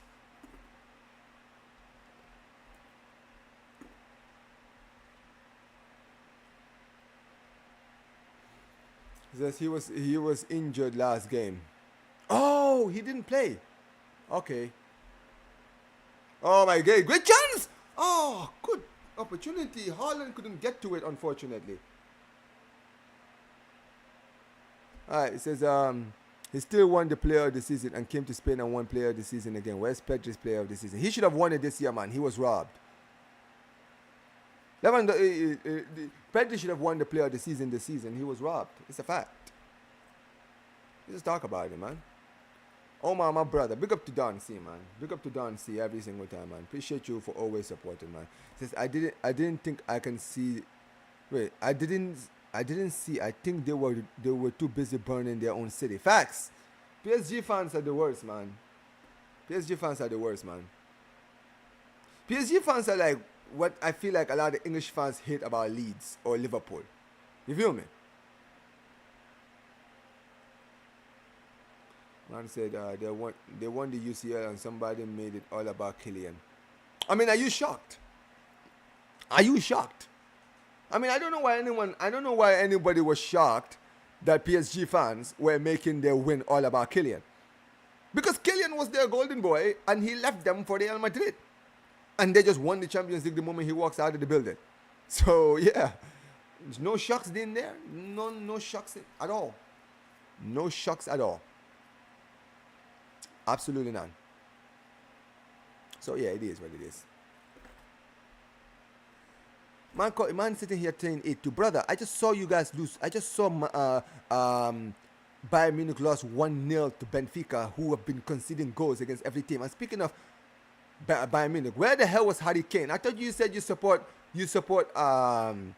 He says he was injured last game. Oh, he didn't play. Okay. Oh my God, great chance! Oh, good opportunity. Haaland couldn't get to it, unfortunately. All right, it says he still won the player of the season and came to Spain and won player of the season again. Where's Pedri's player of the season? He should have won it this year, man. He was robbed. Pedri should have won the player of the season this season. He was robbed. It's a fact. Just talk about it, man. Oh my brother. Big up to Don C, man. Big up to Don C every single time, man. Appreciate you for always supporting, man. Says I didn't think I can see. Wait, I didn't see. I think they were too busy burning their own city. Facts. PSG fans are the worst, man. PSG fans are the worst, man. PSG fans are like what I feel like a lot of English fans hate about Leeds or Liverpool. You feel me? Man said they won the UCL and somebody made it all about Kylian. I mean, are you shocked? Are you shocked? I mean, I don't know why anybody was shocked that PSG fans were making their win all about Kylian. Because Kylian was their golden boy and he left them for Real Madrid. And they just won the Champions League the moment he walks out of the building. So, yeah. There's no shocks in there. No shocks at all. No shocks at all. Absolutely none. So, yeah, it is what it is. Man sitting here saying 8-2. Brother, I just saw you guys lose. I just saw Bayern Munich lost 1-0 to Benfica, who have been conceding goals against every team. And speaking of Bayern Munich, where the hell was Harry Kane? I thought you said you support Bayern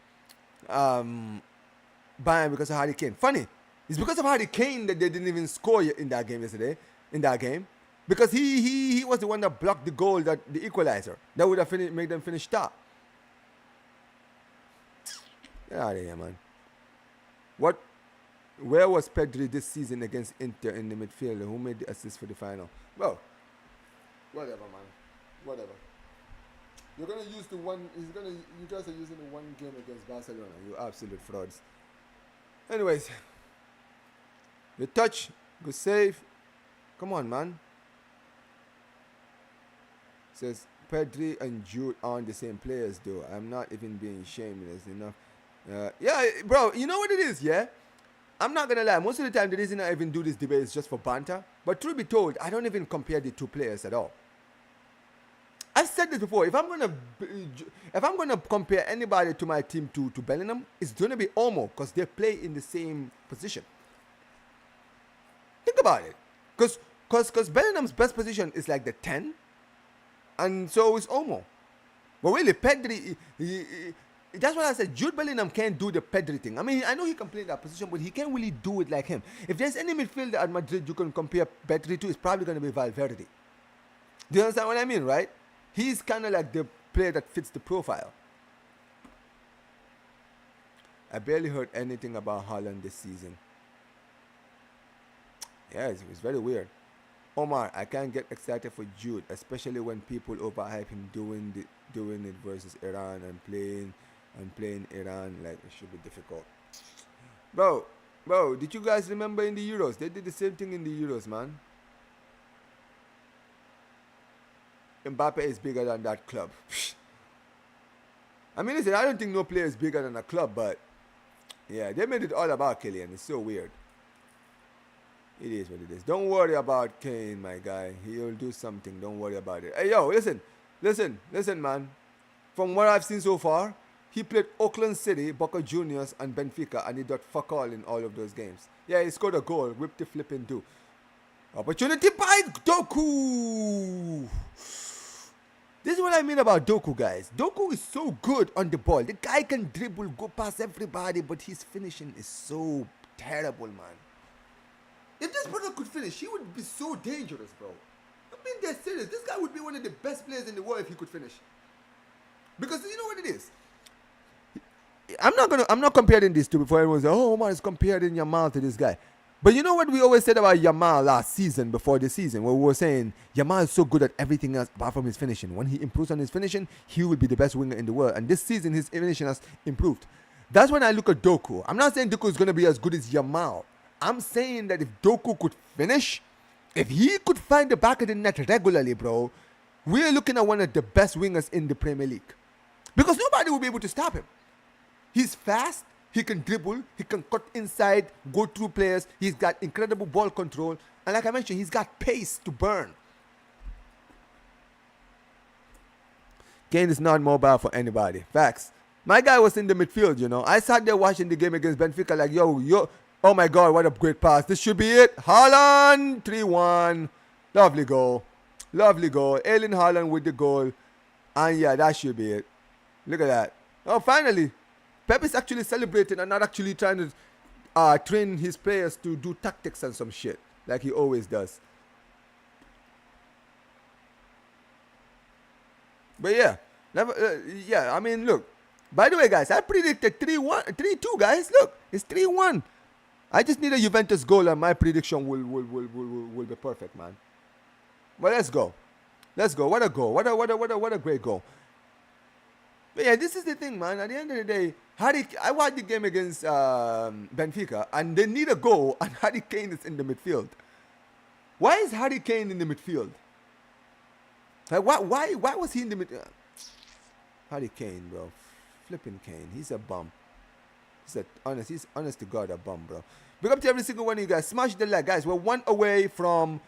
because of Harry Kane. Funny, it's because of Harry Kane that they didn't even score in that game yesterday. In that game, because he was the one that blocked the goal, that the equalizer that would have made them finish top. Get out of here, man. Where was Pedri this season against Inter in the midfield? Who made the assist for the final? Well, whatever, man. Whatever. You're gonna use the one. You guys are using the one game against Barcelona. You absolute frauds. Anyways, the touch, good save. Come on, man. Says Pedri and Jude aren't the same players, though. I'm not even being shameless enough. Yeah, bro. You know what it is, yeah. I'm not gonna lie. Most of the time, the reason I even do this debate is just for banter. But truth be told, I don't even compare the two players at all. I've said this before. If I'm gonna compare anybody to my team to Bellingham, it's gonna be Olmo because they play in the same position. Think about it, because Bellingham's best position is like the 10, and so is Olmo. But really, Pedri, that's what I said. Jude Bellingham can't do the Pedri thing. I mean, I know he can play in that position, but he can't really do it like him. If there's any midfielder at Madrid you can compare Pedri to, it's probably going to be Valverde. Do you understand what I mean, right? He's kind of like the player that fits the profile. I barely heard anything about Haaland this season. Yeah, it was very weird. Omar, I can't get excited for Jude, especially when people overhype him doing it versus Iran and playing Iran. Like, it should be difficult. Bro, did you guys remember in the Euros? They did the same thing in the Euros, man. Mbappe is bigger than that club. I mean, listen, I don't think no player is bigger than a club, but yeah, they made it all about Kylian. It's so weird. It is what it is. Don't worry about Kane, my guy. He'll do something. Don't worry about it. Hey, yo, listen, man. From what I've seen so far, he played Auckland City, Boca Juniors, and Benfica, and he got fuck all in all of those games. Yeah, he scored a goal, whipped the flipping do. Opportunity by Doku. This is what I mean about Doku, guys. Doku is so good on the ball. The guy can dribble, go past everybody, but his finishing is so terrible, man. If this brother could finish, he would be so dangerous, bro. I'm being dead serious. This guy would be one of the best players in the world if he could finish. Because you know what it is? I'm not comparing these two before everyone says, oh man, it's comparing Yamal to this guy. But you know what we always said about Yamal last season, before the season, where we were saying Yamal is so good at everything else apart from his finishing. When he improves on his finishing, he will be the best winger in the world. And this season, his finishing has improved. That's when I look at Doku. I'm not saying Doku is going to be as good as Yamal. I'm saying that if Doku could finish, if he could find the back of the net regularly, bro, we're looking at one of the best wingers in the Premier League. Because nobody will be able to stop him. He's fast, he can dribble, he can cut inside, go through players, he's got incredible ball control, and like I mentioned, he's got pace to burn. Kane is not mobile for anybody. Facts. My guy was in the midfield, you know. I sat there watching the game against Benfica like, yo, oh my God, what a great pass. This should be it. Haaland, 3-1. Lovely goal. Erling Haaland with the goal. And yeah, that should be it. Look at that. Oh, finally. Pep is actually celebrating and not actually trying to train his players to do tactics and some shit. Like he always does. But yeah. I mean, look. By the way, guys, I predicted 3-2, guys. Look, it's 3-1. I just need a Juventus goal and my prediction will be perfect, man. Well, let's go. What a goal. What a great goal. But yeah, this is the thing, man. At the end of the day, I watched the game against Benfica and they need a goal and Harry Kane is in the midfield. Why is Harry Kane in the midfield? Like, why was he in the midfield? Harry Kane, bro. Flipping Kane. He's a bum. He's honest to God a bum, bro. Big up to every single one of you guys. Smash the like, guys. We're one away from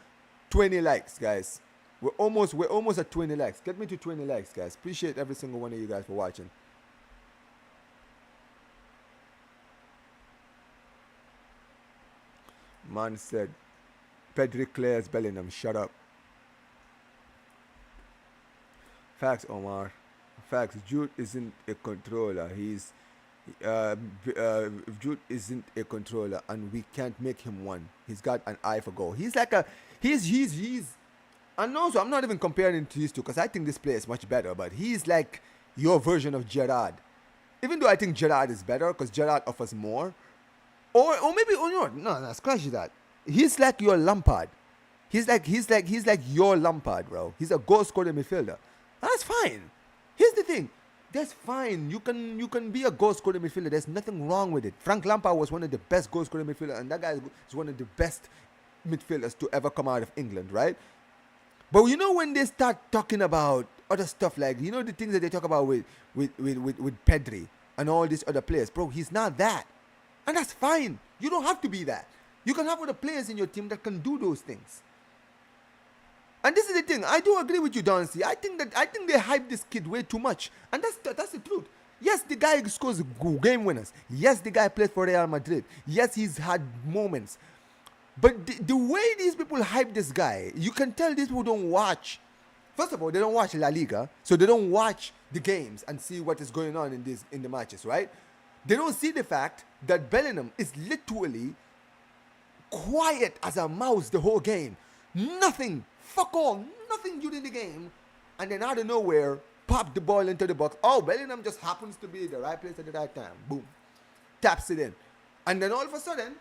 20 likes, guys. We're almost at 20 likes. Get me to 20 likes, guys. Appreciate every single one of you guys for watching. Man said, Pedri clears Bellingham. Shut up. Facts, Omar. Facts. Jude isn't a controller. Jude isn't a controller, and we can't make him one. He's got an eye for goal. He's like and also I'm not even comparing to these two because I think this player is much better, but he's like your version of Gerrard. Even though I think Gerrard is better because Gerrard offers more, or maybe no, scratch that. He's like your Lampard. He's like your Lampard, bro. He's a goal scoring midfielder. That's fine. Here's the thing. That's fine. You can be a goal scoring midfielder. There's nothing wrong with it. Frank Lampard was one of the best goal scoring midfielders, and that guy is one of the best midfielders to ever come out of England, right? But you know when they start talking about other stuff, like you know the things that they talk about with Pedri and all these other players, bro, he's not that. And that's fine. You don't have to be that. You can have other players in your team that can do those things. And this is the thing. I do agree with you, Doncy. I think they hype this kid way too much, and that's the truth. Yes, the guy scores game winners. Yes, the guy plays for Real Madrid. Yes, he's had moments. But the way these people hype this guy, you can tell these people don't watch. First of all, they don't watch La Liga, so they don't watch the games and see what is going on in the matches, right? They don't see the fact that Bellingham is literally quiet as a mouse the whole game. Nothing, fuck all, nothing during the game. And then out of nowhere, pop the ball into the box. Oh, Bellingham just happens to be at the right place at the right time. Boom. Taps it in. And then all of a sudden,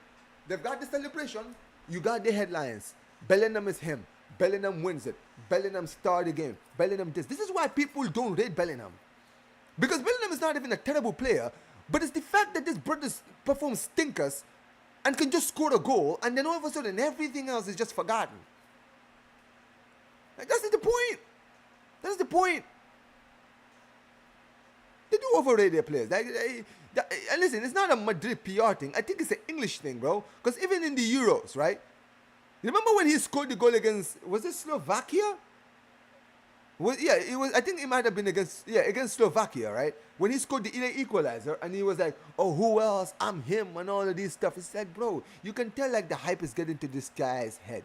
they've got the celebration. You got the headlines. Bellingham is him. Bellingham wins it. Bellingham started the game. Bellingham this. This is why people don't rate Bellingham. Because Bellingham is not even a terrible player, but it's the fact that this brother performs stinkers and can just score a goal, and then all of a sudden everything else is just forgotten. Like, that's the point. That's the point. They do overrate their players. And listen, it's not a Madrid PR thing. I think it's an English thing, bro. Because even in the Euros, right? Remember when he scored the goal against, was it Slovakia? It was. I think it might have been against Slovakia, right? When he scored the equalizer, and he was like, "Oh, who else? I'm him," and all of this stuff. It's like, bro, you can tell like the hype is getting to this guy's head.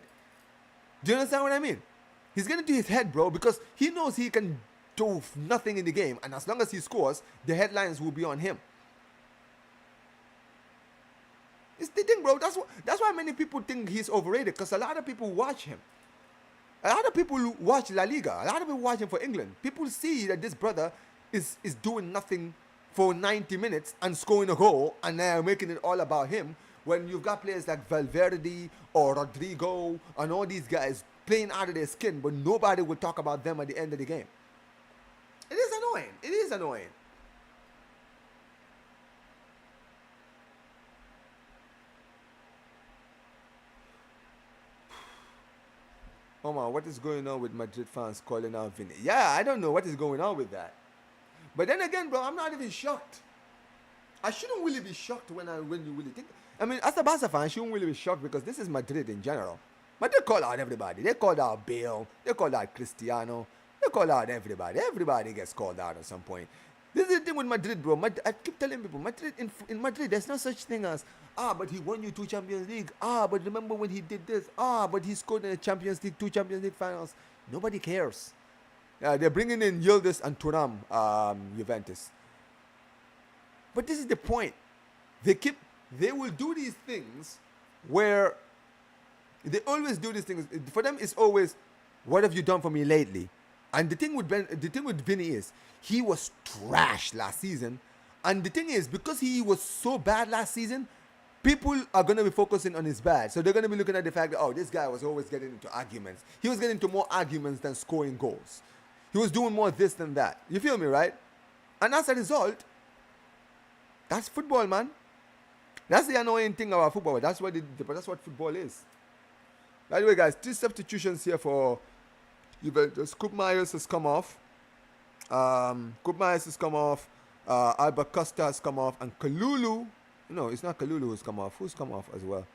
Do you understand what I mean? He's getting to his head, bro, because he knows he can do nothing in the game, and as long as he scores, the headlines will be on him. It's the thing, bro. That's why many people think he's overrated, because a lot of people watch him. A lot of people watch La Liga. A lot of people watch him for England. People see that this brother is doing nothing for 90 minutes and scoring a goal, and they're making it all about him, when you've got players like Valverde or Rodrigo and all these guys playing out of their skin, but nobody will talk about them at the end of the game. It is annoying. It is annoying. Oh man, what is going on with Madrid fans calling out Vinny? Yeah, I don't know what is going on with that. But then again, bro, I'm not even shocked. I shouldn't really be shocked when you really think. I mean, as a Barca fan, I shouldn't really be shocked, because this is Madrid in general. But they call out everybody. They called out Bale. They called out Cristiano. They call out everybody. Everybody gets called out at some point. This is the thing with Madrid, bro. I keep telling people, Madrid in Madrid, there's no such thing as, but he won you 2 Champions League. But remember when he did this? But he scored in the Champions League, 2 Champions League finals. Nobody cares. They're bringing in Yildiz and Thuram, Juventus. But this is the point. They will do these things where they always do these things. For them, it's always, what have you done for me lately? And the thing with Vinny is, he was trash last season. And the thing is, because he was so bad last season, people are going to be focusing on his bad. So they're going to be looking at the fact that, this guy was always getting into arguments. He was getting into more arguments than scoring goals. He was doing more this than that. You feel me, right? And as a result, that's football, man. That's the annoying thing about football. That's what football is. By the way, guys, 3 substitutions here for Juventus. Koop Myers has come off. Albert Costa has come off. And Kalulu. No, it's not Kalulu who's come off. Who's come off as well?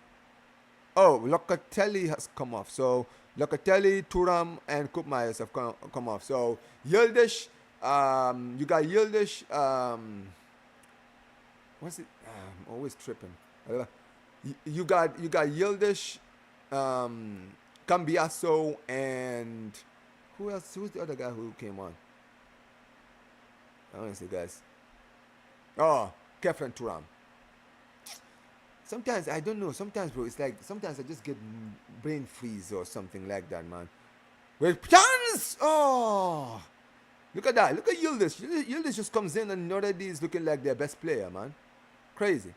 Oh, Locatelli has come off. So, Locatelli, Thuram, and Koop Myers have come off. So, Yildiz. You got Yildiz. What's it? I'm always tripping. You got Yildiz, Cambiaso, and who else? Who's the other guy who came on? Honestly, guys. Kefren Thuram. Sometimes I don't know. Sometimes, bro, it's like sometimes I just get brain freeze or something like that, man. With chance! Oh, look at that. Look at Yildiz. Yildiz just comes in and already is looking like their best player, man. Crazy.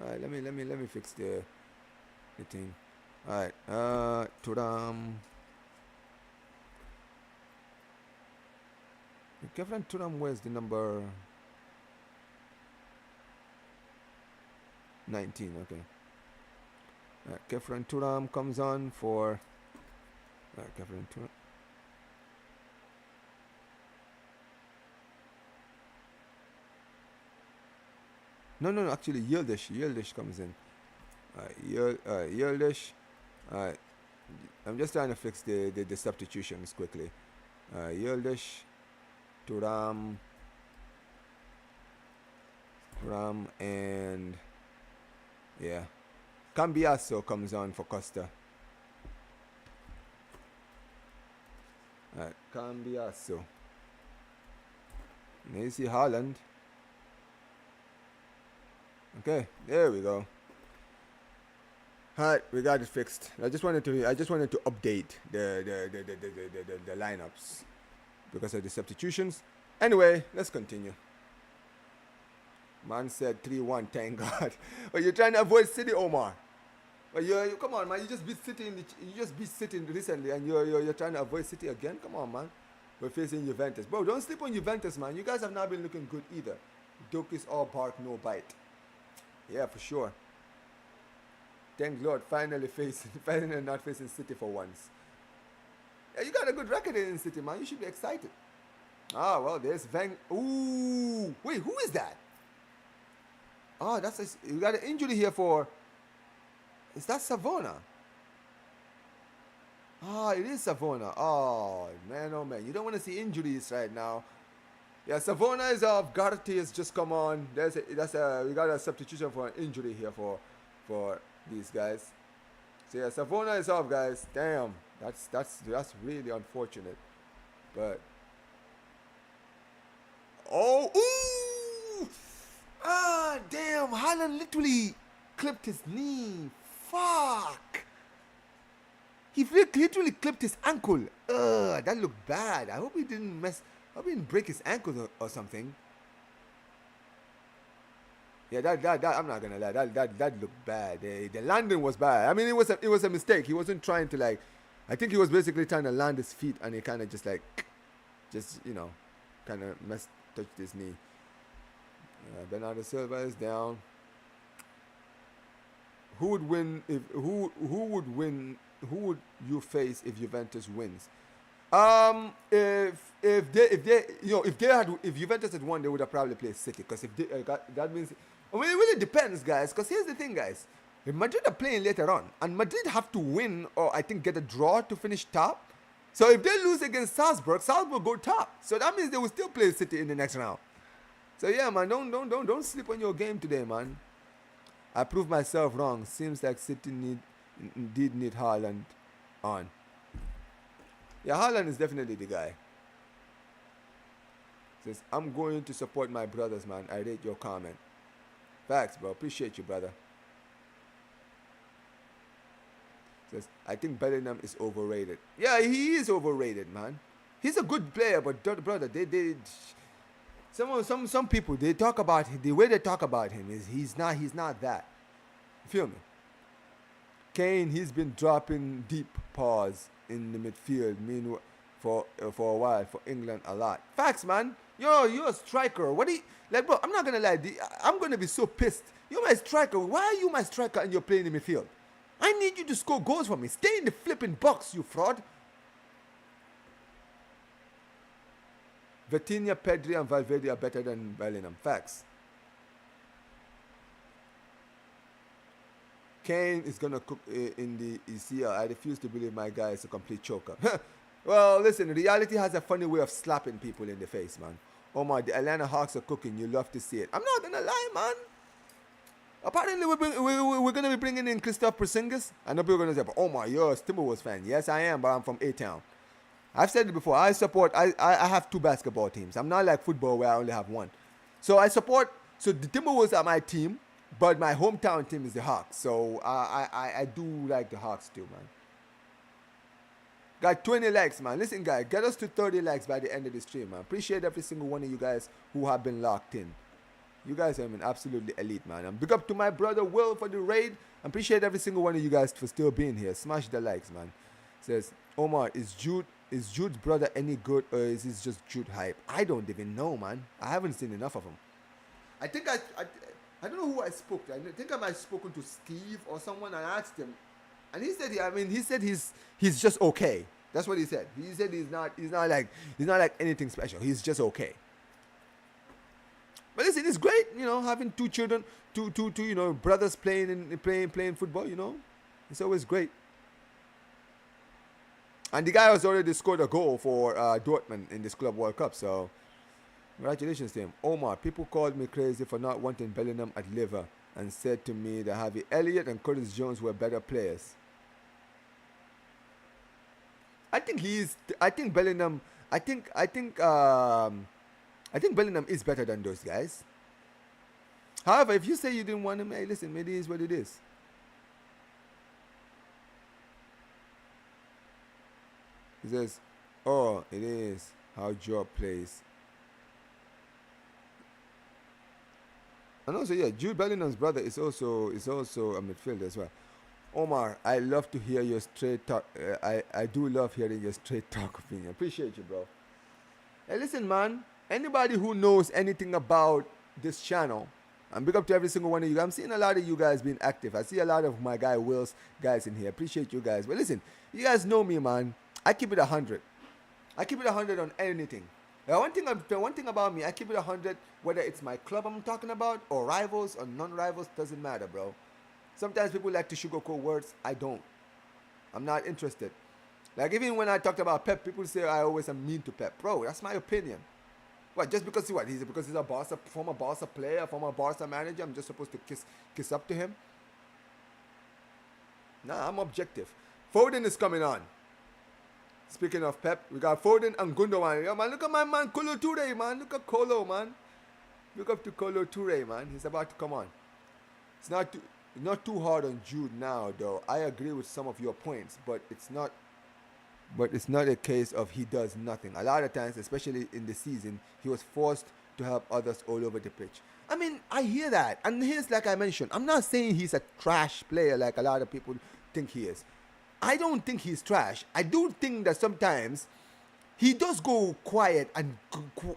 All right, let me fix the thing. All right, Thuram. Kefren Thuram, where's the number 19? Okay. All right, Kefren Thuram comes on for. All right, Kefren Thuram. No, actually, Yildish comes in. Yildish. I'm just trying to fix the substitutions quickly. Yildish to Ram, and yeah, Cambiasso comes on for Costa. Alright, Cambiasso. Now you see Haaland. Okay, there we go. Alright, we got it fixed. I just wanted to update the lineups because of the substitutions. Anyway, let's continue. Man said 3-1, thank God. But you're trying to avoid City, Omar. But you come on, man. You just beat City recently, and you're trying to avoid City again. Come on, man. We're facing Juventus, bro. Don't sleep on Juventus, man. You guys have not been looking good either. Duke is all bark, no bite. Yeah, for sure. Thank Lord, finally not facing City for once. Yeah, you got a good record in City, man. You should be excited. Ah, well, there's Vang. Ooh, wait, who is that? Oh, you got an injury here for. Is that Savona? Ah, it is Savona. Oh man, you don't want to see injuries right now. Yeah, Savona is off. Garty has just come on. We got a substitution for an injury here for these guys. So yeah, Savona is off, guys. Damn, that's really unfortunate. But damn, Haaland literally clipped his knee. Fuck. He literally clipped his ankle. That looked bad. I hope he didn't break his ankle or something. Yeah, that I'm not gonna lie. That looked bad. The landing was bad. I mean, it was a mistake. He wasn't trying to like. I think he was basically trying to land his feet, and he kind of just kind of touched his knee. Bernardo Silva is down. Who would you face if Juventus wins? If Juventus had won, they would have probably played City, because if that means, I mean, it really depends, guys. Because here's the thing, guys. If Madrid are playing later on, and Madrid have to win or I think get a draw to finish top. So if they lose against Salzburg go top. So that means they will still play City in the next round. So yeah, man, don't sleep on your game today, man. I proved myself wrong. Seems like City indeed need Haaland on. Yeah, Haaland is definitely the guy. Says, I'm going to support my brothers, man. I rate your comment. Facts, bro. Appreciate you, brother. Says, I think Bellingham is overrated. Yeah, he is overrated, man. He's a good player, but brother, some people, they talk about him, the way they talk about him is he's not that. You feel me? Kane, he's been dropping deep paws in the midfield, meanwhile, for a while for England a lot. Facts, man. You're a striker. What do you like, bro? I'm not gonna lie. I'm gonna be so pissed. You're my striker. Why are you my striker and you're playing in the midfield? I need you to score goals for me. Stay in the flipping box, you fraud. Vitinha, Pedri, and Valverde are better than Bellingham. Facts. Kane is going to cook in the ECL. I refuse to believe my guy is a complete choker. Well, listen, reality has a funny way of slapping people in the face, man. Oh my, the Atlanta Hawks are cooking. You love to see it. I'm not going to lie, man. Apparently, we're going to be bringing in Christoph Porzingis. I know people are going to say, oh my, you're a Timberwolves fan. Yes, I am, but I'm from A-Town. I've said it before. I have two basketball teams. I'm not like football where I only have one. So so the Timberwolves are my team, but my hometown team is the Hawks. So I do like the Hawks too, man. Got 20 likes, man. Listen, guys, get us to 30 likes by the end of the stream, man. Appreciate every single one of you guys who have been locked in. You guys have been absolutely elite, man. And big up to my brother Will for the raid. Appreciate every single one of you guys for still being here. Smash the likes, man. Says, Omar, is Jude's brother any good, or is this just Jude hype? I don't even know, man. I haven't seen enough of him. I think I don't know who I spoke to. I think I might have spoken to Steve or someone, and I asked him, and he said he's just okay. That's what he said. He said he's not like anything special. He's just okay. But listen, it's great, having two children, two brothers playing football. It's always great. And the guy has already scored a goal for Dortmund in this Club World Cup. So congratulations to him. Omar, people called me crazy for not wanting Bellingham at Liver and said to me that Harvey Elliott and Curtis Jones were better players. I think Bellingham. I think Bellingham is better than those guys. However, if you say you didn't want him, hey, listen, maybe it is what it is. He says, "Oh, it is how Joe plays." And also, yeah, Jude Bellingham's brother is also a midfielder as well. Omar, I love to hear your straight talk. I do love hearing your straight talk opinion. Appreciate you, bro. Hey, listen, man. Anybody who knows anything about this channel, and big up to every single one of you. I'm seeing a lot of you guys being active. I see a lot of my guy Will's guys in here. Appreciate you guys. But listen, you guys know me, man. I keep it 100. I keep it 100 on anything. Now, one thing about me, I keep it 100 whether it's my club I'm talking about or rivals or non-rivals. Doesn't matter, bro. Sometimes people like to sugarcoat words. I don't. I'm not interested. Like even when I talked about Pep, people say I always am mean to Pep. Bro, that's my opinion. What, just because he's a Barca, former Barca player, former Barca manager, I'm just supposed to kiss up to him? Nah, I'm objective. Foden is coming on. Speaking of Pep, we got Foden and Gundogan. Yo, man, look at my man Kolo Toure, man. Look at Kolo, man. Look up to Kolo Toure, man. He's about to come on. It's not too hard on Jude now, though. I agree with some of your points, but it's not a case of he does nothing. A lot of times, especially in the season, he was forced to help others all over the pitch. I mean, I hear that. And here's, like I mentioned, I'm not saying he's a trash player like a lot of people think he is. I don't think he's trash. I do think that sometimes he does go quiet and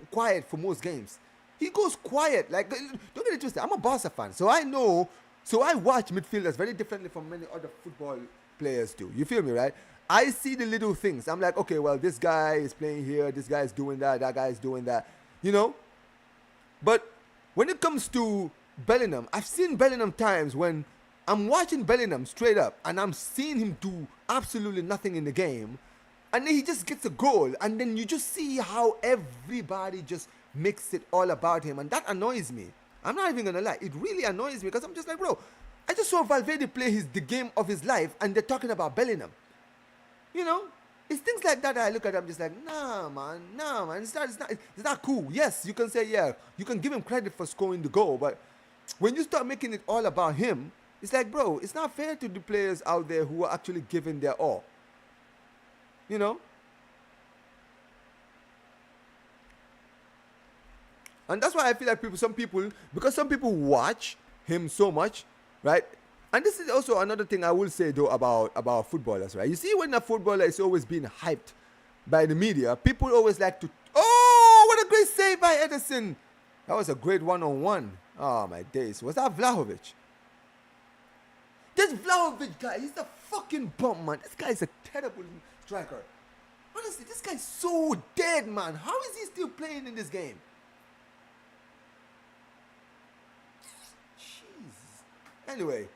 quiet for most games. He goes quiet. Like, don't get it twisted. I'm a Barca fan, so I know. So I watch midfielders very differently from many other football players do. You feel me, right? I see the little things. I'm like, okay, well, this guy is playing here. This guy is doing that. That guy is doing that. But when it comes to Bellingham, I've seen Bellingham times when I'm watching Bellingham straight up and I'm seeing him do absolutely nothing in the game. And then he just gets a goal. And then you just see how everybody just makes it all about him. And that annoys me. I'm not even going to lie. It really annoys me because I'm just like, bro, I just saw Valverde play the game of his life and they're talking about Bellingham. It's things like that I look at. I'm just like, nah, man. It's not cool. Yes, you can say, yeah, you can give him credit for scoring the goal, but when you start making it all about him, it's like, bro, it's not fair to the players out there who are actually giving their all. And that's why I feel like some people watch him so much, right? And this is also another thing I will say, though, about footballers, right? You see, when a footballer is always being hyped by the media, people always like to, oh, what a great save by Ederson. That was a great one-on-one. Oh, my days. Was that Vlahovic? This Vlahovic guy, he's a fucking bum, man. This guy is a terrible striker. Honestly, this guy's so dead, man. How is he still playing in this game? Jeez. Anyway.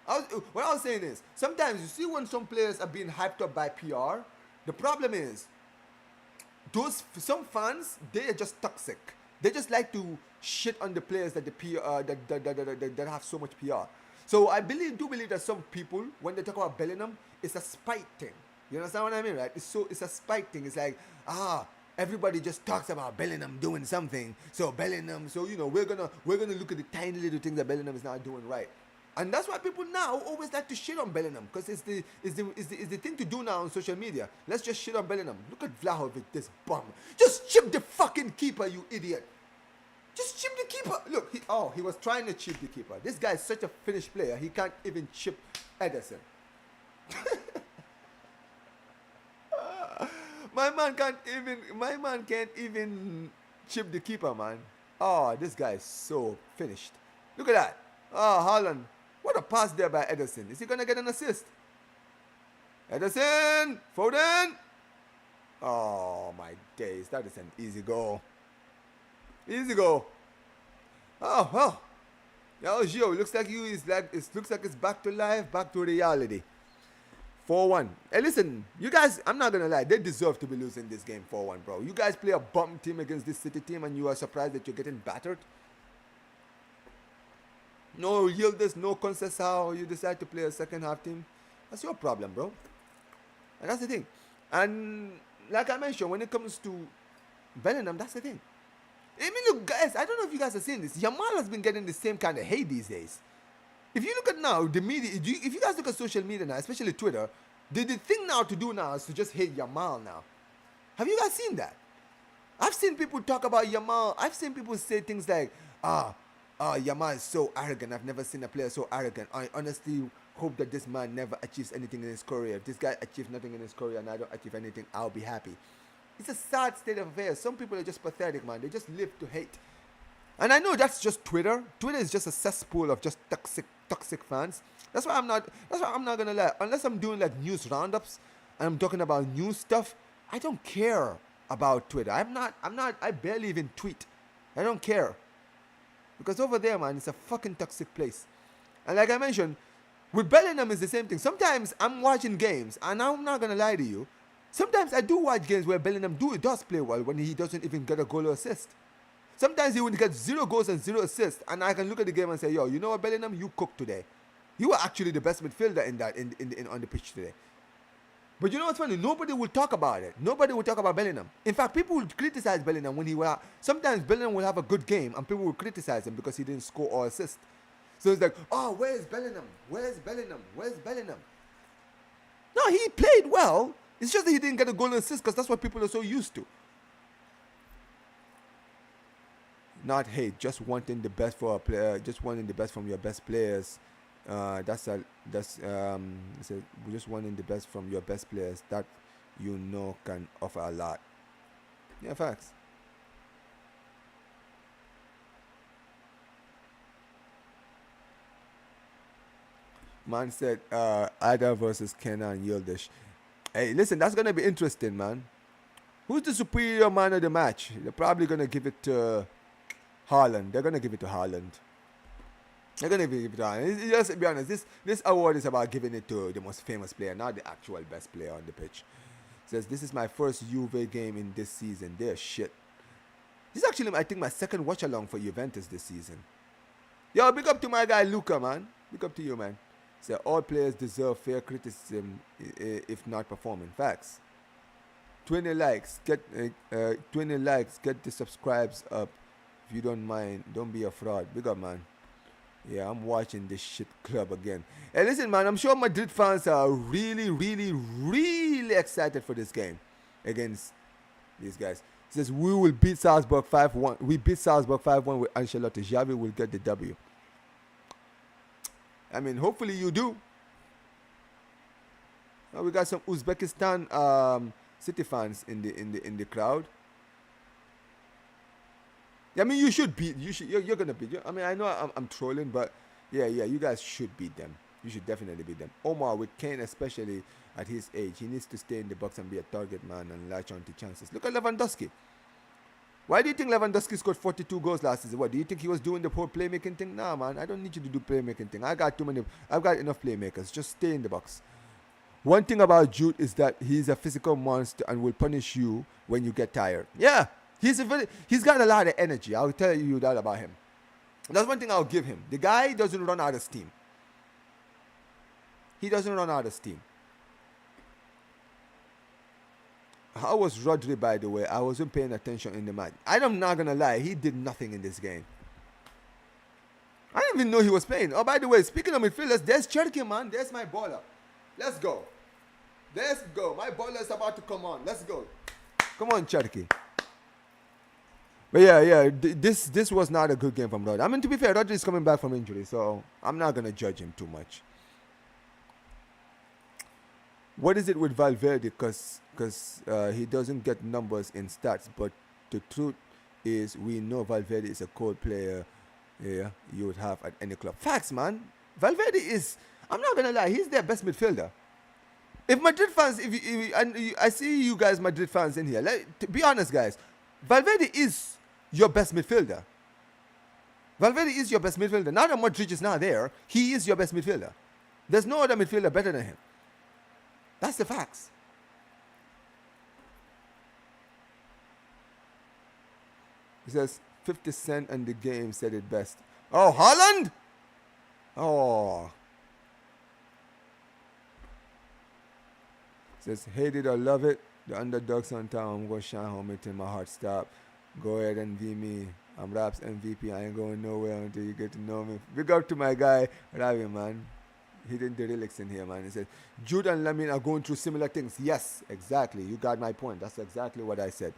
What I was saying is, sometimes you see when some players are being hyped up by PR, the problem is, some fans, they are just toxic. They just like to shit on the players that the PR that have so much PR. So I do believe that some people, when they talk about Bellingham, it's a spite thing. You understand what I mean, right? It's a spite thing. It's like, everybody just talks about Bellingham doing something. So Bellingham, we're gonna look at the tiny little things that Bellingham is not doing right. And that's why people now always like to shit on Bellingham, because it's the thing to do now on social media. Let's just shit on Bellingham. Look at Vlahovic, this bum. Just chip the fucking keeper, you idiot. Just chip the keeper. Look, he was trying to chip the keeper. This guy is such a finished player, he can't even chip Ederson. My man can't even chip the keeper, man. Oh, this guy is so finished. Look at that. Oh, Haaland. What a pass there by Ederson. Is he going to get an assist? Ederson! Foden! Oh, my days. That is an easy goal. Easy goal. Oh, well. Yo, looks like it looks like it's back to life, back to reality. 4-1. Hey, listen, you guys, I'm not gonna lie, they deserve to be losing this game 4-1, bro. You guys play a bum team against this City team and you are surprised that you're getting battered? No Yildiz, no Conceição, you decide to play a second half team. That's your problem, bro. And that's the thing. And like I mentioned, when it comes to Bellingham, that's the thing. I mean, look, guys, I don't know if you guys are seeing this. Yamal has been getting the same kind of hate these days. If you look at now, the media, if you guys look at social media now, especially Twitter, the thing now to do now is to just hate Yamal now. Have you guys seen that? I've seen people talk about Yamal. I've seen people say things like, Yamal is so arrogant. I've never seen a player so arrogant. I honestly hope that this man never achieves anything in his career. If this guy achieves nothing in his career and I don't achieve anything, I'll be happy. It's a sad state of affairs. Some people are just pathetic, man. They just live to hate. And I know that's just Twitter. Twitter is just a cesspool of just toxic fans. That's why I'm not gonna lie. Unless I'm doing like news roundups and I'm talking about news stuff, I don't care about Twitter. I barely even tweet. I don't care. Because over there, man, it's a fucking toxic place. And like I mentioned, with Bellingham it's the same thing. Sometimes I'm watching games, and I'm not gonna lie to you. Sometimes I do watch games where Bellingham does play well when he doesn't even get a goal or assist. Sometimes he would get 0 goals and 0 assists, and I can look at the game and say, yo, you know what, Bellingham, you cooked today. You were actually the best midfielder on the pitch today. But you know what's funny? Nobody will talk about it. Nobody will talk about Bellingham. In fact, people will criticize Bellingham when he will. Sometimes Bellingham will have a good game, and people will criticize him because he didn't score or assist. So it's like, oh, where's Bellingham? Where's Bellingham? Where's Bellingham? No, he played well. It's just that he didn't get a goal and assist because that's what people are so used to. Not hate, just wanting the best for a player, just wanting the best from your best players. Just wanting the best from your best players that you know can offer a lot. Yeah, facts. Man said Ada versus Kenna and Yildiz. Hey, listen, that's gonna be interesting, man. Who's the superior man of the match? They're probably gonna give it to Haaland. They're gonna give it to Haaland. They're gonna give it to Haaland. Just to be honest, this award is about giving it to the most famous player, not the actual best player on the pitch. Says this is my first Juve game in this season. They're shit. This is actually, I think, my second watch along for Juventus this season. Yo, big up to my guy Luca, man. Big up to you, man. So all players deserve fair criticism if not performing. Facts. 20 likes. Get 20 likes. Get the subscribes up. If you don't mind, don't be a fraud. Big up, man. Yeah, I'm watching this shit club again. Hey, listen, man. I'm sure Madrid fans are really, really, really excited for this game against these guys. It says we will beat Salzburg 5-1. We beat Salzburg 5-1 with Ancelotti. Xavi will get the W. I mean, hopefully you do. We got some Uzbekistan City fans in the crowd. I mean, you should beat. You're gonna beat. I mean, I know I'm trolling, but yeah, you guys should beat them. You should definitely beat them. Omar, with Kane especially at his age, he needs to stay in the box and be a target man and latch on to chances. Look at Lewandowski. Why do you think Lewandowski scored 42 goals last season? What, do you think he was doing the whole playmaking thing? Nah, man, I don't need you to do playmaking thing. I've got enough playmakers. Just stay in the box. One thing about Jude is that he's a physical monster and will punish you when you get tired. Yeah, he's got a lot of energy. I'll tell you that about him. That's one thing I'll give him. The guy doesn't run out of steam. He doesn't run out of steam. How was Rodri, by the way? I wasn't paying attention in the match. I'm not going to lie. He did nothing in this game. I didn't even know he was playing. Oh, by the way, speaking of midfielders, there's Cherky, man. There's my baller. Let's go. Let's go. My baller is about to come on. Let's go. Come on, Cherky. But yeah. This was not a good game from Rodri. I mean, to be fair, Rodri is coming back from injury, so I'm not going to judge him too much. What is it with Valverde? Because he doesn't get numbers in stats, but the truth is we know Valverde is a cold player. Yeah, you would have at any club. Facts, man. Valverde is, I'm not gonna lie, he's their best midfielder. If Madrid fans, I see you guys Madrid fans in here. To be honest, guys, Valverde is your best midfielder. Valverde is your best midfielder. Now that Modric is not there, he is your best midfielder. There's no other midfielder better than him. That's the facts. He says 50 Cent and the game said it best. Oh, Haaland? Oh. Says, hate it or love it. The underdogs on town. I'm going to shine home until my heart stop. Go ahead and V me. I'm Rap's MVP. I ain't going nowhere until you get to know me. Big up to my guy, Ravi, man. He didn't do lyrics in here, man. He said, Jude and Lamine are going through similar things. Yes, exactly. You got my point. That's exactly what I said.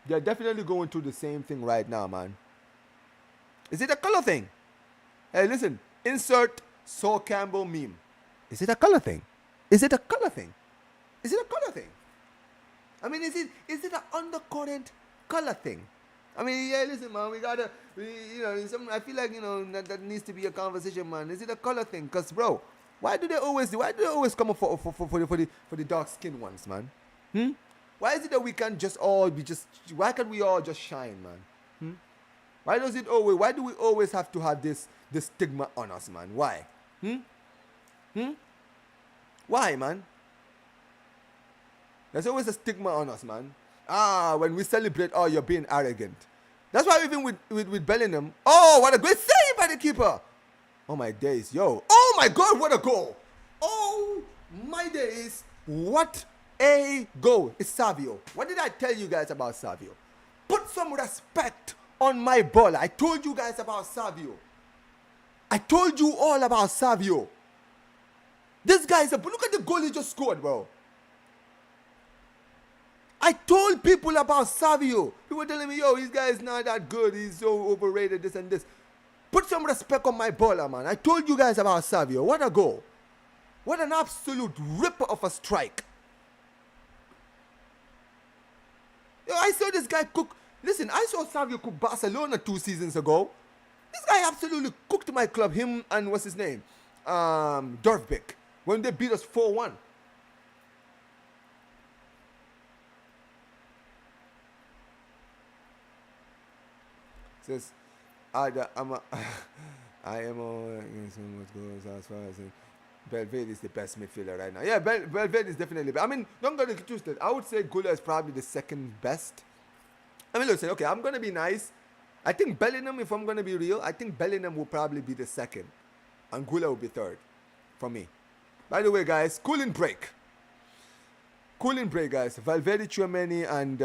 They're definitely going through the same thing right now, man. Is it a color thing? Hey, listen. Insert Saul Campbell meme. Is it a color thing? Is it a color thing? Is it a color thing? I mean, is it an undercurrent color thing? I mean, yeah, listen, man, I feel like, that needs to be a conversation, man. Is it a color thing? Because, bro, why do they always come up for the dark skinned ones, man? Why is it that we can't just all be why can't we all just shine, man? Why do we always have to have this stigma on us, man? Why? Why, man? There's always a stigma on us, man. When we celebrate, you're being arrogant. That's why even with Bellingham, what a great save by the keeper. Oh, my days, yo. Oh, my God, what a goal. Oh, my days, what a goal. It's Savio. What did I tell you guys about Savio? Put some respect on my ball. I told you guys about Savio. I told you all about Savio. This guy look at the goal he just scored, bro. I told people about Savio. People were telling me, yo, this guy is not that good. He's so overrated, this and this. Put some respect on my baller, man. I told you guys about Savio. What a goal. What an absolute ripper of a strike. Yo, I saw this guy cook. Listen, I saw Savio cook Barcelona 2 seasons ago. This guy absolutely cooked my club. Him and what's his name? Dorfbeck. When they beat us 4-1. Says, I am on what goes as far as Belvede is the best midfielder right now. Yeah, Belvede is definitely. I mean, don't get it twisted. I would say Gula is probably the second best. I mean, listen, okay, I'm gonna be nice. I think Bellingham, if I'm gonna be real, I think Bellingham will probably be the second, and Gula will be third, for me. By the way, guys, cooling break. Cooling break, guys. Valverde, Tchouaméni, and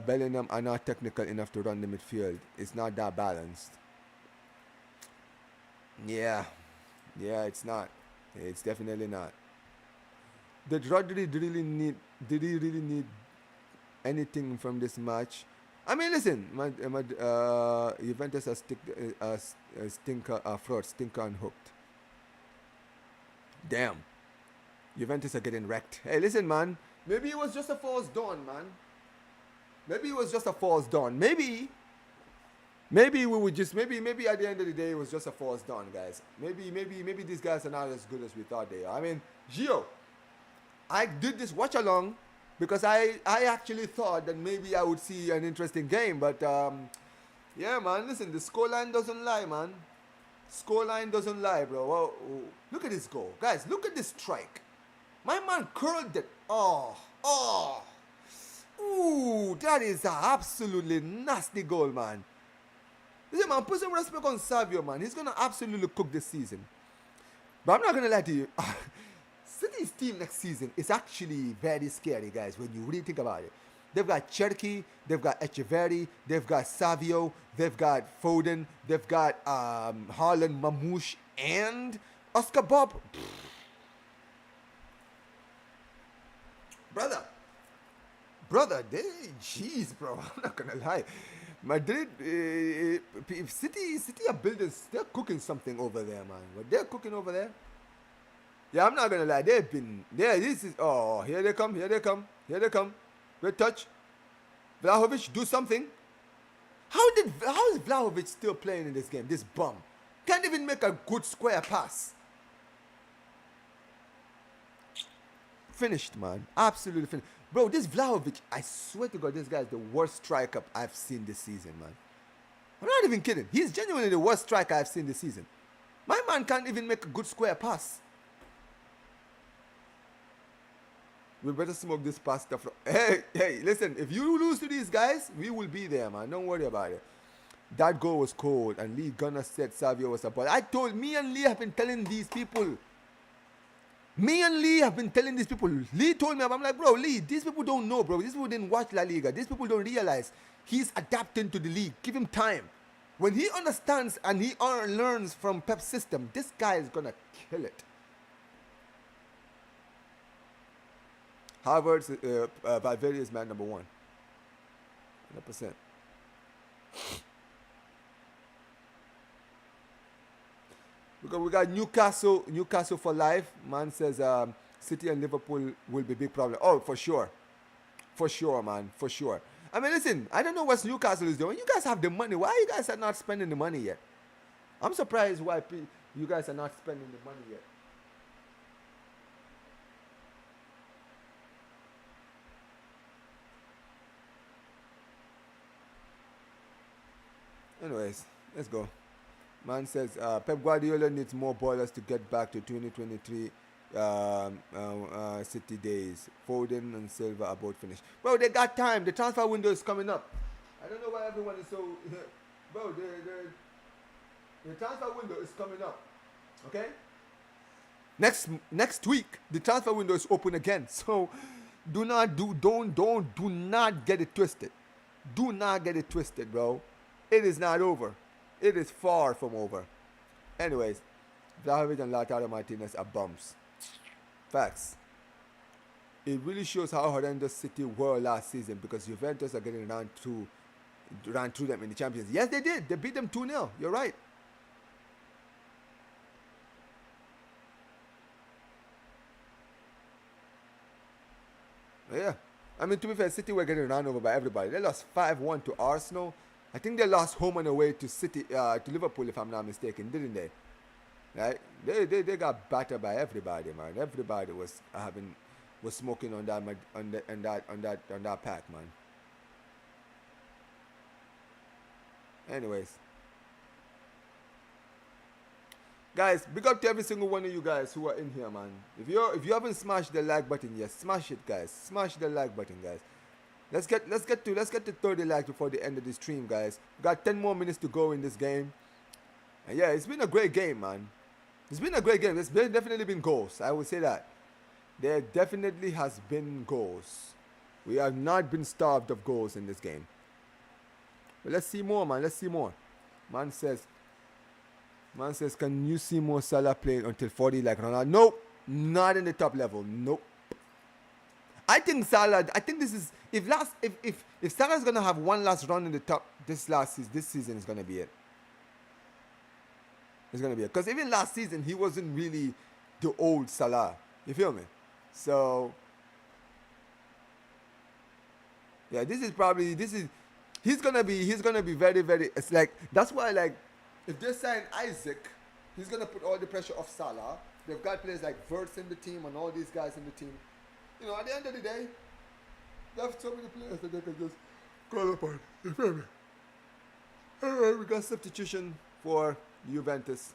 Bellingham are not technical enough to run the midfield. It's not that balanced. Yeah, it's not. It's definitely not. Did Rodri really need anything from this match? I mean, listen, Juventus has stinker unhooked. Damn. Juventus are getting wrecked. Hey, listen, man. Maybe it was just a false dawn, man. Maybe it was just a false dawn. Maybe we would just maybe at the end of the day it was just a false dawn, guys. Maybe these guys are not as good as we thought they are. I mean, Gio, I did this watch along because I actually thought that maybe I would see an interesting game, but yeah, man. Listen, the scoreline doesn't lie, man. Scoreline doesn't lie, bro. Whoa. Look at this goal, guys. Look at this strike. My man curled it. Ooh, that is an absolutely nasty goal, man. Listen, man, put some respect on Savio, man. He's going to absolutely cook this season. But I'm not going to lie to you. City's team next season is actually very scary, guys, when you really think about it. They've got Cherki, they've got Echeverri, they've got Savio, they've got Foden, they've got Haaland, Mamouche, and Oscar Bob. Brother, jeez, bro, I'm not gonna lie. Madrid, City are building, they're cooking something over there, man. What they're cooking over there? Yeah, I'm not gonna lie, they've been, this is, here they come. Good touch. Vlahovic, do something. How is Vlahovic still playing in this game? This bum. Can't even make a good square pass. Finished, man. Absolutely finished. Bro, this Vlahovic, I swear to God, this guy is the worst striker I've seen this season, man. I'm not even kidding. He's genuinely the worst striker I've seen this season. My man can't even make a good square pass. We better smoke this pasta. Hey, listen, if you lose to these guys, we will be there, man. Don't worry about it. That goal was cold, and Lee Gunner said Savio was a ball. Me and Lee have been telling these people. Lee told me, I'm like, bro, Lee, these people don't know, bro. These people didn't watch La Liga. These people don't realize he's adapting to the league. Give him time. When he understands and he learns from Pep's system, this guy is going to kill it. Harvard's Valverde is man number 1. 100%. We got Newcastle for life. Man says City and Liverpool will be big problem. Oh, for sure. For sure, man. For sure. I mean, listen, I don't know what Newcastle is doing. You guys have the money. Why you guys are not spending the money yet? I'm surprised why you guys are not spending the money yet. Anyways, let's go. Man says Pep Guardiola needs more ballers to get back to 2023 City days. Foden and Silva are both finished. Bro, they got time. The transfer window is coming up. I don't know why everyone is so... Bro, the transfer window is coming up. Okay? Next week, the transfer window is open again. So, do not get it twisted. Do not get it twisted, bro. It is not over. It is far from over. Anyways, Vlahovic and Lautaro Martinez are bums. Facts. It really shows how horrendous City were last season because Juventus are getting ran through them in the Champions. Yes, they did. They beat them 2-0. You're right. Yeah. I mean, to be fair, City were getting run over by everybody. They lost 5-1 to Arsenal. I think they lost home and away to Liverpool, if I'm not mistaken, didn't they? Right? They got battered by everybody, man. Everybody was smoking on that pack, man. Anyways, guys, big up to every single one of you guys who are in here, man. If you haven't smashed the like button yet, smash it, guys. Smash the like button, guys. Let's get to 30 likes before the end of the stream, guys. We got 10 more minutes to go in this game. And yeah, it's been a great game, man. It's been a great game. There's definitely been goals. I would say that. There definitely has been goals. We have not been starved of goals in this game. But let's see more, man. Let's see more. Man says, can you see more Salah playing until 40 like Ronaldo? Nope. Not in the top level. Nope. I think this is if Salah's gonna have one last run in the top this season is gonna be it. It's gonna be it. Because even last season he wasn't really the old Salah. You feel me? So yeah, he's gonna be very, very, it's like that's why like if they sign Isaac, he's gonna put all the pressure off Salah. They've got players like Verts in the team and all these guys in the team. You know, at the end of the day, they have so many players that they can just call upon. You feel me? Alright, we got substitution for Juventus.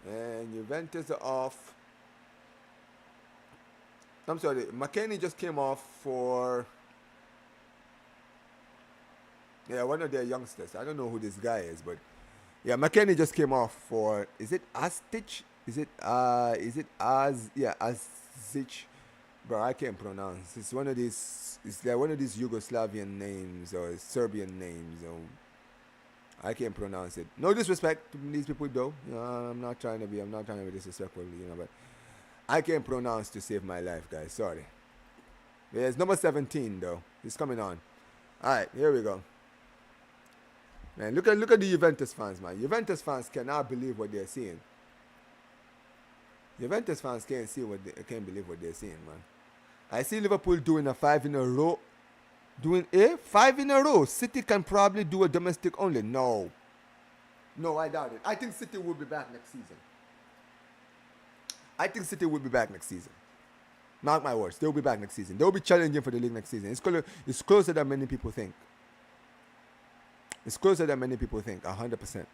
And Juventus are off. I'm sorry, McKennie just came off for... Yeah, one of their youngsters. I don't know who this guy is, but... Yeah, McKennie just came off for, is it Astich? Is it Azic? Bro, I can't pronounce. It's like one of these Yugoslavian names or Serbian names. I can't pronounce it. No disrespect to these people though. You know, I'm not trying to be disrespectful, you know, but I can't pronounce to save my life, guys. Sorry. Yeah, it's number 17 though. It's coming on. Alright, here we go. Man, look at the Juventus fans, man. Juventus fans cannot believe what they're seeing. Juventus fans can't believe what they're seeing, man. I see Liverpool doing a 5 in a row. 5 in a row. City can probably do a domestic only. No, I doubt it. I think City will be back next season. Mark my words. They'll be back next season. They'll be challenging for the league next season. It's closer than many people think. It's closer than many people think. 100%.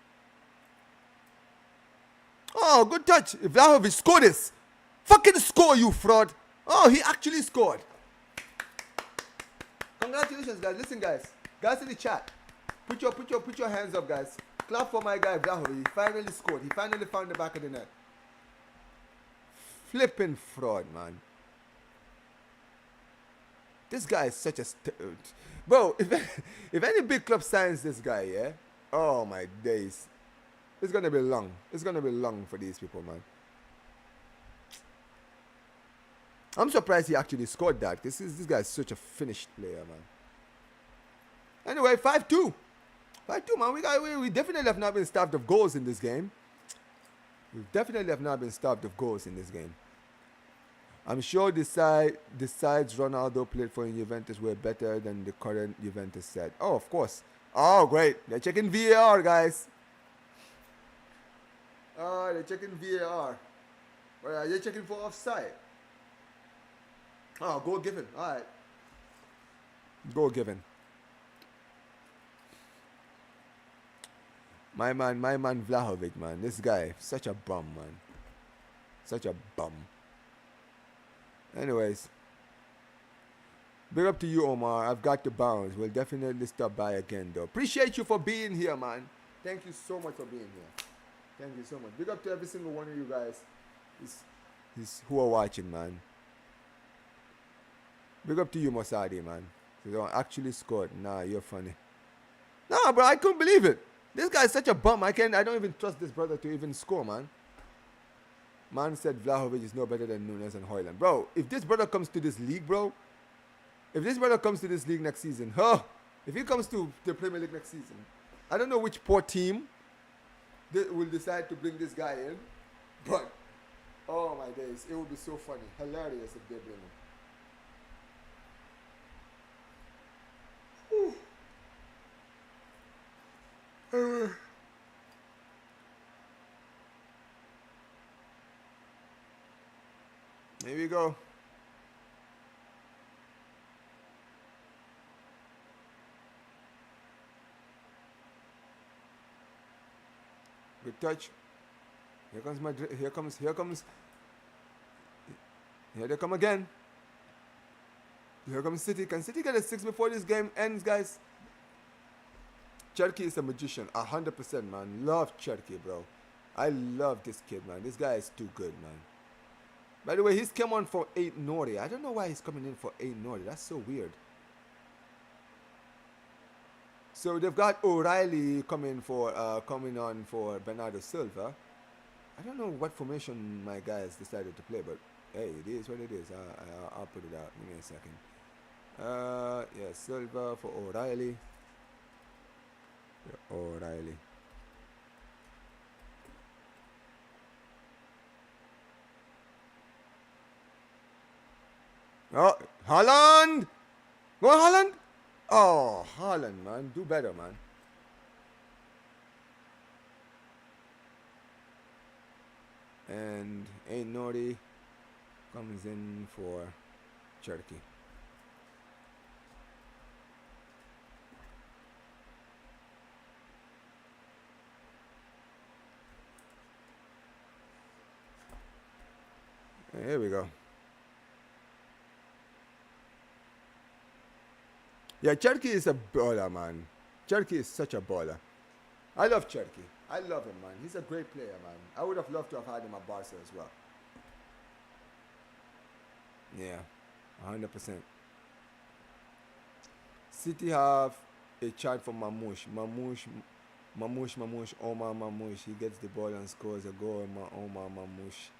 Oh, good touch. Vlahovic scored this. Fucking score, you fraud. Oh, he actually scored. Congratulations, guys. Listen, guys. Guys in the chat. Put your hands up, guys. Clap for my guy Vlahovic. He finally scored. He finally found the back of the net. Flipping fraud, man. This guy is such a bro. If any big club signs this guy, yeah. Oh my days. It's gonna be long. It's gonna be long for these people, man. I'm surprised he actually scored that. This guy is such a finished player, man. Anyway, 5-2. 5-2, man. We definitely have not been starved of goals in this game. We definitely have not been starved of goals in this game. I'm sure the sides Ronaldo played for in Juventus were better than the current Juventus side. Oh, of course. Oh, great. They're checking VAR, guys. Oh, they're checking VAR. Well, are they checking for offside? Oh, goal given. All right. Goal given. My man Vlahovic, man. This guy, such a bum, man. Such a bum. Anyways. Big up to you, Omar. I've got to bounce. We'll definitely stop by again, though. Appreciate you for being here, man. Thank you so much for being here. Thank you so much. Big up to every single one of you guys who are watching, man. Big up to you, Mosadi, man. You actually scored. Nah, you're funny. Nah, bro, I couldn't believe it. This guy is such a bum. I don't even trust this brother to even score, man. Man said Vlahovic is no better than Nunes and Højlund. Bro, if this brother comes to this league, bro. If this brother comes to this league next season, if he comes to the Premier League next season, I don't know which poor team will decide to bring this guy in. But, oh my days, it would be so funny. Hilarious if they bring him. Here we go. Good touch. Here comes Madrid. Here they come again. Here comes City. Can City get a 6 before this game ends, guys? Cherky is a magician, 100%, man. Love Cherky, bro. I love this kid, man. This guy is too good, man. By the way, he's come on for 8 Nori. I don't know why he's coming in for 8 Nori. That's so weird. So they've got O'Reilly coming on for Bernardo Silva. I don't know what formation my guys decided to play, but hey, it is what it is. I'll put it out. Give me a second. Yeah, Silva for O'Reilly. O'Reilly. Oh, Haaland! Go on, Haaland! Oh, Haaland, man. Do better, man. And Ain't Naughty comes in for Cherky. Here we go. Yeah, Cherky is a baller, man. Cherky is such a baller. I love Cherky. I love him, man. He's a great player, man. I would have loved to have had him at Barca as well. Yeah, 100%. City have a chant for Mamouche. Mamouche, Omar Mamouche. He gets the ball and scores a goal. Omar Mamouche.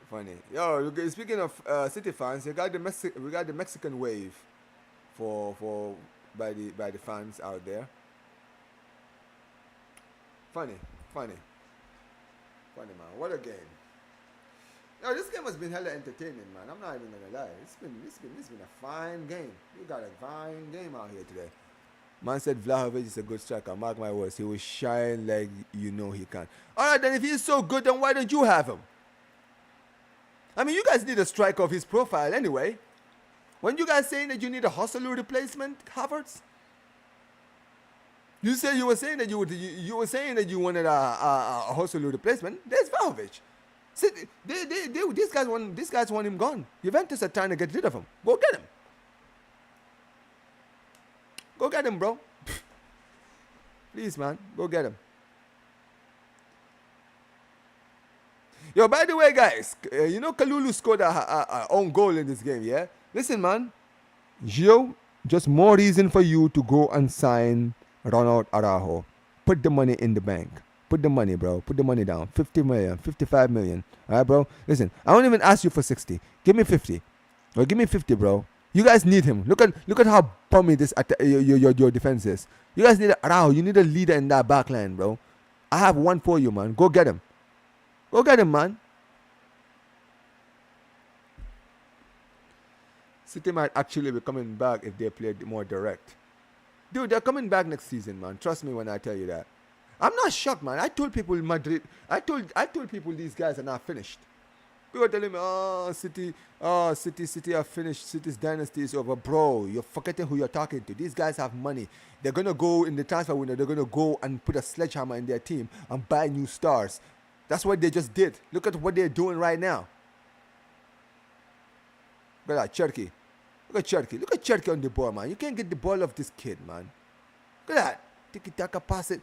Funny. Yo, speaking of City fans, we got the Mexican wave by the fans out there. Funny, man. What a game. Yo, this game has been hella entertaining, man. I'm not even gonna lie. It's been a fine game. We got a fine game out here today. Man said Vlahovic is a good striker. Mark my words. He will shine like you know he can. Alright, then if he's so good, then why don't you have him? I mean, you guys need a striker of his profile anyway. When you guys saying that you need a Hosteloo replacement, Havertz? You were saying that you were saying that you wanted a Hosteloo replacement. There's Vlahovic. See, these guys want him gone. Juventus are trying to get rid of him. Go get him. Go get him, bro. Please, man. Go get him. Yo, by the way, guys, you know Kalulu scored a own goal in this game, yeah? Listen, man. Gio, just more reason for you to go and sign Ronald Araujo. Put the money in the bank. Put the money, bro. Put the money down. 50 million, 55 million. All right, bro? Listen, I won't even ask you for 60. Give me 50. Or give me 50, bro. You guys need him. Look at how bummy this your defense is. You guys need Araujo. You need a leader in that back line, bro. I have one for you, man. Go get him. Go get him, man. City might actually be coming back if they play more direct. Dude, they're coming back next season, man. Trust me when I tell you that. I'm not shocked, man. I told people Madrid. I told people these guys are not finished. People are telling me, City are finished. City's dynasty is over. Bro, you're forgetting who you're talking to. These guys have money. They're going to go in the transfer window. They're going to go and put a sledgehammer in their team and buy new stars. That's what they just did. Look at what they're doing right now. Look at that, Cherky. Look at Cherky. Look at Cherky on the ball, man. You can't get the ball off this kid, man. Look at that. Tiki-taka, pass it.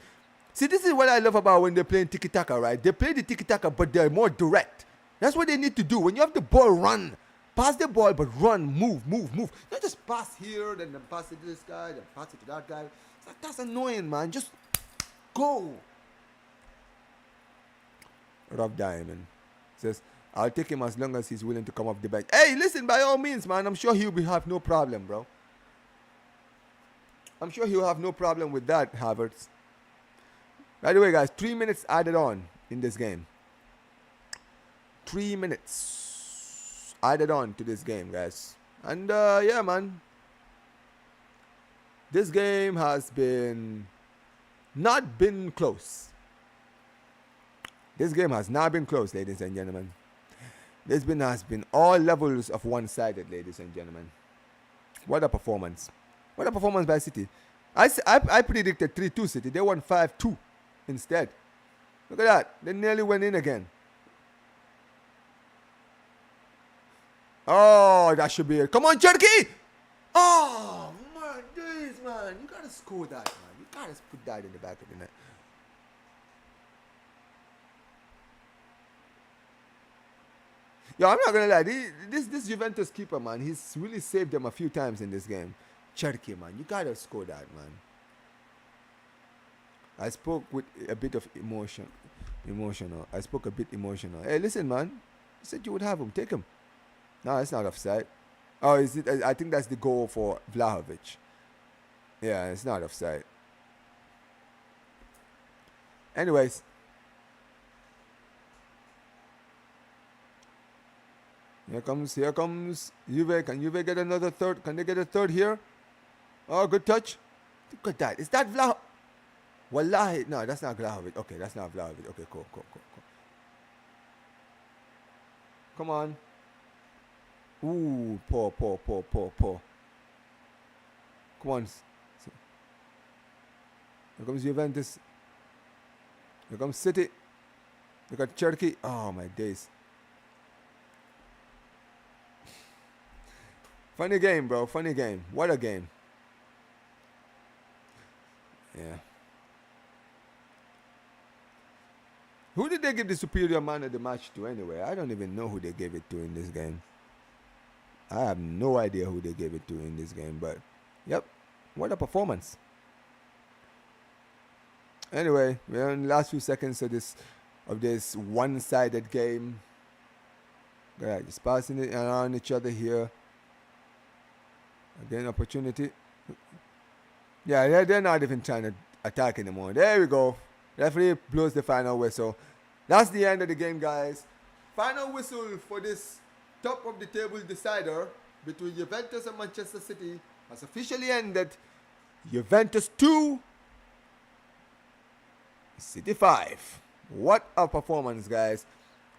See, this is what I love about when they're playing tiki-taka, right? They play the tiki-taka, but they're more direct. That's what they need to do. When you have the ball, run. Pass the ball, but run, move. Not just pass here, then pass it to this guy, then pass it to that guy. It's like, that's annoying, man. Just go. Rob Diamond says, I'll take him as long as he's willing to come off the bench. Hey, listen, by all means, man. I'm sure he'll have no problem, bro. I'm sure he'll have no problem with that, Havertz. By the way, guys, 3 minutes added on in this game. 3 minutes added on to this game, guys. And, yeah, man. This game has not been close. This game has not been close, ladies and gentlemen. This has been all levels of one-sided, ladies and gentlemen. What a performance. What a performance by City. I predicted 3-2 City. They won 5-2 instead. Look at that. They nearly went in again. Oh, that should be it. Come on, Cherky! Oh, my days, man. You got to score that, man. You got to put that in the back of the net. Yo, I'm not going to lie. This Juventus keeper, man, he's really saved them a few times in this game. Cherky, man. You got to score that, man. I spoke with a bit of emotional. I spoke a bit emotional. Hey, listen, man. You said you would have him. Take him. No, it's not offside. Oh, is it? I think that's the goal for Vlahovic. Yeah, it's not offside. Anyways. Here comes Juve. Can Juve get another third? Can they get a third here? Oh, good touch. Look at that. Is that Vlahovic? Wallahi. No, that's not Vlahovic. Okay, that's not Vlahovic. Okay, cool. Come on. Ooh, poor. Come on. Here comes Juventus. Here comes City. Look at Cherky. Oh, my days. Funny game, bro. Funny game. What a game. Yeah. Who did they give the superior man of the match to anyway? I don't even know who they gave it to in this game. I have no idea who they gave it to in this game, but yep. What a performance. Anyway, we're in the last few seconds of this one-sided game. Yeah, just passing it around each other here. Again, opportunity. Yeah, they're not even trying to attack anymore. There we go. Referee blows the final whistle. That's the end of the game, guys. Final whistle for this top of the table decider between Juventus and Manchester City has officially ended. Juventus 2, City 5. What a performance, guys.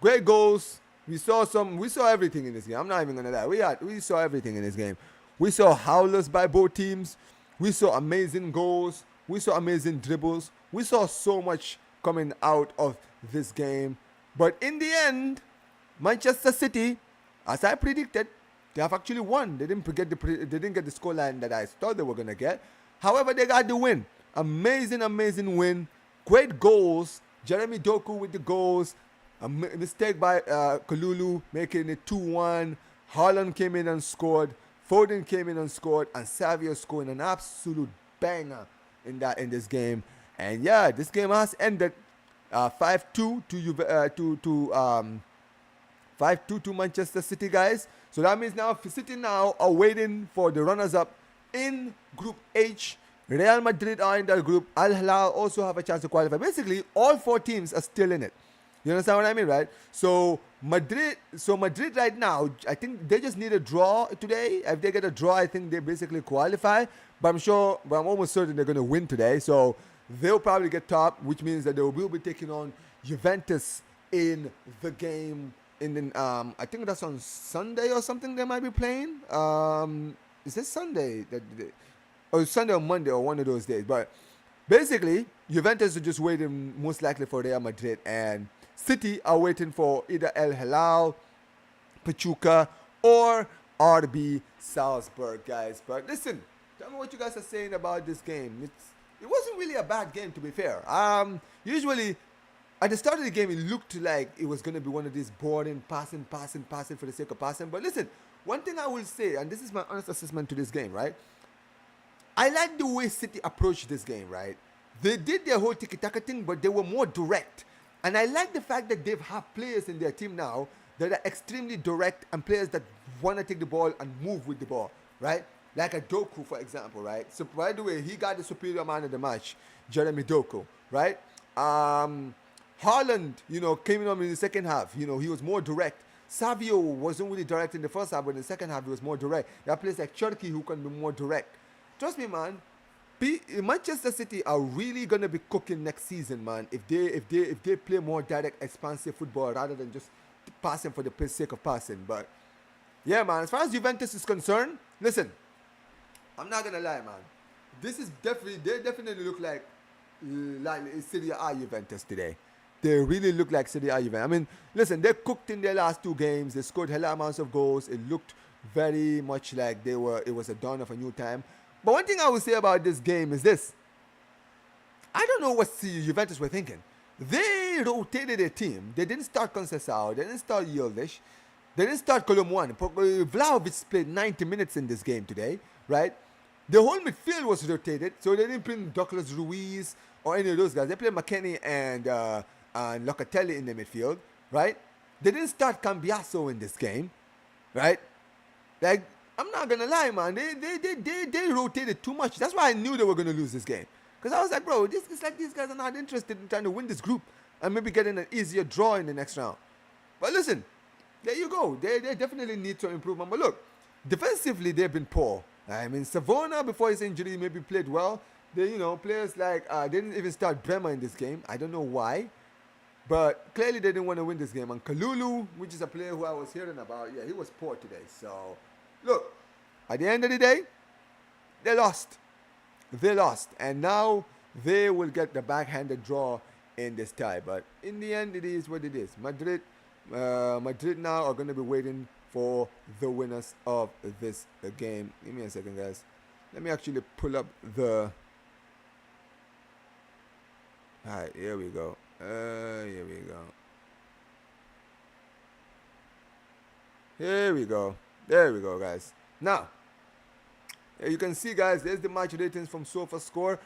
Great goals. We saw everything in this game. I'm not even gonna lie. We saw everything in this game. We saw howlers by both teams. We saw amazing goals. We saw amazing dribbles. We saw so much coming out of this game. But in the end, Manchester City, as I predicted, they have actually won. They didn't get the scoreline that I thought they were gonna get. However, they got the win. Amazing, amazing win. Great goals. Jeremy Doku with the goals. A mistake by Kalulu making it 2-1. Haaland came in and scored. Foden came in and scored. And Savio scoring an absolute banger in this game. And yeah, this game has ended 5-2 to Manchester City, guys. So that means now City now are waiting for the runners-up in Group H. Real Madrid are in that group. Al Hilal also have a chance to qualify. Basically, all 4 teams are still in it. You understand what I mean, right? So Madrid right now, I think they just need a draw today. If they get a draw, I think they basically qualify. But I'm almost certain they're going to win today. So they'll probably get top, which means that they will be taking on Juventus in the game. I think that's on Sunday or something they might be playing. Is this Sunday? Or Sunday or Monday or one of those days. But basically, Juventus are just waiting most likely for Real Madrid, and City are waiting for either El Hilal, Pachuca, or RB Salzburg, guys. But listen, tell me what you guys are saying about this game. It wasn't really a bad game, to be fair. Usually, at the start of the game, it looked like it was going to be one of these boring passing for the sake of passing. But listen, one thing I will say, and this is my honest assessment to this game, right? I like the way City approached this game, right? They did their whole tiki-taka thing, but they were more direct. And I like the fact that they've have players in their team now that are extremely direct and players that want to take the ball and move with the ball, right? Like a Doku, for example, right? So, by the way, he got the superior man of the match, Jeremy Doku, right? Haaland, came in the second half. He was more direct. Savio wasn't really direct in the first half, but in the second half, he was more direct. There are players like Cherky who can be more direct. Trust me, man. Manchester City are really gonna be cooking next season, man. If they play more direct, expansive football rather than just passing for the sake of passing. But yeah, man. As far as Juventus is concerned, listen, I'm not gonna lie, man. They definitely look like Serie A Juventus today. They really look like Serie A Juventus. I mean, listen, they cooked in their last 2 games. They scored hell amounts of goals. It looked very much like it was a dawn of a new time. But one thing I will say about this game is this. I don't know what Juventus were thinking. They rotated their team. They didn't start Conceição. They didn't start Yildiz. They didn't start Colomwani. Vlahovic played 90 minutes in this game today, right? The whole midfield was rotated, so they didn't bring Douglas Ruiz or any of those guys. They played McKennie and Locatelli in the midfield, right? They didn't start Cambiasso in this game, right? Like, I'm not gonna lie, man. They rotated too much. That's why I knew they were gonna lose this game. Because I was like, bro, it's like these guys are not interested in trying to win this group and maybe getting an easier draw in the next round. But listen, there you go. They definitely need to improve. But look, defensively they've been poor. I mean, Savona before his injury maybe played well. Players like they didn't even start Bremer in this game. I don't know why. But clearly they didn't want to win this game. And Kalulu, which is a player who I was hearing about, yeah, he was poor today. So look, at the end of the day, they lost. They lost. And now they will get the backhanded draw in this tie. But in the end, it is what it is. Madrid now are going to be waiting for the winners of this game. Give me a second, guys. Let me actually pull up the... Alright, here we go. Here we go. Here we go. There we go, guys. Now, you can see, guys, there's the match ratings from SofaScore.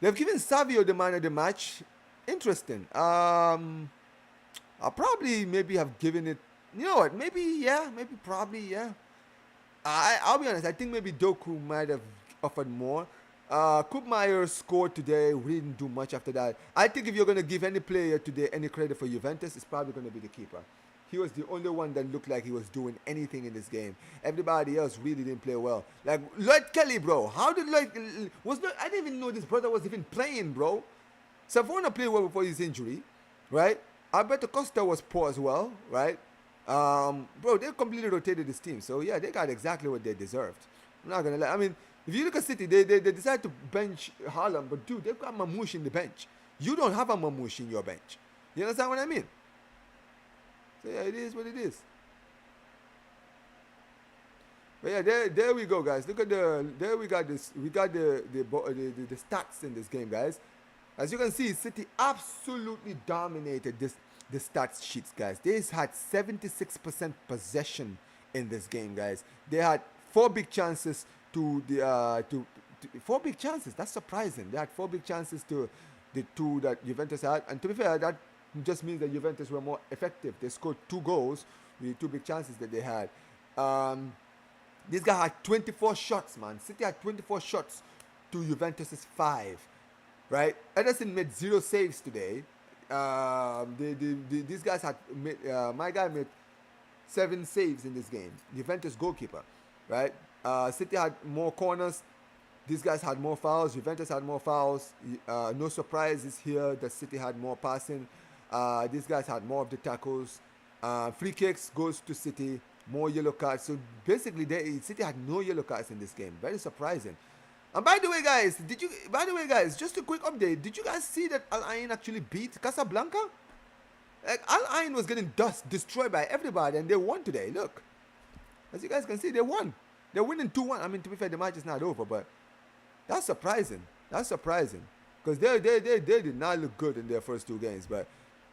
They've given Savio the man of the match. Interesting. I'll probably maybe have given it... You know what? Maybe, yeah. Maybe, probably, yeah. I'll be honest. I think maybe Doku might have offered more. Koopmeier scored today. We didn't do much after that. I think if you're going to give any player today any credit for Juventus, it's probably going to be the keeper. He was the only one that looked like he was doing anything in this game. Everybody else really didn't play well. Like Lloyd Kelly, bro. How did Lloyd... I didn't even know this brother was even playing, bro. Savona played well before his injury, right? Alberto Costa was poor as well, right? Bro, they completely rotated this team. So yeah, they got exactly what they deserved. I'm not gonna lie. I mean, if you look at City, they decided to bench Haaland, but dude, they've got Mamouche in the bench. You don't have a Mamouche in your bench. You understand what I mean? So yeah, it is what it is. But yeah, there we go, guys. Look at there we got this. We got the stats in this game, guys. As you can see, City absolutely dominated the stats sheets, guys. They had 76% possession in this game, guys. They had four big chances to four big chances. That's surprising. They had four big chances to the two that Juventus had, and to be fair, that just means that Juventus were more effective. They scored 2 goals with two big chances that they had. This guy had 24 shots, man. City had 24 shots to Juventus's 5, right? Ederson made 0 saves today. These guys had my guy made 7 saves in this game. Juventus goalkeeper, right? City had more corners. These guys had more fouls. Juventus had more fouls. No surprises here that City had more passing. These guys had more of the tackles. Free kicks goes to City. More yellow cards. So basically, City had no yellow cards in this game. Very surprising. And by the way, guys, just a quick update. Did you guys see that Al Ain actually beat Casablanca? Like, Al Ain was getting destroyed by everybody, and they won today. Look, as you guys can see, they won. They're winning 2-1. I mean, to be fair, the match is not over, but that's surprising. That's surprising because they did not look good in their first 2 games. But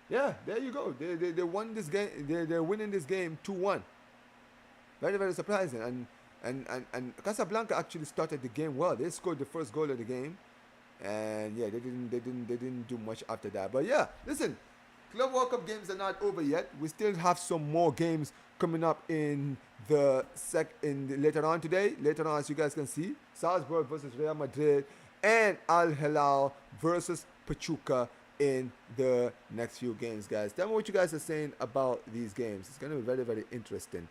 yeah, there you go. They won this game. They're winning this game 2-1. Very, very surprising. And Casablanca actually started the game well. They scored the first goal of the game, and yeah, they didn't do much after that. But yeah, listen, Club World Cup games are not over yet. We still have some more games coming up in the later on today. Later on, as you guys can see, Salzburg versus Real Madrid and Al Hilal versus Pachuca in the next few games, guys. Tell me what you guys are saying about these games. It's gonna be very, very interesting.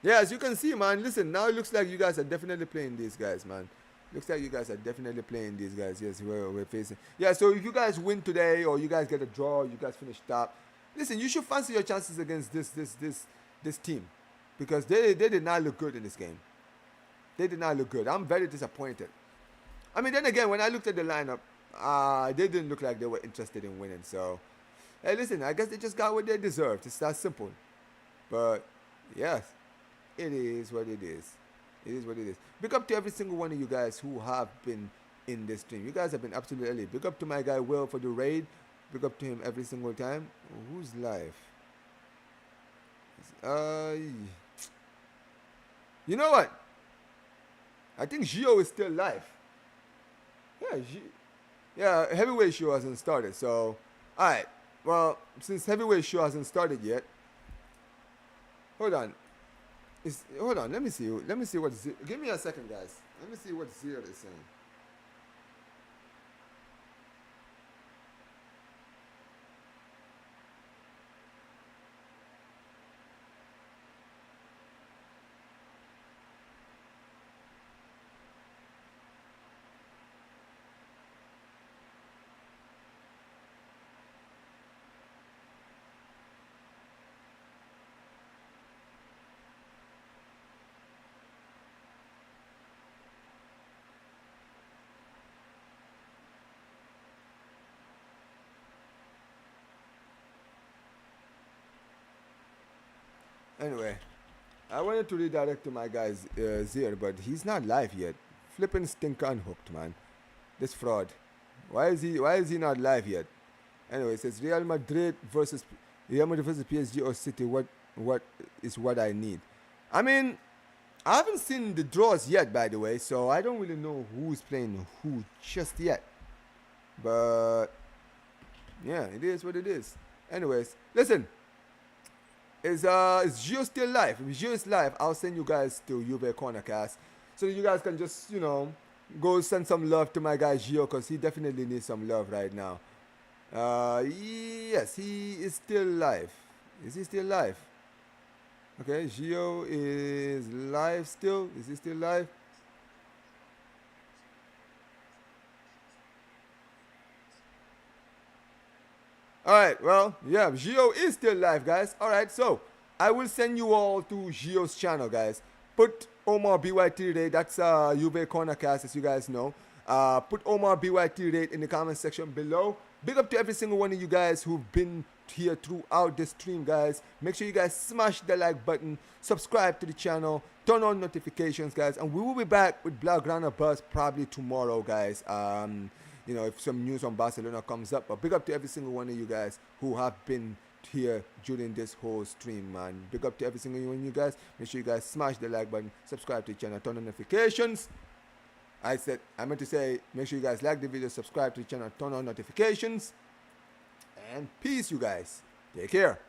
Yeah, as you can see, man, listen, now it looks like you guys are definitely playing these guys, man. Looks like you guys are definitely playing these guys. Yes, we're facing. Yeah, so if you guys win today or you guys get a draw, you guys finish top, listen, you should fancy your chances against this team because they did not look good in this game. They did not look good. I'm very disappointed. I mean, then again, when I looked at the lineup, they didn't look like they were interested in winning. So, hey, listen, I guess they just got what they deserved. It's that simple. But, yes. It is what it is. It is what it is. Big up to every single one of you guys who have been in this stream. You guys have been absolutely elite. Big up to my guy Will for the raid. Big up to him every single time. Who's live? You know what? I think Gio is still live. Yeah, heavyweight show hasn't started. So, alright. Well, since heavyweight show hasn't started yet, hold on. Hold on, let me see what give me a second, guys. Let me see what Zero is saying. Anyway, I wanted to redirect to my guy Zir, but he's not live yet. Flipping stink unhooked, man. This fraud. Why is he not live yet? Anyway, it says Real Madrid versus PSG or City. What is what I need? I mean, I haven't seen the draws yet, by the way, so I don't really know who's playing who just yet. But yeah, it is what it is. Anyways, listen. Is Gio still live? If Gio is live, I'll send you guys to Juve Cornercast so that you guys can just, go send some love to my guy Gio because he definitely needs some love right now. Yes, he is still live. Is he still live? Okay, Gio is live still. Is he still live? Alright, well, yeah, Gio is still live, guys. Alright, so I will send you all to Gio's channel, guys. Put Omar BYT Rate, that's Juve Cornercast, as you guys know. Put Omar BYT Rate in the comment section below. Big up to every single one of you guys who've been here throughout the stream, guys. Make sure you guys smash the like button, subscribe to the channel, turn on notifications, guys, and we will be back with Blaugrana Buzz probably tomorrow, guys. You know, if some news on Barcelona comes up. But big up to every single one of you guys who have been here during this whole stream, man. Big up to every single one of you guys. Make sure you guys smash the like button, subscribe to the channel, turn on notifications. I meant to say, make sure you guys like the video, subscribe to the channel, turn on notifications. And peace, you guys. Take care.